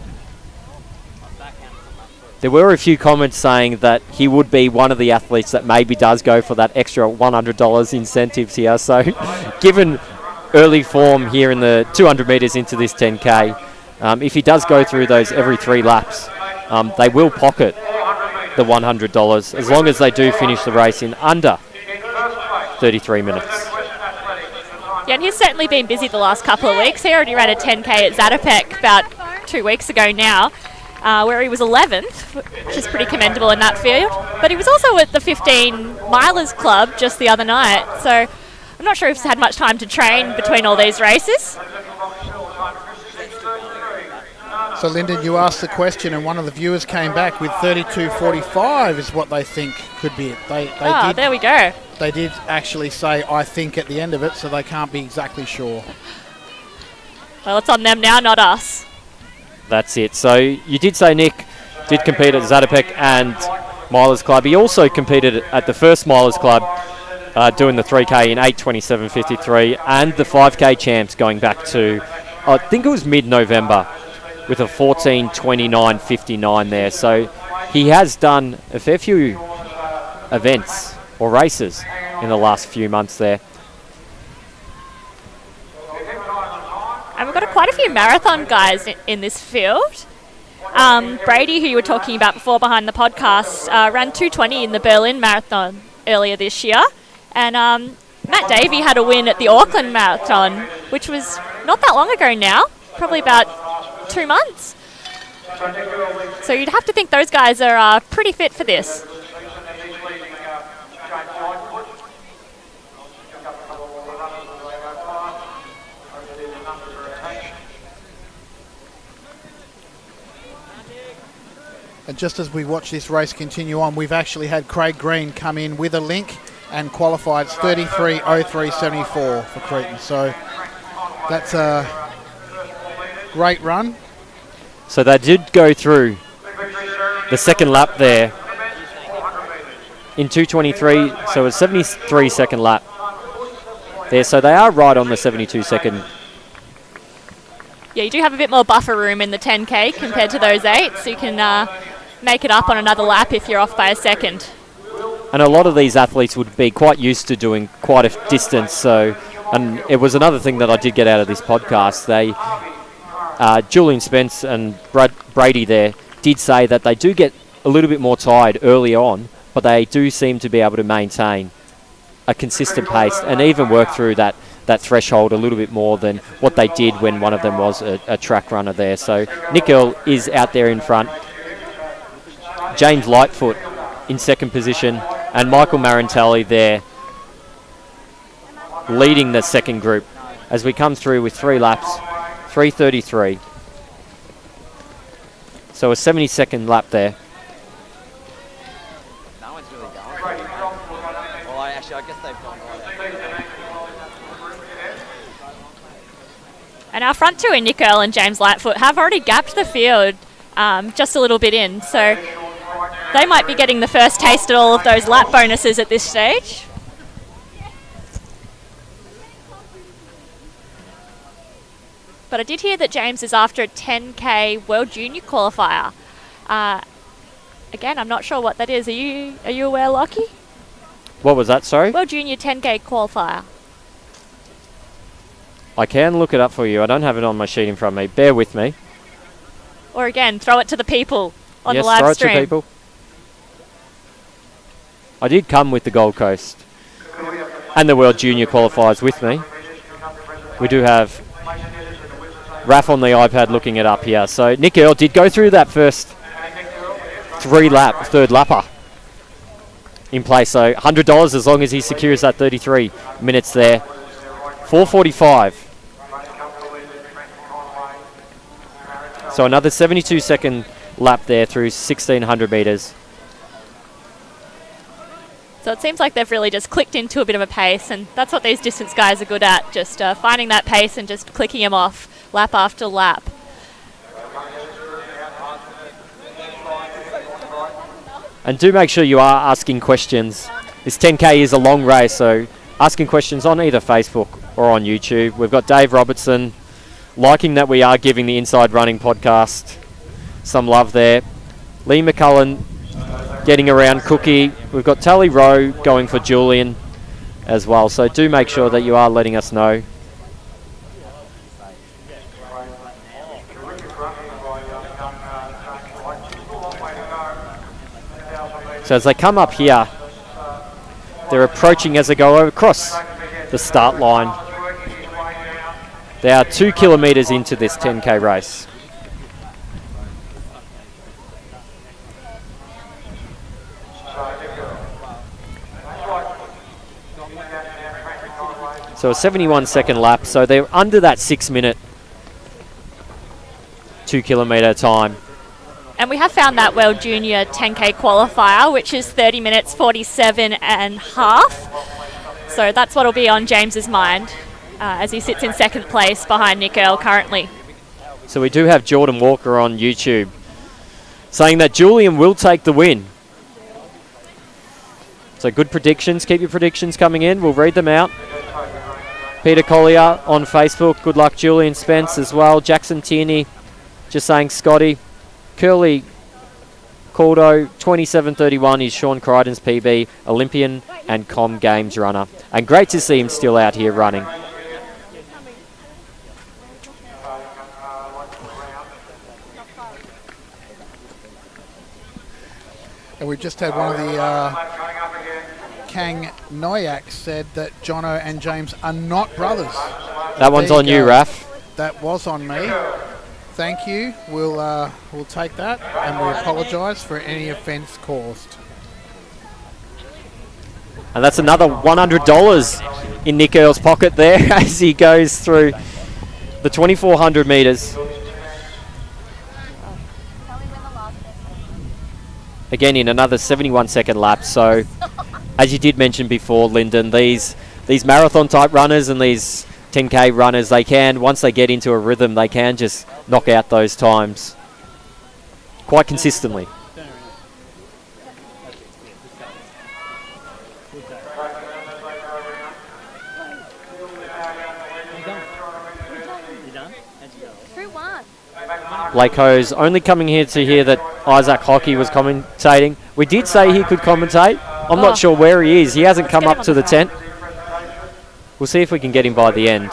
Speaker 2: There were a few comments saying that he would be one of the athletes that maybe does go for that extra $100 incentives here. So given early form here in the 200 metres into this 10K, if he does go through those every 3 laps, they will pocket the $100 as long as they do finish the race in under 33 minutes.
Speaker 4: Yeah, and he's certainly been busy the last couple of weeks. He already ran a 10K at Zatopek about 2 weeks ago now, where he was 11th, which is pretty commendable in that field. But he was also at the 15 Milers Club just the other night, so I'm not sure if he's had much time to train between all these races.
Speaker 8: So, Lyndon, you asked the question, and one of the viewers came back with 32:45 is what they think could be it.
Speaker 4: There we go.
Speaker 8: They did actually say, I think, at the end of it, so they can't be exactly sure.
Speaker 4: Well, it's on them now, not us.
Speaker 2: That's it. So you did say Nick did compete at Zatopek and Milers Club. He also competed at the first Milers Club, doing the 3K in 8:27:53, and the 5K champs going back to, I think it was mid-November, with a 14:29:59 there. So he has done a fair few events or races in the last few months there.
Speaker 4: And we've got quite a few marathon guys in this field. Brady, who you were talking about before behind the podcast, ran 2:20 in the Berlin Marathon earlier this year. And Matt Davey had a win at the Auckland Marathon, which was not that long ago now, probably about 2 months. So you'd have to think those guys are pretty fit for this.
Speaker 8: And just as we watch this race continue on, we've actually had Craig Green come in with a link and qualified 33:03:74 for Cretan. So that's a great run.
Speaker 2: So they did go through the second lap there in 2:23, so a 73-second lap there. So they are right on the 72-second.
Speaker 4: Yeah, you do have a bit more buffer room in the 10K compared to those 8, so you can make it up on another lap if you're off by a second.
Speaker 2: And a lot of these athletes would be quite used to doing quite a distance. So, and it was another thing that I did get out of this podcast. Julian Spence and Brady there did say that they do get a little bit more tired early on, but they do seem to be able to maintain a consistent pace and even work through that threshold a little bit more than what they did when one of them was a track runner there. So Nick Earl is out there in front. James Lightfoot in second position, and Michael Marantelli there leading the second group as we come through with 3 laps, 3:33. So a 70-second lap there.
Speaker 15: No one's really going. Well, I guess they've gone right.
Speaker 4: And our front two in Nick Earl and James Lightfoot have already gapped the field just a little bit in, so they might be getting the first taste at all of those lap bonuses at this stage. But I did hear that James is after a 10K World Junior qualifier. Again, I'm not sure what that is. Are you aware, Lockie?
Speaker 2: What was that, sorry?
Speaker 4: World Junior 10K qualifier.
Speaker 2: I can look it up for you. I don't have it on my sheet in front of me. Bear with me.
Speaker 4: Or again, throw it to the people on
Speaker 2: yes,
Speaker 4: the live
Speaker 2: throw
Speaker 4: stream.
Speaker 2: it to people. I did come with the Gold Coast and the World Junior qualifiers with me. We do have Raf on the iPad looking it up here. So Nick Earl did go through that first third lapper. in place. So $100 as long as he secures that 33 minutes there. 4:45. So another 72-second lap there through 1,600 metres.
Speaker 4: So it seems like they've really just clicked into a bit of a pace, and that's what these distance guys are good at, just finding that pace and just clicking him off lap after lap.
Speaker 2: And do make sure you are asking questions. This 10K is a long race, so asking questions on either Facebook or on YouTube. We've got Dave Robertson liking that we are giving the Inside Running podcast some love there. Lee McCullen getting around Cookie. We've got Tally Rowe going for Julian as well, so do make sure that you are letting us know. So as they come up here, they're approaching as they go across the start line. They are 2 kilometres into this 10K race. So a 71-second lap, so they're under that 6-minute 2 kilometre time.
Speaker 4: And we have found that World Junior 10K qualifier, which is 30 minutes 47 and half. So that's what will be on James's mind as he sits in second place behind Nick Earl currently.
Speaker 2: So we do have Jordan Walker on YouTube saying that Julian will take the win. So good predictions. Keep your predictions coming in. We'll read them out. Peter Collier on Facebook. Good luck, Julian Spence as well. Jackson Tierney just saying Scotty. Curly Cordo, 27:31 is Sean Crichton's PB, Olympian and Com Games runner. And great to see him still out here running.
Speaker 7: And we just had one of the Kang Noyak said that Jono and James are not brothers.
Speaker 2: That one's on you, Raf.
Speaker 7: That was on me. Thank you. We'll take that, and we apologise for any offence caused.
Speaker 2: And that's another $100 in Nick Earl's pocket there as he goes through the 2,400 metres. Again in another 71-second lap. So, as you did mention before, Lyndon, these marathon type runners and these 10K runners, they can, once they get into a rhythm, they can just knock out those times quite consistently. Blake Hose only coming here to hear that Isaac Hockey was commentating. We did say he could commentate. I'm not sure where he is. He hasn't come up to the tent. We'll see if we can get him by the end.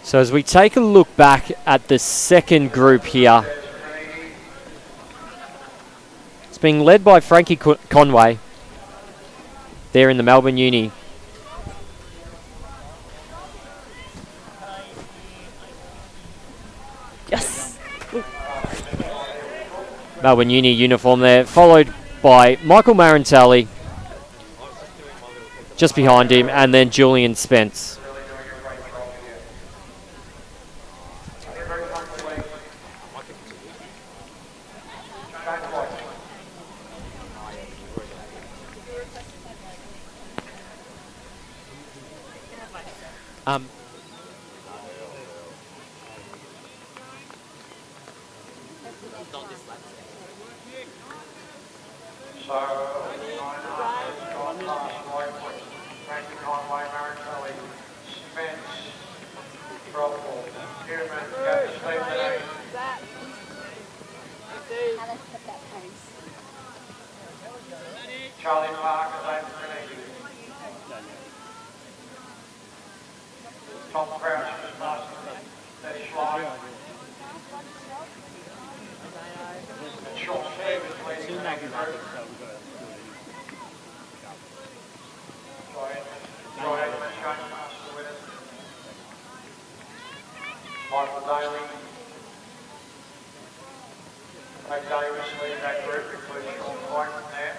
Speaker 2: So as we take a look back at the second group here, it's being led by Frankie Conway there in the Melbourne Uni.
Speaker 4: Yes.
Speaker 2: Melbourne Uni uniform there, followed by Michael Marantelli just behind him, and then Julian Spence.
Speaker 5: Charlie Parker, David Kennedy. Tom Crouch, Dennis Schlein. And Sean Stevens leading the next group. Troy Edmonds showing us the winners. Michael Daly. Craig Davis leading that group, including Sean Clayton there.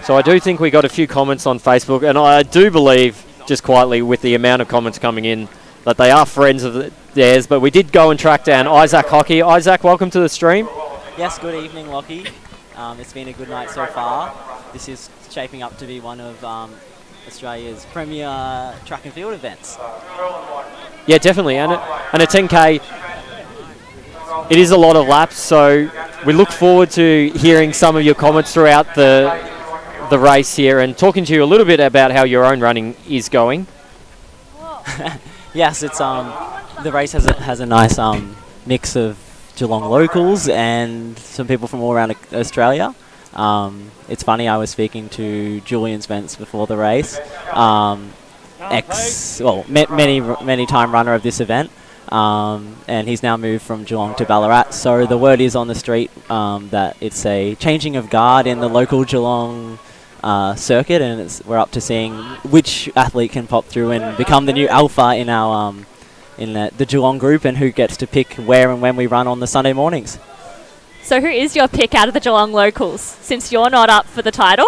Speaker 2: So I do think we got a few comments on Facebook, and I do believe, just quietly, with the amount of comments coming in, that they are friends of theirs. But we did go and track down Isaac Hockey. Isaac, welcome to the stream.
Speaker 16: Yes, good evening, Lockie. It's been a good night so far. This is shaping up to be one of Australia's premier track and field events.
Speaker 2: Yeah, definitely. And a 10K, it is a lot of laps, so we look forward to hearing some of your comments throughout the race here and talking to you a little bit about how your own running is going.
Speaker 16: Yes, it's the race has a nice mix of Geelong locals and some people from all around Australia. It's funny, I was speaking to Julian Spence before the race, many time runner of this event, and he's now moved from Geelong to Ballarat. So the word is on the street that it's a changing of guard in the local Geelong circuit, and we're up to seeing which athlete can pop through and become the new alpha in our in the Geelong group, and who gets to pick where and when we run on the Sunday mornings.
Speaker 4: So who is your pick out of the Geelong locals, since you're not up for the title?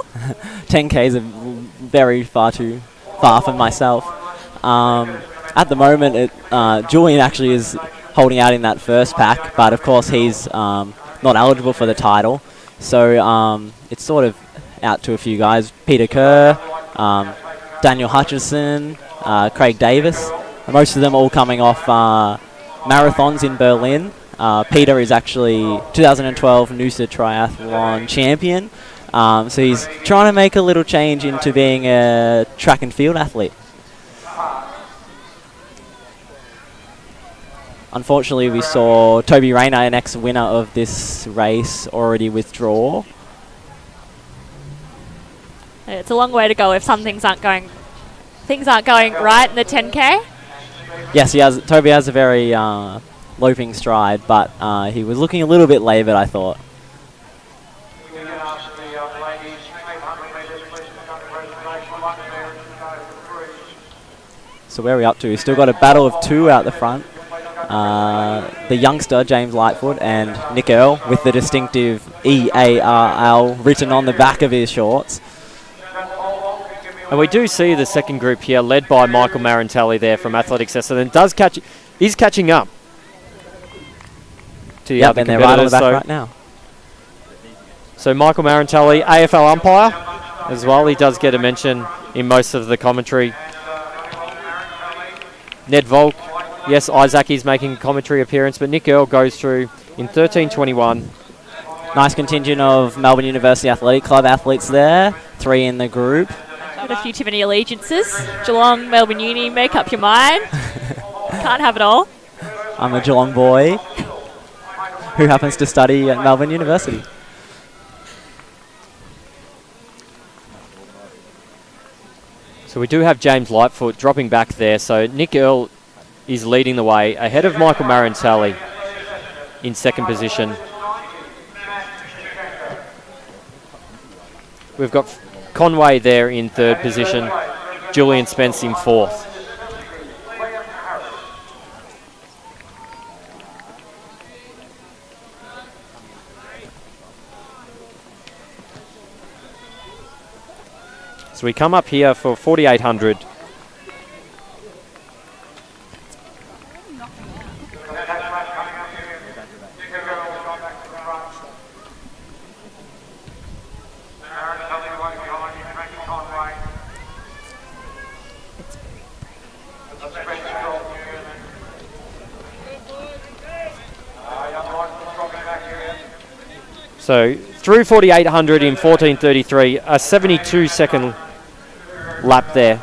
Speaker 16: 10Ks are too far for myself. At the moment, Julian actually is holding out in that first pack, but of course he's not eligible for the title. So it's sort of out to a few guys. Peter Kerr, Daniel Hutchison, Craig Davis. Most of them all coming off marathons in Berlin. Peter is actually 2012 Noosa Triathlon champion. So he's trying to make a little change into being a track and field athlete. Unfortunately, we saw Toby Rayner, an ex-winner of this race, already withdraw.
Speaker 4: It's a long way to go if things aren't going right in the 10K.
Speaker 16: Yes, Toby has a very loping stride, but he was looking a little bit laboured, I thought. So where are we up to? We've still got a battle of two out the front. The youngster, James Lightfoot, and Nick Earl, with the distinctive EARL written on the back of his shorts.
Speaker 2: And we do see the second group here, led by Michael Marantelli there from Athletics Essendon. He's catching up to the other
Speaker 16: and they're right on the back right now.
Speaker 2: So Michael Marantelli, AFL umpire as well. He does get a mention in most of the commentary. Ned Volk, yes, Isaac is making a commentary appearance, but Nick Earl goes through in 13:21.
Speaker 16: Nice contingent of Melbourne University Athletic Club athletes there, 3 in the group.
Speaker 4: Got a few too many allegiances. Geelong, Melbourne Uni, make up your mind. Can't have it all.
Speaker 16: I'm a Geelong boy who happens to study at Melbourne University.
Speaker 2: So we do have James Lightfoot dropping back there. So Nick Earl is leading the way ahead of Michael Marantelli in second position. We've got Conway there in third position, Julian Spence in fourth. So we come up here for 4,800. So through 4,800 in 14:33, a 72-second lap there.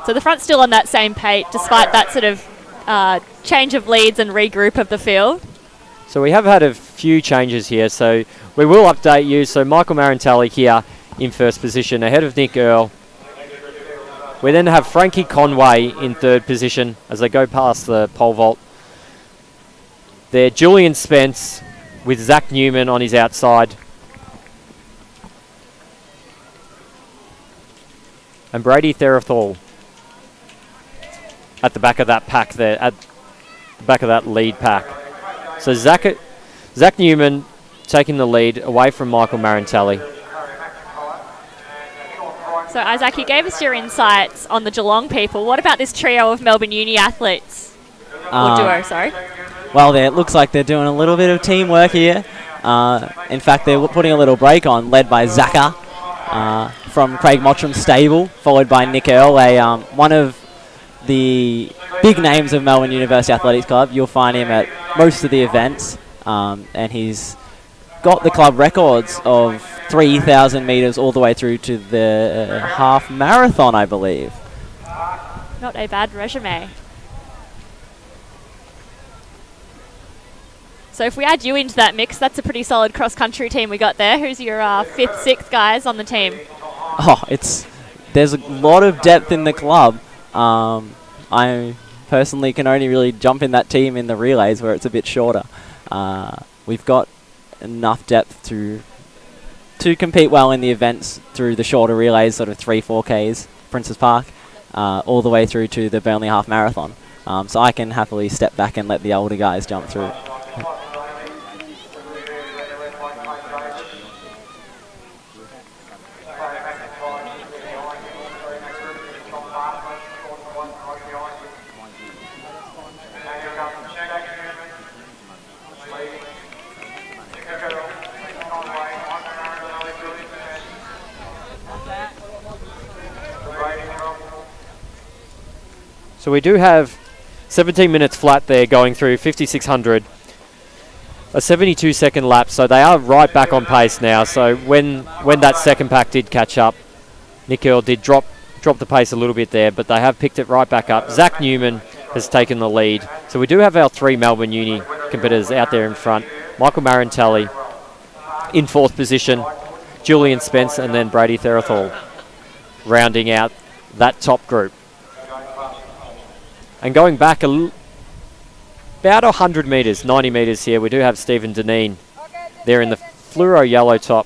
Speaker 4: So the front's still on that same pace, despite that sort of change of leads and regroup of the field.
Speaker 2: So we have had a few changes here, so we will update you. So Michael Marantelli here in first position, ahead of Nick Earl. We then have Frankie Conway in third position as they go past the pole vault. There, Julian Spence with Zach Newman on his outside. And Brady Therathall at the back of that pack there, at the back of that lead pack. So Zach Newman taking the lead away from Michael Marantelli.
Speaker 4: So Isaac, you gave us your insights on the Geelong people. What about this trio of Melbourne Uni athletes? Or duo, sorry.
Speaker 16: Well, it looks like they're doing a little bit of teamwork here. In fact, they're putting a little break on, led by Zaka from Craig Mottram's stable, followed by Nick Earl, one of the big names of Melbourne University Athletics Club. You'll find him at most of the events, and he's got the club records of 3,000 metres all the way through to the half marathon, I believe.
Speaker 4: Not a bad resume. So if we add you into that mix, that's a pretty solid cross-country team we got there. Who's your 5th, 6th guys on the team?
Speaker 16: Oh, there's a lot of depth in the club. I personally can only really jump in that team in the relays where it's a bit shorter. We've got enough depth to compete well in the events through the shorter relays, sort of 3-4Ks, Princes Park, all the way through to the Burnley Half Marathon. So I can happily step back and let the older guys jump through.
Speaker 2: So we do have 17 minutes flat there going through 5,600. A 72-second lap, so they are right back on pace now. So when that second pack did catch up, Nick Earl did drop the pace a little bit there, but they have picked it right back up. Zach Newman has taken the lead. So we do have our 3 Melbourne Uni competitors out there in front. Michael Marantelli in 4th position, Julian Spence, and then Brady Therathall rounding out that top group. And going back about 100 metres, 90 metres here, we do have Stephen Deneen there in the fluoro yellow top.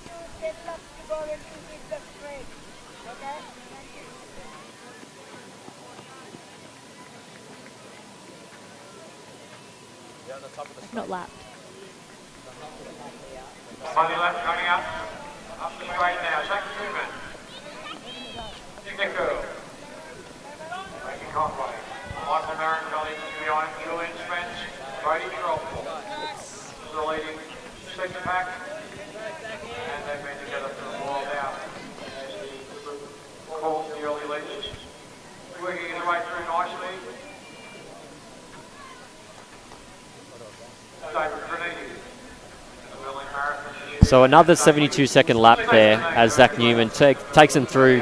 Speaker 4: Not lapped.
Speaker 5: Money left coming up. Up the straight now. Zach Newman. Nick Earl. Frankie Conway. Michael Marantelli behind Julian Spence. Brady Therathall. The leading 6th pack. And they've been together for a while now. As the group calls the early leaders. Working his way through nicely. David Grenady.
Speaker 2: So another 72-second lap there as Zach Newman takes him through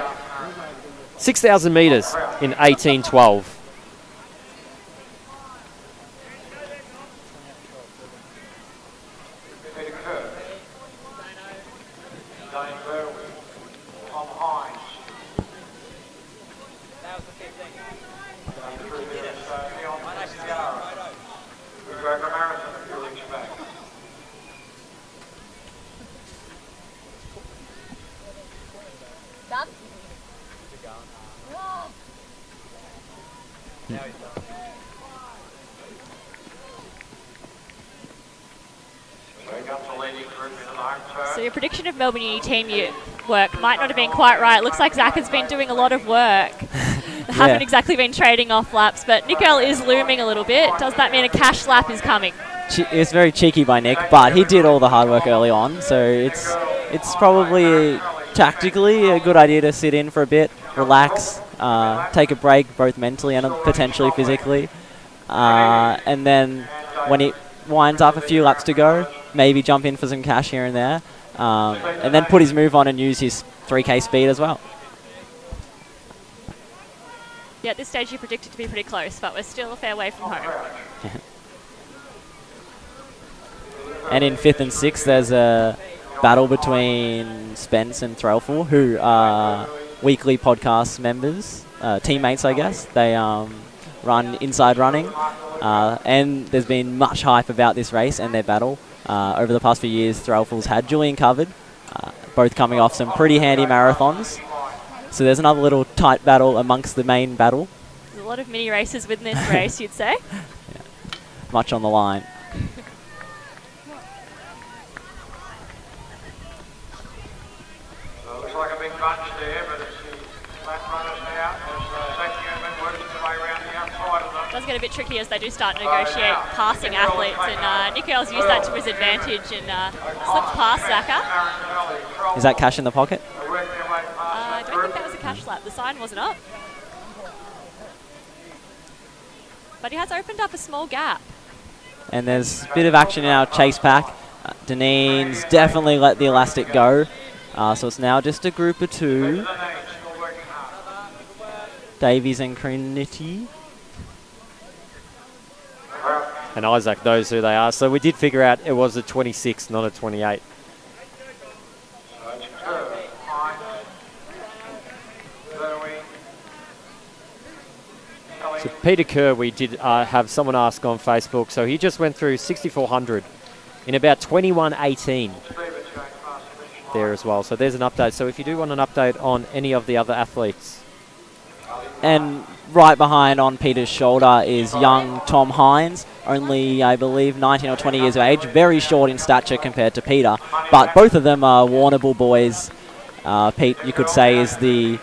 Speaker 2: 6,000 metres in 18:12.
Speaker 4: So your prediction of Melbourne Uni team work might not have been quite right. Looks like Zach has been doing a lot of work. They haven't exactly been trading off laps, but Nick Earl is looming a little bit. Does that mean a cash lap is coming?
Speaker 16: It's very cheeky by Nick, but he did all the hard work early on, so it's probably tactically a good idea to sit in for a bit, relax, take a break both mentally and potentially physically, and then when winds up a few laps to go, maybe jump in for some cash here and there, and then put his move on and use his 3K speed as well.
Speaker 4: Yeah, at this stage you predict it to be pretty close, but we're still a fair way from home.
Speaker 16: And in 5th and 6th, there's a battle between Spence and Threlful, who are weekly podcast members, teammates, I guess. They run Inside Running, and there's been much hype about this race and their battle. Over the past few years, Threlful's had Julian covered, both coming off some pretty handy marathons. So there's another little tight battle amongst the main battle.
Speaker 4: There's a lot of mini races within this race, you'd say.
Speaker 16: Yeah. Much on the line.
Speaker 5: Looks like a big bunch there, but it's the lap runners now. As Zach Newman works his way around the outside of them.
Speaker 4: It does get a bit tricky as they do start to negotiate passing athletes, and Nick Earls used that to his advantage and slipped past Zaka.
Speaker 16: Is that cash in the pocket?
Speaker 4: I don't think that was a cash lap. The sign wasn't up. But he has opened up a small gap.
Speaker 16: And there's a bit of action in our chase pack. Deneen's definitely let the elastic go. So it's now just a group of 2. Davies and Crinity.
Speaker 2: And Isaac knows who they are. So we did figure out it was a 26, not a 28. So Peter Kerr, we did have someone ask on Facebook. So he just went through 6,400 in about 21:18 there as well. So there's an update. So if you do want an update on any of the other athletes.
Speaker 16: And right behind on Peter's shoulder is young Tom Hines, only, I believe, 19 or 20 years of age, very short in stature compared to Peter. But both of them are Warrnambool boys. Pete, you could say, is the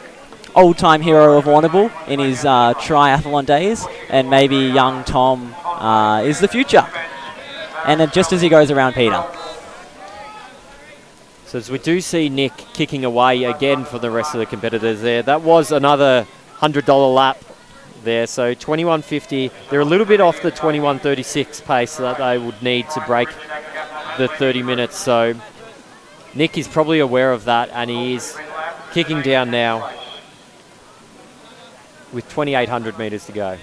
Speaker 16: old-time hero of Warrnambool in his triathlon days, and maybe young Tom is the future. And just as he goes around Peter.
Speaker 2: So as we do see Nick kicking away again for the rest of the competitors there. That was another $100 lap there, so 21:50. They're a little bit off the 21:36 pace that they would need to break the 30 minutes. So Nick is probably aware of that, and he is kicking down now with 2,800 metres to go.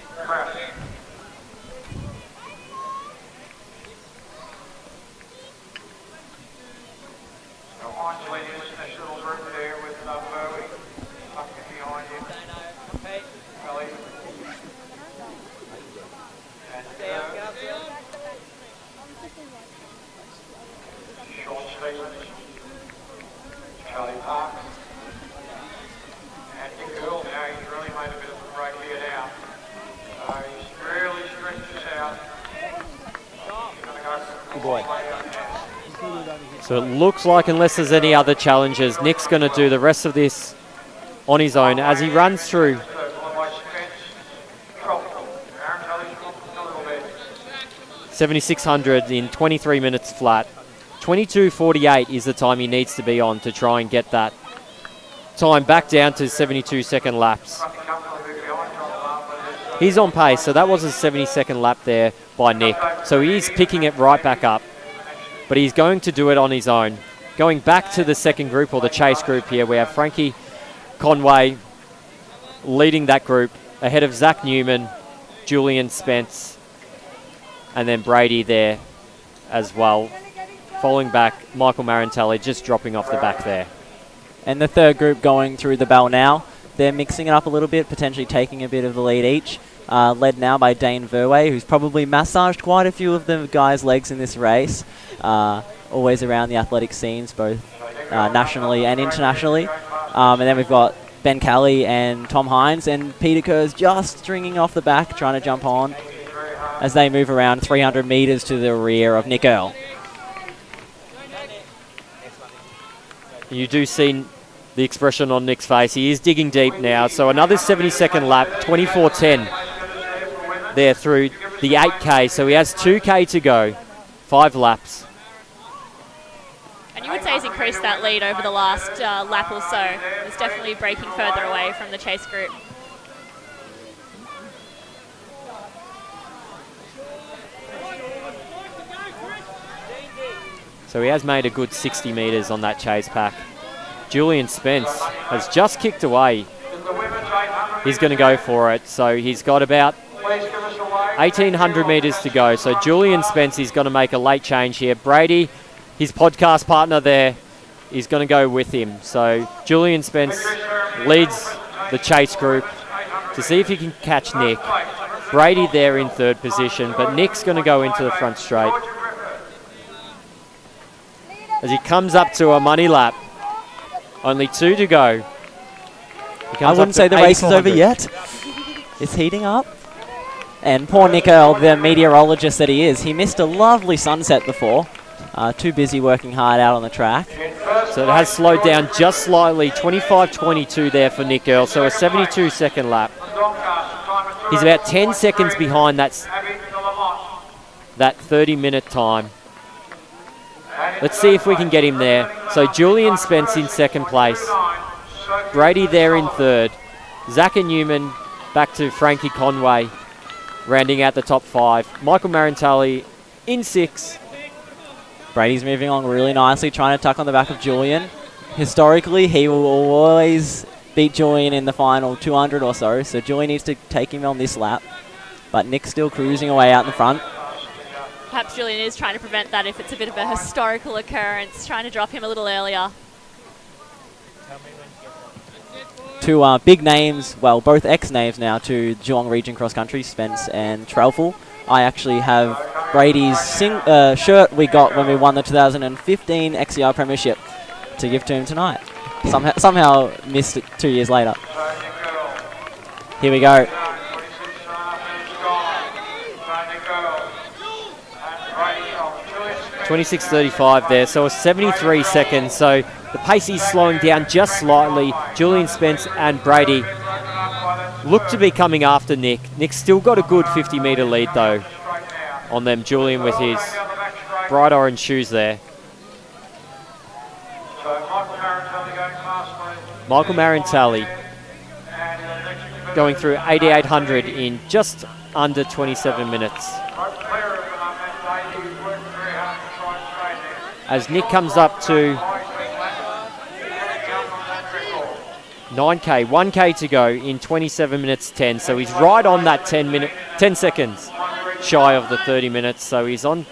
Speaker 2: So it looks like, unless there's any other challenges, Nick's going to do the rest of this on his own as he runs through 7,600 in 23 minutes flat. 22:48 is the time he needs to be on to try and get that time back down to 72-second laps. He's on pace, so that was a 70-second lap there by Nick. So he's picking it right back up. But he's going to do it on his own. Going back to the second group, or the chase group here, we have Frankie Conway leading that group ahead of Zach Newman, Julian Spence, and then Brady there as well. Following back, Michael Marantelli just dropping off the back there.
Speaker 16: And the third group going through the bell now. They're mixing it up a little bit, potentially taking a bit of the lead each. Led now by Dane Verway, who's probably massaged quite a few of the guys' legs in this race. Always around the athletic scenes, both nationally and internationally. And then we've got Ben Kelly and Tom Hines, and Peter Kerr's just stringing off the back, trying to jump on as they move around 300 metres to the rear of Nick Earl.
Speaker 2: You do see the expression on Nick's face. He is digging deep now. So another 70-second lap, 24:10 there through the 8K. So he has 2K to go, 5 laps.
Speaker 4: And you would say he's increased that lead over the last lap or so. He's definitely breaking further away from the chase group.
Speaker 2: So he has made a good 60 metres on that chase pack. Julian Spence has just kicked away. He's going to go for it. So he's got about 1,800 metres to go. So Julian Spence is going to make a late change here. Brady, his podcast partner there, is going to go with him. So Julian Spence leads the chase group to see if he can catch Nick. Brady there in third position, but Nick's going to go into the front straight. As he comes up to a money lap. Only 2 to go.
Speaker 16: I wouldn't say the race is over yet. It's heating up. And poor Nick Earl, the meteorologist that he is, he missed a lovely sunset before. Too busy working hard out on the track.
Speaker 2: So it has slowed down just slightly. 25.22 there for Nick Earl. So a 72-second lap. He's about 10 seconds behind that 30-minute time. Let's see if we can get him there. So Julian Spence in second place. Brady there in third. Zach and Newman back to Frankie Conway, rounding out the top 5. Michael Marantelli in 6.
Speaker 16: Brady's moving along really nicely, trying to tuck on the back of Julian. Historically, he will always beat Julian in the final 200 or so, so Julian needs to take him on this lap. But Nick's still cruising away out in the front.
Speaker 4: Perhaps Julian is trying to prevent that if it's a bit of a historical occurrence, trying to drop him a little earlier.
Speaker 16: 2 big names, well, both ex-names now to Geelong Region Cross Country, Spence and Trelful. I actually have Brady's shirt we got when we won the 2015 XCR Premiership to give to him tonight. Somehow missed it 2 years later. Here we go.
Speaker 2: 26.35 there, so a 73 seconds. So the pace is slowing down just slightly. Julian Spence and Brady look to be coming after Nick. Nick's still got a good 50-metre lead though on them. Julian with his bright orange shoes there. Michael Marantelli going through 8,800 in just under 27 minutes. As Nick comes up to 9K, 1K to go in 27 minutes 10. So he's right on that 10 seconds shy of the 30 minutes. So he's on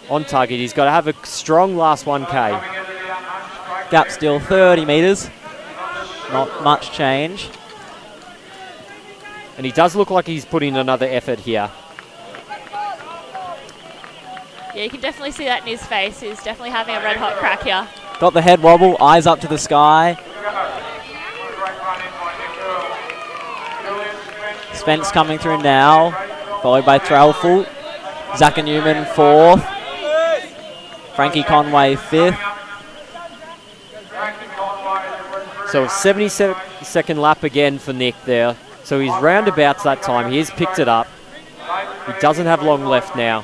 Speaker 2: target. He's got to have a strong last 1K.
Speaker 16: Gap still 30 metres. Not much change.
Speaker 2: And he does look like he's putting another effort here.
Speaker 4: Yeah, you can definitely see that in his face. He's definitely having a red-hot crack here.
Speaker 16: Got the head wobble, eyes up to the sky. Spence coming through now, followed by Trelful. Zach and Newman 4th. Frankie Conway 5th.
Speaker 2: So a 70-second lap again for Nick there. So he's roundabouts that time. He has picked it up. He doesn't have long left now.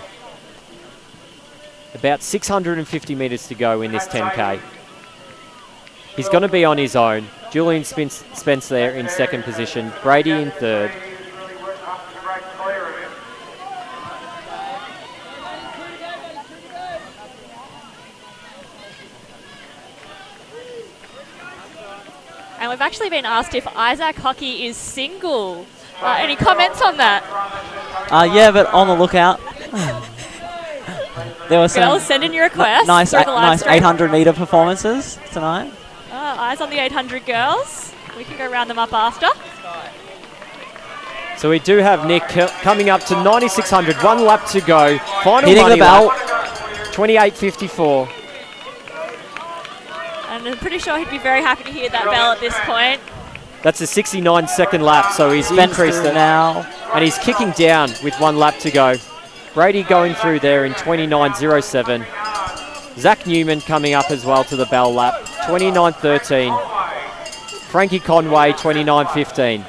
Speaker 2: About 650 metres to go in this 10K. He's going to be on his own. Julian Spence there in second position. Brady in third.
Speaker 4: And we've actually been asked if Isaac Hockey is single. Any comments on that?
Speaker 16: Yeah, but on the lookout. There were some
Speaker 4: girls, send in your requests.
Speaker 16: Nice 800-metre performances tonight.
Speaker 4: Eyes on the 800 girls. We can go round them up after.
Speaker 2: So we do have Nick coming up to 9,600. 1 lap to go. Final
Speaker 16: hitting the bell.
Speaker 2: 28.54.
Speaker 4: And I'm pretty sure he'd be very happy to hear that bell at this point.
Speaker 2: That's a 69-second lap, so he's increased it
Speaker 16: now.
Speaker 2: And he's kicking down with 1 lap to go. Brady going through there in 29.07. Zach Newman coming up as well to the bell lap, 29.13. Frankie Conway, 29.15.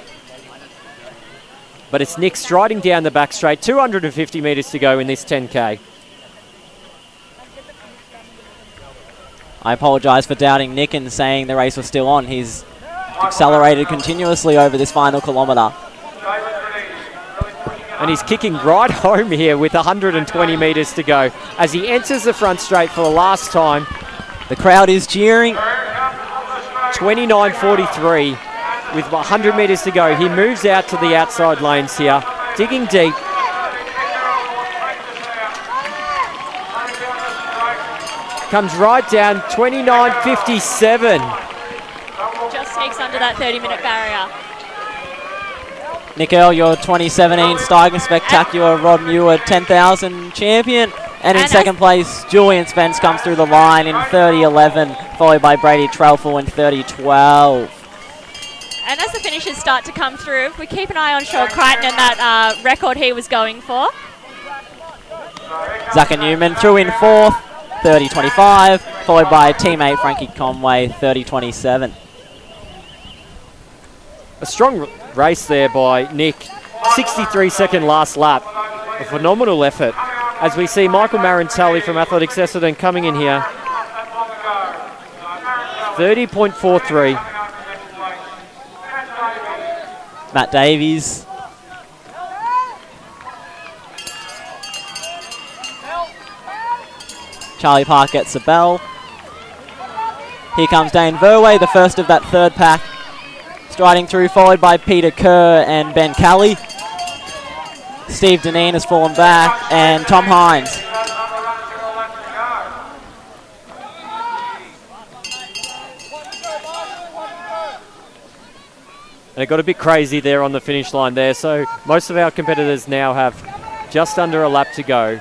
Speaker 2: But it's Nick striding down the back straight, 250 metres to go in this 10K.
Speaker 16: I apologise for doubting Nick and saying the race was still on. He's accelerated continuously over this final kilometre.
Speaker 2: And he's kicking right home here with 120 metres to go. As he enters the front straight for the last time.
Speaker 16: The crowd is cheering.
Speaker 2: 29.43 with 100 metres to go. He moves out to the outside lanes here, digging deep. Comes right down, 29.57.
Speaker 4: Just takes under that 30-minute barrier.
Speaker 16: Nick Earl, your 2017 Steigen Spectacular Rod Muir 10,000 champion. And in second place, Julian Spence comes through the line in 30.11, followed by Brady Trelfall in 30.12.
Speaker 4: And as the finishes start to come through, we keep an eye on Sean Crichton and that record he was going for.
Speaker 16: Zaka Newman through in fourth, 30.25, followed by teammate Frankie Conway, 30.27.
Speaker 2: A strong race there by Nick. 63-second last lap. A phenomenal effort. As we see Michael Marantelli from Athletics Essendon coming in here. 30.43.
Speaker 16: Matt Davies. Charlie Park gets a bell. Here comes Dane Verway, the first of that third pack. Striding through, followed by Peter Kerr and Ben Kelly. Steve Deneen has fallen back, and Tom Hines.
Speaker 2: And it got a bit crazy there on the finish line there, so most of our competitors now have just under a lap to go.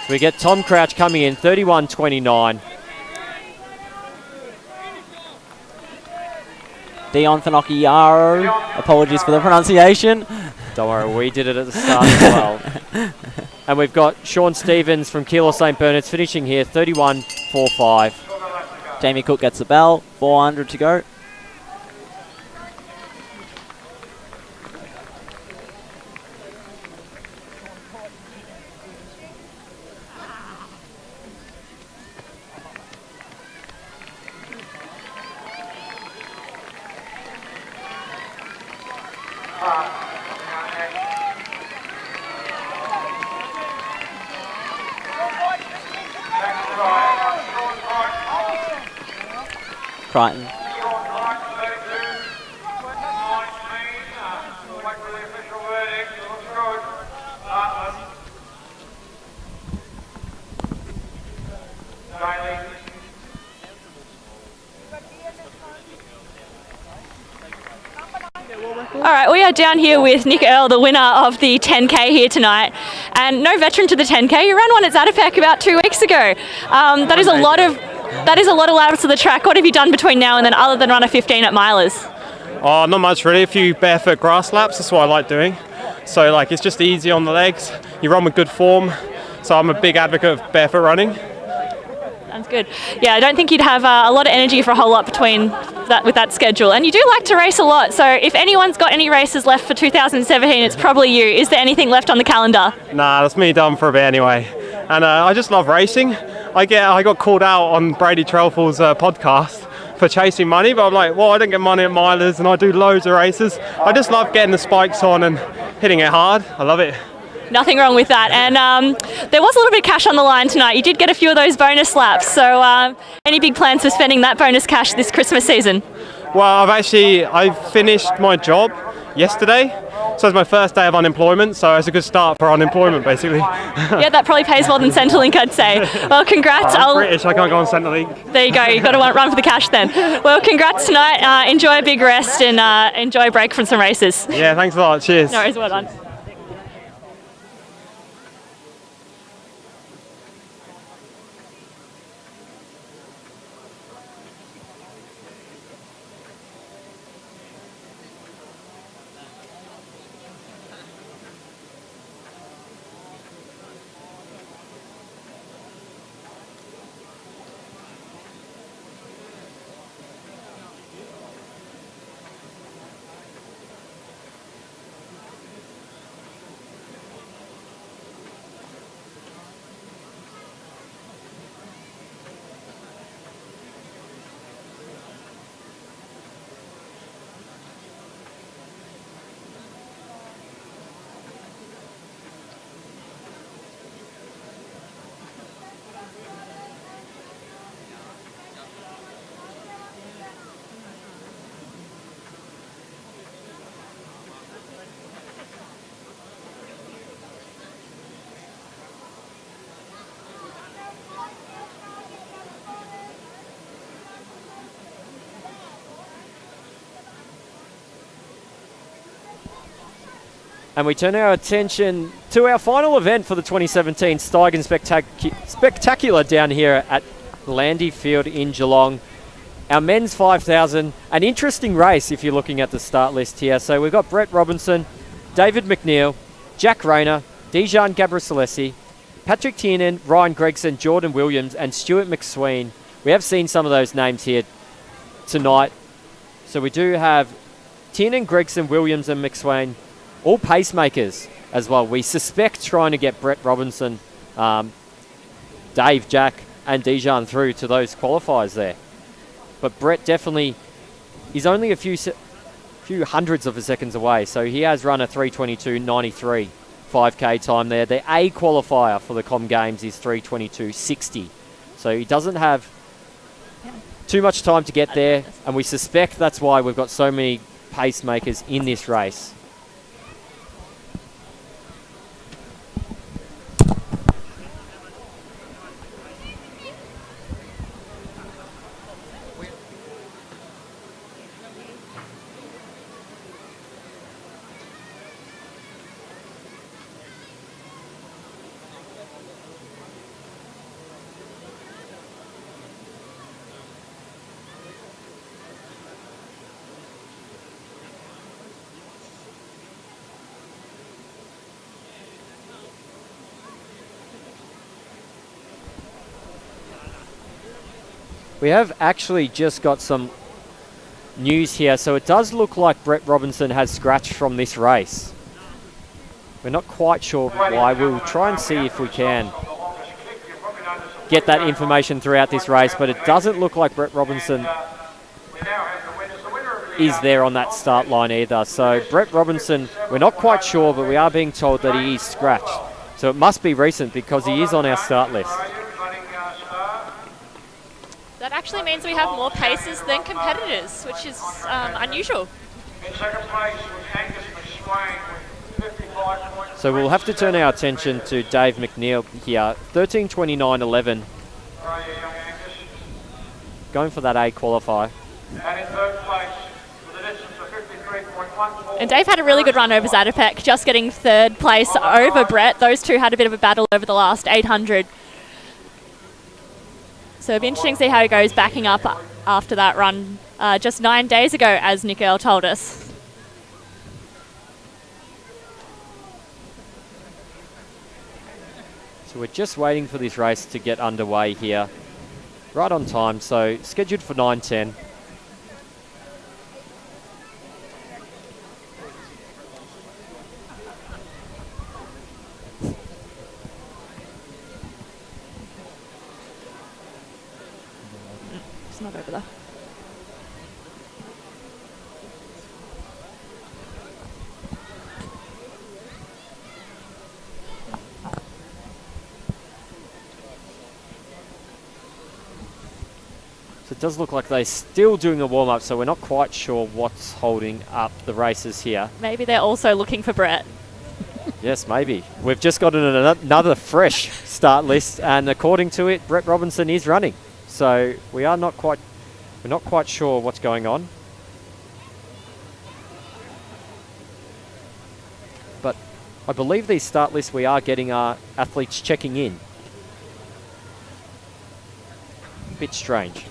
Speaker 2: We get Tom Crouch coming in, 31.29.
Speaker 16: Dion Finocchiaro, apologies for the pronunciation.
Speaker 2: Don't worry, we did it at the start as well. And we've got Sean Stevens from Keilor St. Bernard's finishing here, 31.45.
Speaker 16: Jamie Cook gets the bell, 400 to go. Crichton.
Speaker 4: All right, we are down here with Nick Earl, the winner of the 10K here tonight, and no veteran to the 10K. You ran one at Zatopek about 2 weeks ago. That is a lot of laps to the track. What have you done between now and then, other than run a 15 at milers?
Speaker 17: Oh, not much really. A few barefoot grass laps. That's what I like doing. So like it's just easy on the legs. You run with good form. So I'm a big advocate of barefoot running.
Speaker 4: Sounds good. Yeah, I don't think you'd have a lot of energy for a whole lot between that with that schedule. And you do like to race a lot. So if anyone's got any races left for 2017, it's probably you. Is there anything left on the calendar?
Speaker 17: Nah, that's me done for a bit anyway. And I just love racing. I got called out on Brady Trelfall's podcast for chasing money, but I'm like, well, I don't get money at milers and I do loads of races. I just love getting the spikes on and hitting it hard. I love it.
Speaker 4: Nothing wrong with that. And there was a little bit of cash on the line tonight. You did get a few of those bonus laps. So any big plans for spending that bonus cash this Christmas season?
Speaker 17: Well, I finished my job yesterday. So it's my first day of unemployment, so it's a good start for unemployment, basically.
Speaker 4: Yeah, that probably pays more than Centrelink, I'd say. Well, congrats.
Speaker 17: I'm British, I can't go on Centrelink.
Speaker 4: There you go, you've got to run for the cash then. Well, congrats tonight. Enjoy a big rest and enjoy a break from some races.
Speaker 17: Yeah, thanks a lot. Cheers.
Speaker 4: No worries, well done.
Speaker 2: And we turn our attention to our final event for the 2017 Steigen Spectacular down here at Landy Field in Geelong. Our men's 5,000, an interesting race if you're looking at the start list here. So we've got Brett Robinson, David McNeil, Jack Rayner, Dijon Gabricelesi, Patrick Tiernan, Ryan Gregson, Jordan Williams, and Stuart McSween. We have seen some of those names here tonight. So we do have Tiernan, Gregson, Williams, and McSween, all pacemakers as well. We suspect trying to get Brett Robinson, Dave, Jack, and Dijon through to those qualifiers there. But Brett definitely is only a few hundreds of seconds away. So he has run a 3:22.93 5K time there. The A qualifier for the Com Games is 3:22.60. So he doesn't have too much time to get there. And we suspect that's why we've got so many pacemakers in this race. We have actually just got some news here. So it does look like Brett Robinson has scratched from this race. We're not quite sure why. We'll try and see if we can get that information throughout this race, but it doesn't look like Brett Robinson is there on that start line either. So Brett Robinson, we're not quite sure, but we are being told that he is scratched. So it must be recent because he is on our start list.
Speaker 4: That actually means we have more paces than competitors, which is unusual.
Speaker 5: In second place was Angus McSwain with 55
Speaker 2: So we'll have to turn our attention to Dave McNeil here. 13:29.11. Going for that A qualifier.
Speaker 5: And in third place with a distance of 53.14.
Speaker 4: And Dave had a really good run over Zatopek, just getting third place over Brett. Those two had a bit of a battle over the last 800. So it'll be interesting to see how he goes backing up after that run just 9 days ago, as Nick Earl told us.
Speaker 2: So we're just waiting for this race to get underway here. Right on time, so scheduled for 9:10.
Speaker 4: It's not over there.
Speaker 2: So it does look like they're still doing a warm-up, so we're not quite sure what's holding up the races here.
Speaker 4: Maybe they're also looking for Brett.
Speaker 2: Yes, maybe. We've just got another fresh start list, and according to it, Brett Robinson is running. So we're not quite sure what's going on. But I believe these start lists we are getting our athletes checking in. Bit strange.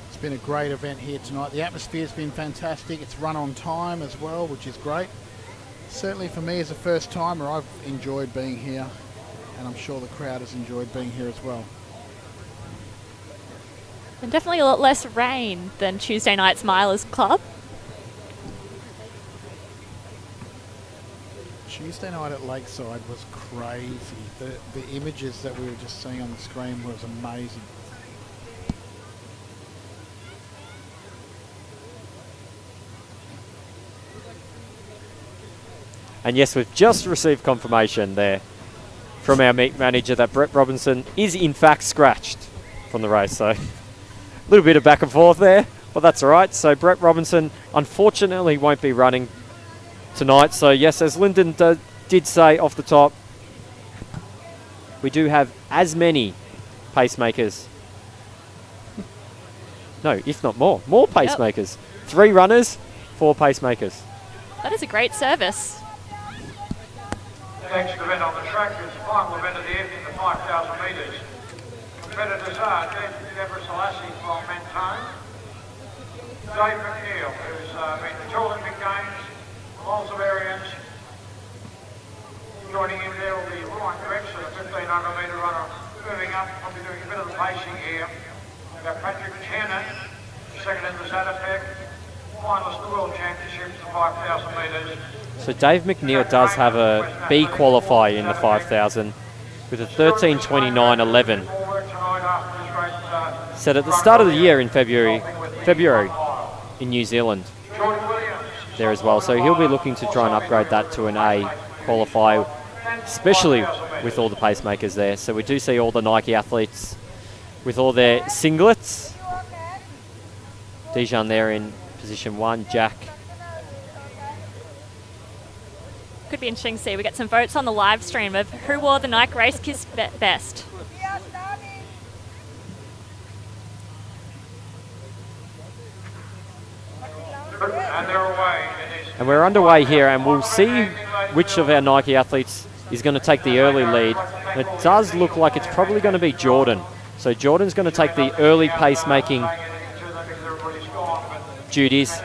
Speaker 8: It's been a great event here tonight. The atmosphere's been fantastic. It's run on time as well, which is great. Certainly for me as a first timer, I've enjoyed being here, and I'm sure the crowd has enjoyed being here as well.
Speaker 4: And definitely a lot less rain than Tuesday night's Milers Club.
Speaker 8: Tuesday night at Lakeside was crazy. The images that we were just seeing on the screen was amazing.
Speaker 2: And yes, we've just received confirmation there from our meet manager that Brett Robinson is in fact scratched from the race. So a little bit of back and forth there, but that's all right. So Brett Robinson unfortunately won't be running tonight. So yes, as Lyndon did say off the top, we do have as many pacemakers No, if not more. More pacemakers. 3 runners, 4 pacemakers.
Speaker 4: That is a great service.
Speaker 5: Next event on the track is the final event of the evening, the 5,000 metres. Competitors are Deborah Selassie from Mentone, Dave McNeil, who's been to 2 Olympic Games, lots of variants. Joining him there will be Ryan Gregson, a 1,500 metre runner, moving up. I'll be doing a bit of the pacing here. We've got Patrick Tiernan, second in the Zatopek, finalist of the World Championships, the 5,000 metres.
Speaker 2: So Dave McNeil does have a B qualifier in the 5,000 with a 13:29.11 set at the start of the year in February in New Zealand there as well. So he'll be looking to try and upgrade that to an A qualifier, especially with all the pacemakers there. So we do see all the Nike athletes with all their singlets. Dijon there in position 1, Jack.
Speaker 4: Could be interesting to see. We get some votes on the live stream of who wore the Nike race kit best.
Speaker 5: And they're away.
Speaker 2: And we're underway here, and we'll see which of our Nike athletes is going to take the early lead. And it does look like it's probably going to be Jordan. So Jordan's going to take the early pacemaking duties.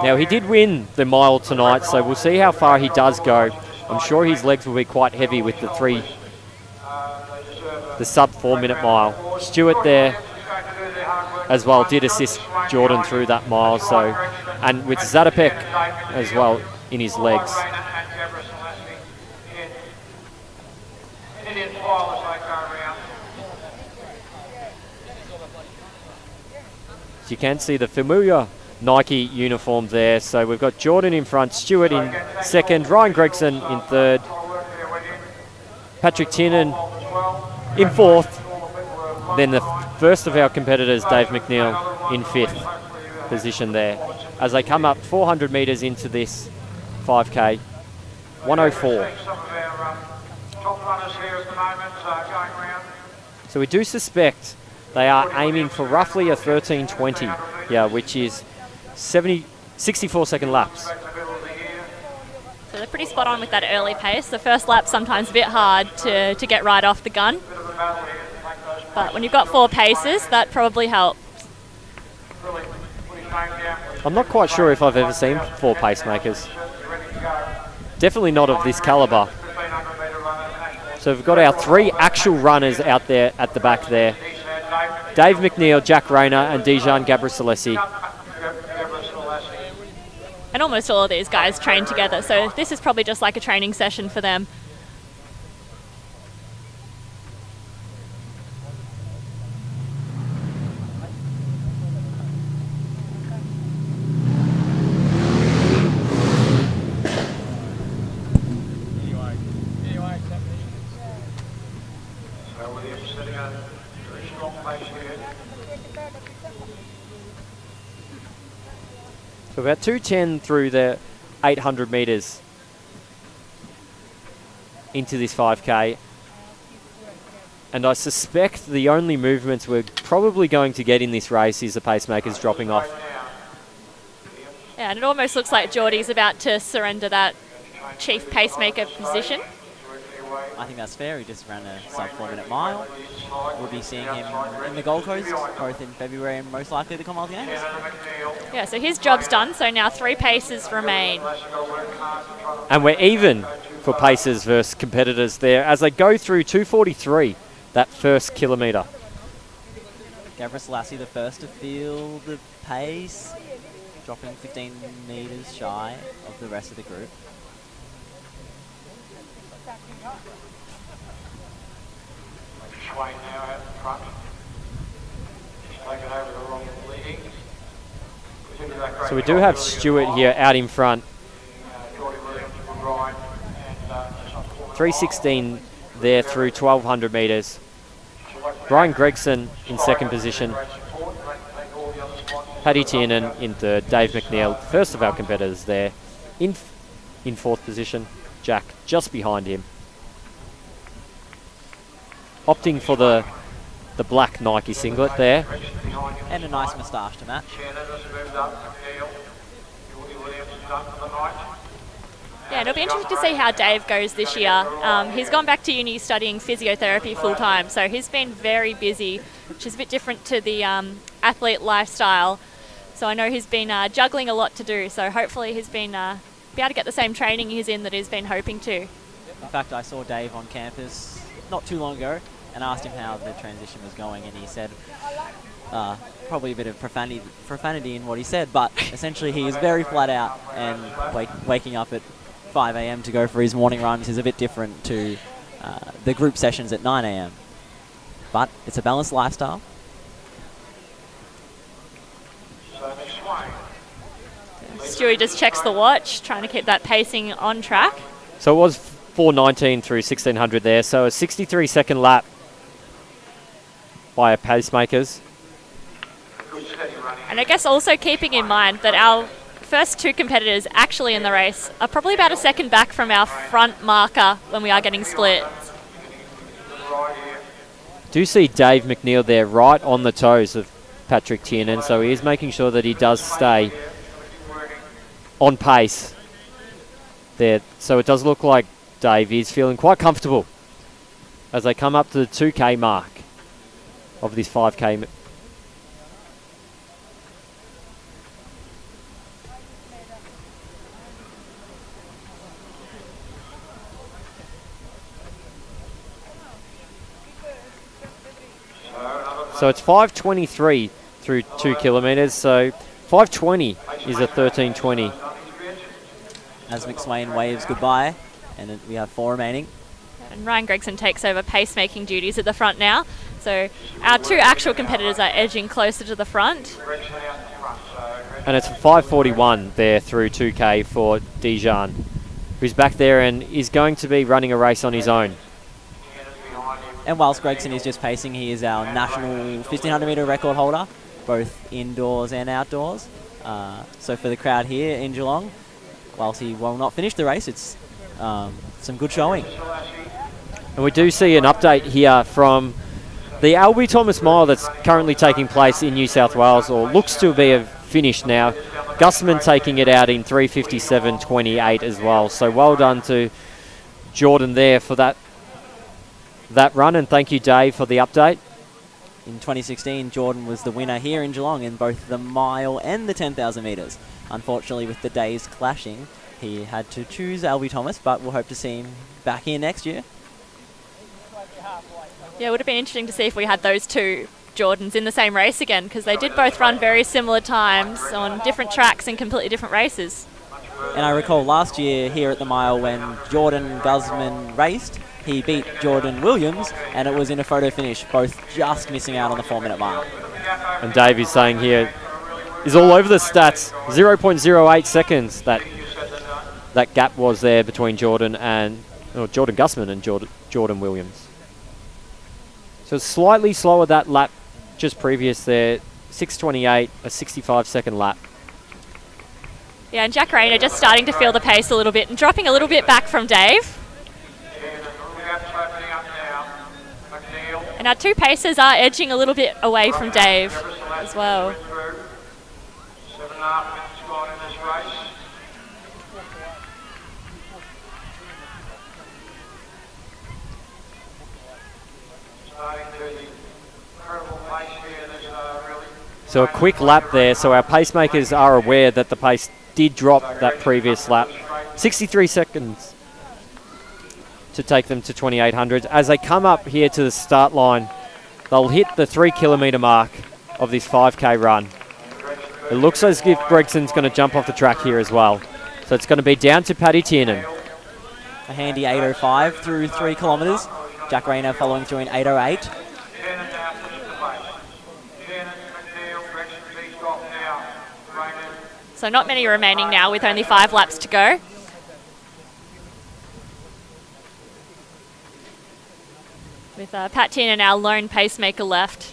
Speaker 2: Now, he did win the mile tonight, so we'll see how far he does go. I'm sure his legs will be quite heavy with the sub 4 minute mile. Stewart there as well did assist Jordan through that mile, so, and with Zatopek as well in his legs. So you can see the familiar Nike uniform there. So we've got Jordan in front, Stewart in second, Ryan Gregson in third, Patrick Tiernan in fourth, then the first of our competitors, Dave McNeil, in fifth position there. As they come up 400 metres into this 5K, 104. So we do suspect they are aiming for roughly a 13:20, yeah, which is 64 second laps.
Speaker 4: So they're pretty spot on with that early pace. The first lap's sometimes a bit hard to get right off the gun. But when you've got 4 paces, that probably helps.
Speaker 2: I'm not quite sure if I've ever seen 4 pacemakers. Definitely not of this calibre. So we've got our 3 actual runners out there at the back there. Dave McNeil, Jack Rayner and Dijon Gabriselesi.
Speaker 4: And almost all of these guys train together, so this is probably just like a training session for them.
Speaker 2: So about 2:10 through the 800 metres into this 5K. And I suspect the only movements we're probably going to get in this race is the pacemakers dropping off.
Speaker 4: Yeah, and it almost looks like Geordie's about to surrender that chief pacemaker position.
Speaker 16: I think that's fair. He just ran a sub 4 minute mile. We'll be seeing him in the Gold Coast, both in February and most likely the Commonwealth Games.
Speaker 4: Yeah, so his job's done, so now 3 paces remain.
Speaker 2: And we're even for paces versus competitors there as they go through 2:43, that first kilometre.
Speaker 16: Gabriselesi the first to feel the pace, dropping 15 metres shy of the rest of the group.
Speaker 5: Swain now out in front. He's taken over the wrong leading.
Speaker 2: So we do have Stewart here out in front. 3:16 there through 1,200 metres. Brian Gregson in second position. Paddy Tiernan in third. Dave McNeil, first of our competitors there, in fourth position. Jack just behind him. Opting for the the black Nike singlet there.
Speaker 16: And a nice moustache to match.
Speaker 4: Yeah, it'll be interesting to see how Dave goes this year. He's gone back to uni studying physiotherapy full-time, so he's been very busy, which is a bit different to the athlete lifestyle. So I know he's been juggling a lot to do, so hopefully he's been be able to get the same training he's in that he's been hoping to.
Speaker 16: In fact, I saw Dave on campus not too long ago and asked him how the transition was going, and he said probably a bit of profanity in what he said, but essentially he is very flat out, and waking up at 5 a.m. to go for his morning runs is a bit different to the group sessions at 9 a.m. But it's a balanced lifestyle.
Speaker 4: Stewie just checks the watch, trying to keep that pacing on track.
Speaker 2: So it was 4:19 through 1600 there, so a 63-second lap by our pacemakers.
Speaker 4: And I guess also keeping in mind that our first two competitors actually in the race are probably about a second back from our front marker when we are getting split.
Speaker 2: Do see Dave McNeil there right on the toes of Patrick Tiernan, so he is making sure that he does stay on pace there. So it does look like Dave is feeling quite comfortable as they come up to the 2K mark of this 5K. So it's 5:23 through 2 kilometres, so 5:20 is a 13:20.
Speaker 16: As McSwain waves goodbye, and then we have 4 remaining.
Speaker 4: And Ryan Gregson takes over pacemaking duties at the front now. So our two actual competitors are edging closer to the front.
Speaker 2: And it's 5:41 there through 2K for Dijon, who's back there and is going to be running a race on his own.
Speaker 16: And whilst Gregson is just pacing, he is our national 1500 metre record holder, both indoors and outdoors. So for the crowd here in Geelong, whilst he will not finish the race, it's some good showing.
Speaker 2: And we do see an update here from the Albie Thomas Mile that's currently taking place in New South Wales, or looks to be finished now. Gusman taking it out in 3:57.28 as well. So well done to Jordan there for that run, and thank you, Dave, for the update.
Speaker 16: In 2016, Jordan was the winner here in Geelong in both the mile and the 10,000 metres. Unfortunately, with the days clashing, he had to choose Albie Thomas, but we'll hope to see him back here next year.
Speaker 4: Yeah, it would have been interesting to see if we had those two Jordans in the same race again, because they did both run very similar times on different tracks and completely different races.
Speaker 16: And I recall last year here at the mile when Jordan Guzman raced, he beat Jordan Williams, and it was in a photo finish, both just missing out on the 4-minute mark.
Speaker 2: And Dave is saying here, is all over the stats, 0.08 seconds that gap was there between Jordan Gusman and Jordan Williams. So slightly slower that lap just previous there, 6:28, a 65-second lap.
Speaker 4: Yeah, and Jack Rayner just starting to feel the pace a little bit and dropping a little bit back from Dave. And our two pacers are edging a little bit away from Dave as well.
Speaker 5: 7.5 minutes gone in this race. Starting to the incredible pace here. There's really...
Speaker 2: So a quick lap there, so our pacemakers are aware that the pace did drop that previous lap. 63 seconds to take them to 2800. As they come up here to the start line, they'll hit the 3 kilometre mark of this 5K run. It looks as if Gregson's going to jump off the track here as well. So it's going to be down to Paddy Tiernan.
Speaker 16: A handy 8:05 through 3 kilometres. Jack Rayner following through in 8:08.
Speaker 4: So not many remaining now with only 5 laps to go. With Pat Tiernan, our lone pacemaker, left.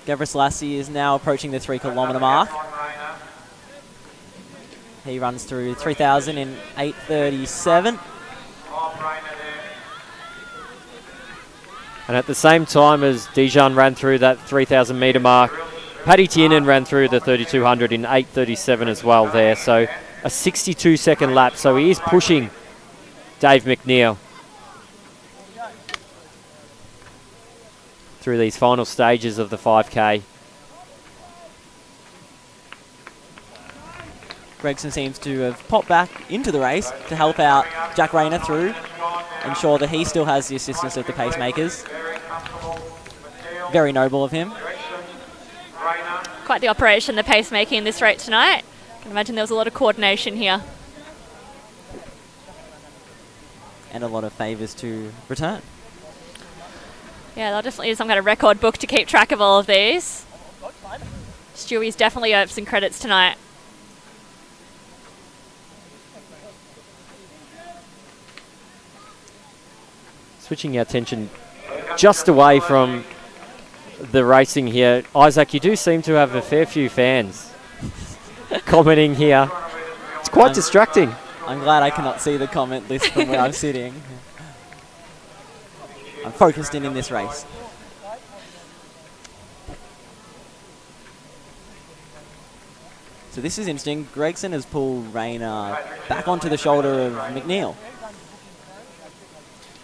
Speaker 16: Gavris Lassie is now approaching the 3 kilometre mark. He runs through 3,000 in 8:37.
Speaker 2: And at the same time as Dijon ran through that 3,000 metre mark, Paddy Tiernan ran through the 3,200 in 8:37 as well there. So a 62-second lap. So he is pushing Dave McNeil through these final stages of the 5K.
Speaker 16: Gregson seems to have popped back into the race to help out Jack Rayner through, ensure that he still has the assistance of the pacemakers. Very noble of him.
Speaker 4: Quite the operation, the pacemaking in this race tonight. I can imagine there was a lot of coordination here.
Speaker 16: And a lot of favours to return.
Speaker 4: Yeah, they'll definitely need some kind of record book to keep track of all of these. Stewie's definitely earned some credits tonight.
Speaker 2: Switching our attention just away from the racing here. Isaac, you do seem to have a fair few fans commenting here. It's quite distracting.
Speaker 16: I'm glad I cannot see the comment list from where I'm sitting. I'm focused in this race. So this is interesting. Gregson has pulled Rayner back onto the shoulder of McNeil.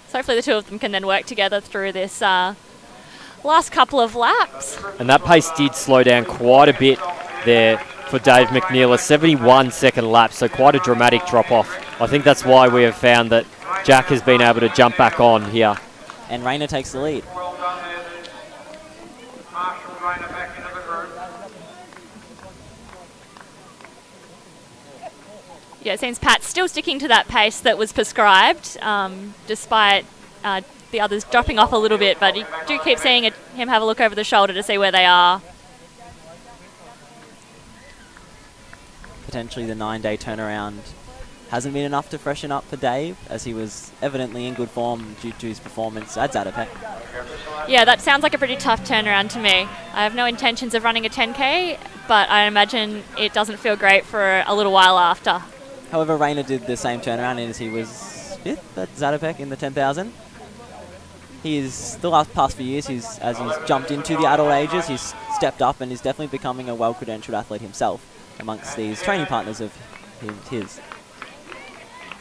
Speaker 4: So hopefully the two of them can then work together through this last couple of laps.
Speaker 2: And that pace did slow down quite a bit there for Dave McNeil, a 71-second lap, so quite a dramatic drop-off. I think that's why we have found that Jack has been able to jump back on here.
Speaker 16: And Rayner takes the lead.
Speaker 4: Yeah, it seems Pat's still sticking to that pace that was prescribed, despite the others dropping off a little bit, but you do keep seeing him have a look over the shoulder to see where they are.
Speaker 16: Potentially the 9-day turnaround hasn't been enough to freshen up for Dave, as he was evidently in good form due to his performance at Zatopek.
Speaker 4: Yeah, that sounds like a pretty tough turnaround to me. I have no intentions of running a 10K, but I imagine it doesn't feel great for a little while after.
Speaker 16: However, Rayner did the same turnaround as he was 5th at Zatopek in the 10,000. He's the past few years, as he's jumped into the adult ages, he's stepped up and is definitely becoming a well-credentialed athlete himself amongst these training partners of his.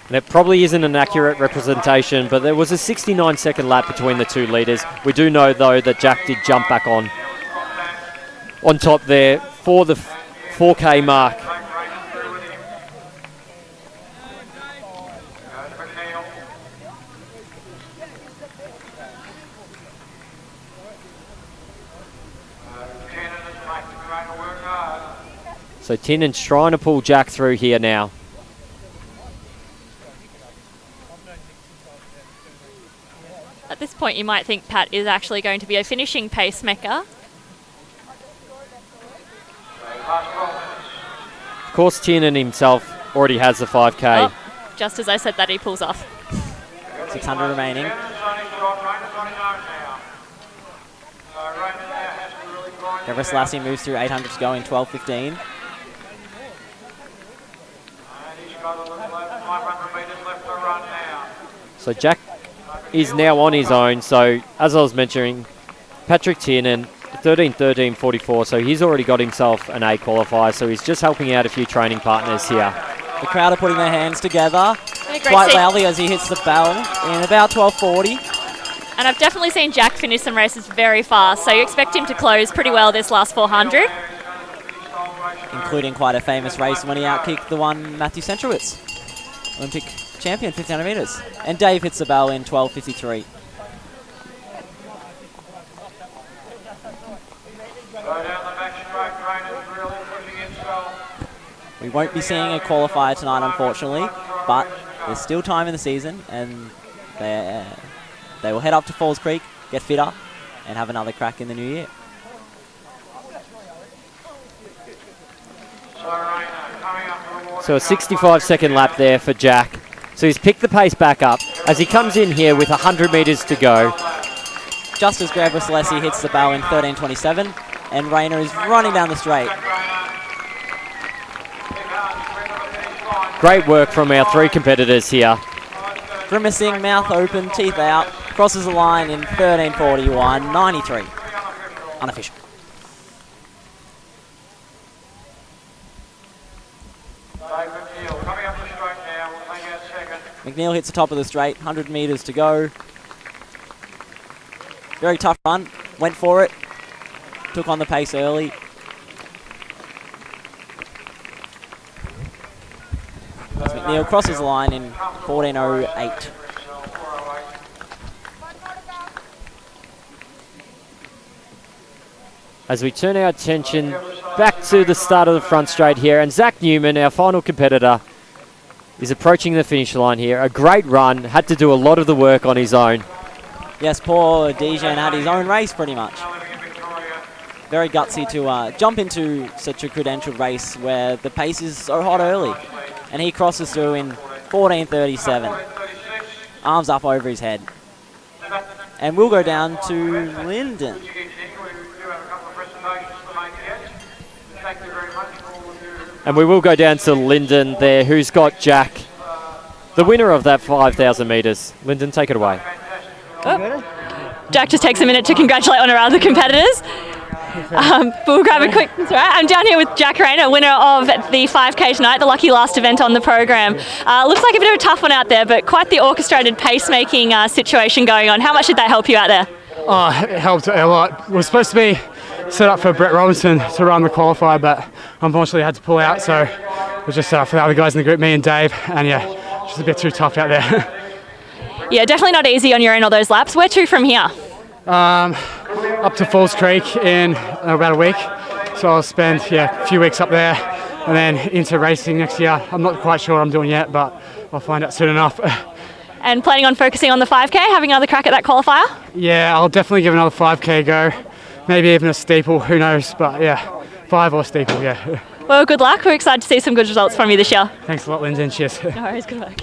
Speaker 2: And it probably isn't an accurate representation, but there was a 69-second lap between the two leaders. We do know, though, that Jack did jump back on top there for the 4K mark. So Tiernan's trying to pull Jack through here now.
Speaker 4: At this point, you might think Pat is actually going to be a finishing pacemaker.
Speaker 2: Of course, Tiernan himself already has the 5K.
Speaker 4: Oh, just as I said that, he pulls off.
Speaker 16: 600 remaining. Everest Lassie moves through 800 to go in 12:15.
Speaker 2: So Jack is now on his own. So as I was mentioning, Patrick Tiernan, 13:13:44. So he's already got himself an A qualifier. So he's just helping out a few training partners here.
Speaker 16: The crowd are putting their hands together
Speaker 4: Yeah,
Speaker 16: quite loudly as he hits the bell in about 12:40.
Speaker 4: And I've definitely seen Jack finish some races very fast, so you expect him to close pretty well this last 400.
Speaker 16: Including quite a famous race when he outkicked the one Matthew Centrowitz, Olympic champion, 1500 metres. And Dave hits the bell in 12:53. We won't be seeing a qualifier tonight, unfortunately, but there's still time in the season, and they will head up to Falls Creek, get fitter, and have another crack in the new year.
Speaker 2: So a 65-second lap there for Jack. So he's picked the pace back up as he comes in here with 100 metres to go.
Speaker 16: Just as Gabriel Selessi hits the bow in 13:27, and Rayner is running down the straight.
Speaker 2: Great work from our three competitors here.
Speaker 16: Grimacing, mouth open, teeth out, Crosses the line in 13:41, 93. Unofficial. McNeil hits the top of the straight, 100 metres to go. Very tough run, went for it, took on the pace early. As McNeil crosses the line in 14:08.
Speaker 2: As we turn our attention back to the start of the front straight here, and Zach Newman, our final competitor, is approaching the finish line here. A great run, had to do a lot of the work on his own.
Speaker 16: Yes, poor Dijon had his own race pretty much. Very gutsy to jump into such a credentialed race where the pace is so hot early. And he crosses through in 14:37. Arms up over his head. And we'll go down to Lyndon.
Speaker 2: And we will go down to Lyndon there, who's got Jack, the winner of that 5,000 metres. Lyndon, take it away.
Speaker 4: Oh. Jack just takes a minute to congratulate one of our other competitors. But we'll grab a quick... That's right. I'm down here with Jack Rayner, winner of the 5K tonight, the lucky last event on the program. Looks like a bit of a tough one out there, but quite the orchestrated pacemaking situation going on. How much did that help you out there?
Speaker 18: Oh, it helped a lot. We were supposed to be set up for Brett Robinson to run the qualifier, but unfortunately had to pull out, so we just set up for the other guys in the group, me and Dave, and yeah, just a bit too tough out there.
Speaker 4: Yeah, definitely not easy on your own all those laps. Where to from here?
Speaker 18: Up to Falls Creek in about a week, so I'll spend a few weeks up there and then into racing next year. I'm not quite sure what I'm doing yet, but I'll find out soon enough.
Speaker 4: And planning on focusing on the 5K, having another crack at that qualifier?
Speaker 18: Yeah, I'll definitely give another 5K go, maybe even a steeple, who knows, but yeah, 5 or steeple, yeah.
Speaker 4: Well, good luck. We're excited to see some good results from you this year.
Speaker 18: Thanks a lot, Lyndon. Cheers.
Speaker 4: No worries, good luck.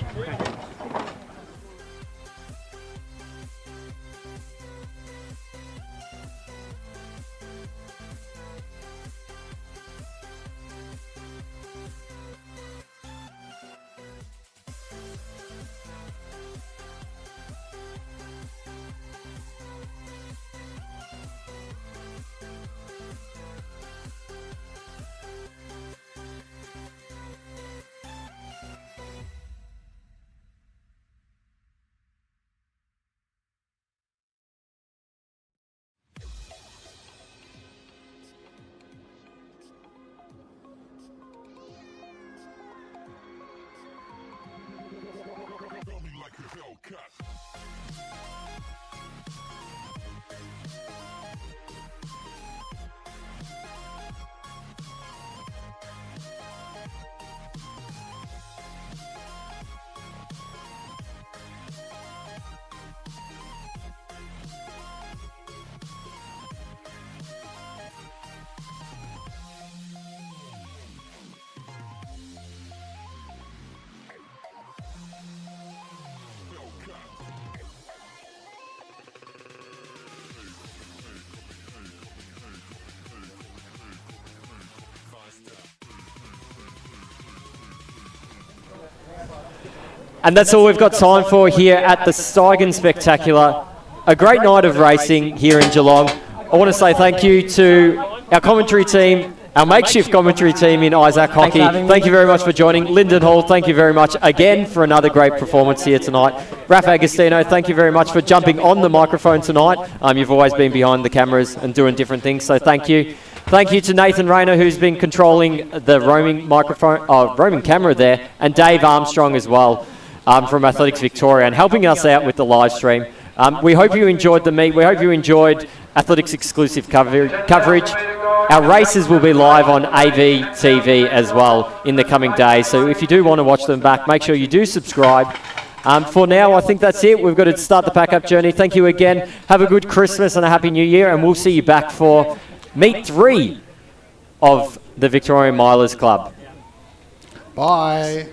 Speaker 2: And that's all we've got time for here at the Steigen Spectacular. A great night of racing here in Geelong. I want to say thank you to our commentary team, our makeshift commentary team in Isaac Hockey. Thank you very much for joining. Lyndon Hall, thank you very much again for another great performance here tonight. Raf Agostino, thank you very much for jumping on the microphone tonight. You've always been behind the cameras and doing different things, so thank you. Thank you to Nathan Rayner, who's been controlling the roaming camera there, and Dave Armstrong as well. From Athletics Victoria and helping us out with the live stream. We hope you enjoyed the meet. We hope you enjoyed Athletics exclusive coverage. Our races will be live on aeTVLive as well in the coming days. So if you do want to watch them back, make sure you do subscribe. For now, I think that's it. We've got to start the pack-up journey. Thank you again. Have a good Christmas and a Happy New Year, and we'll see you back for Meet 3 of the Victorian Milers Club.
Speaker 7: Bye.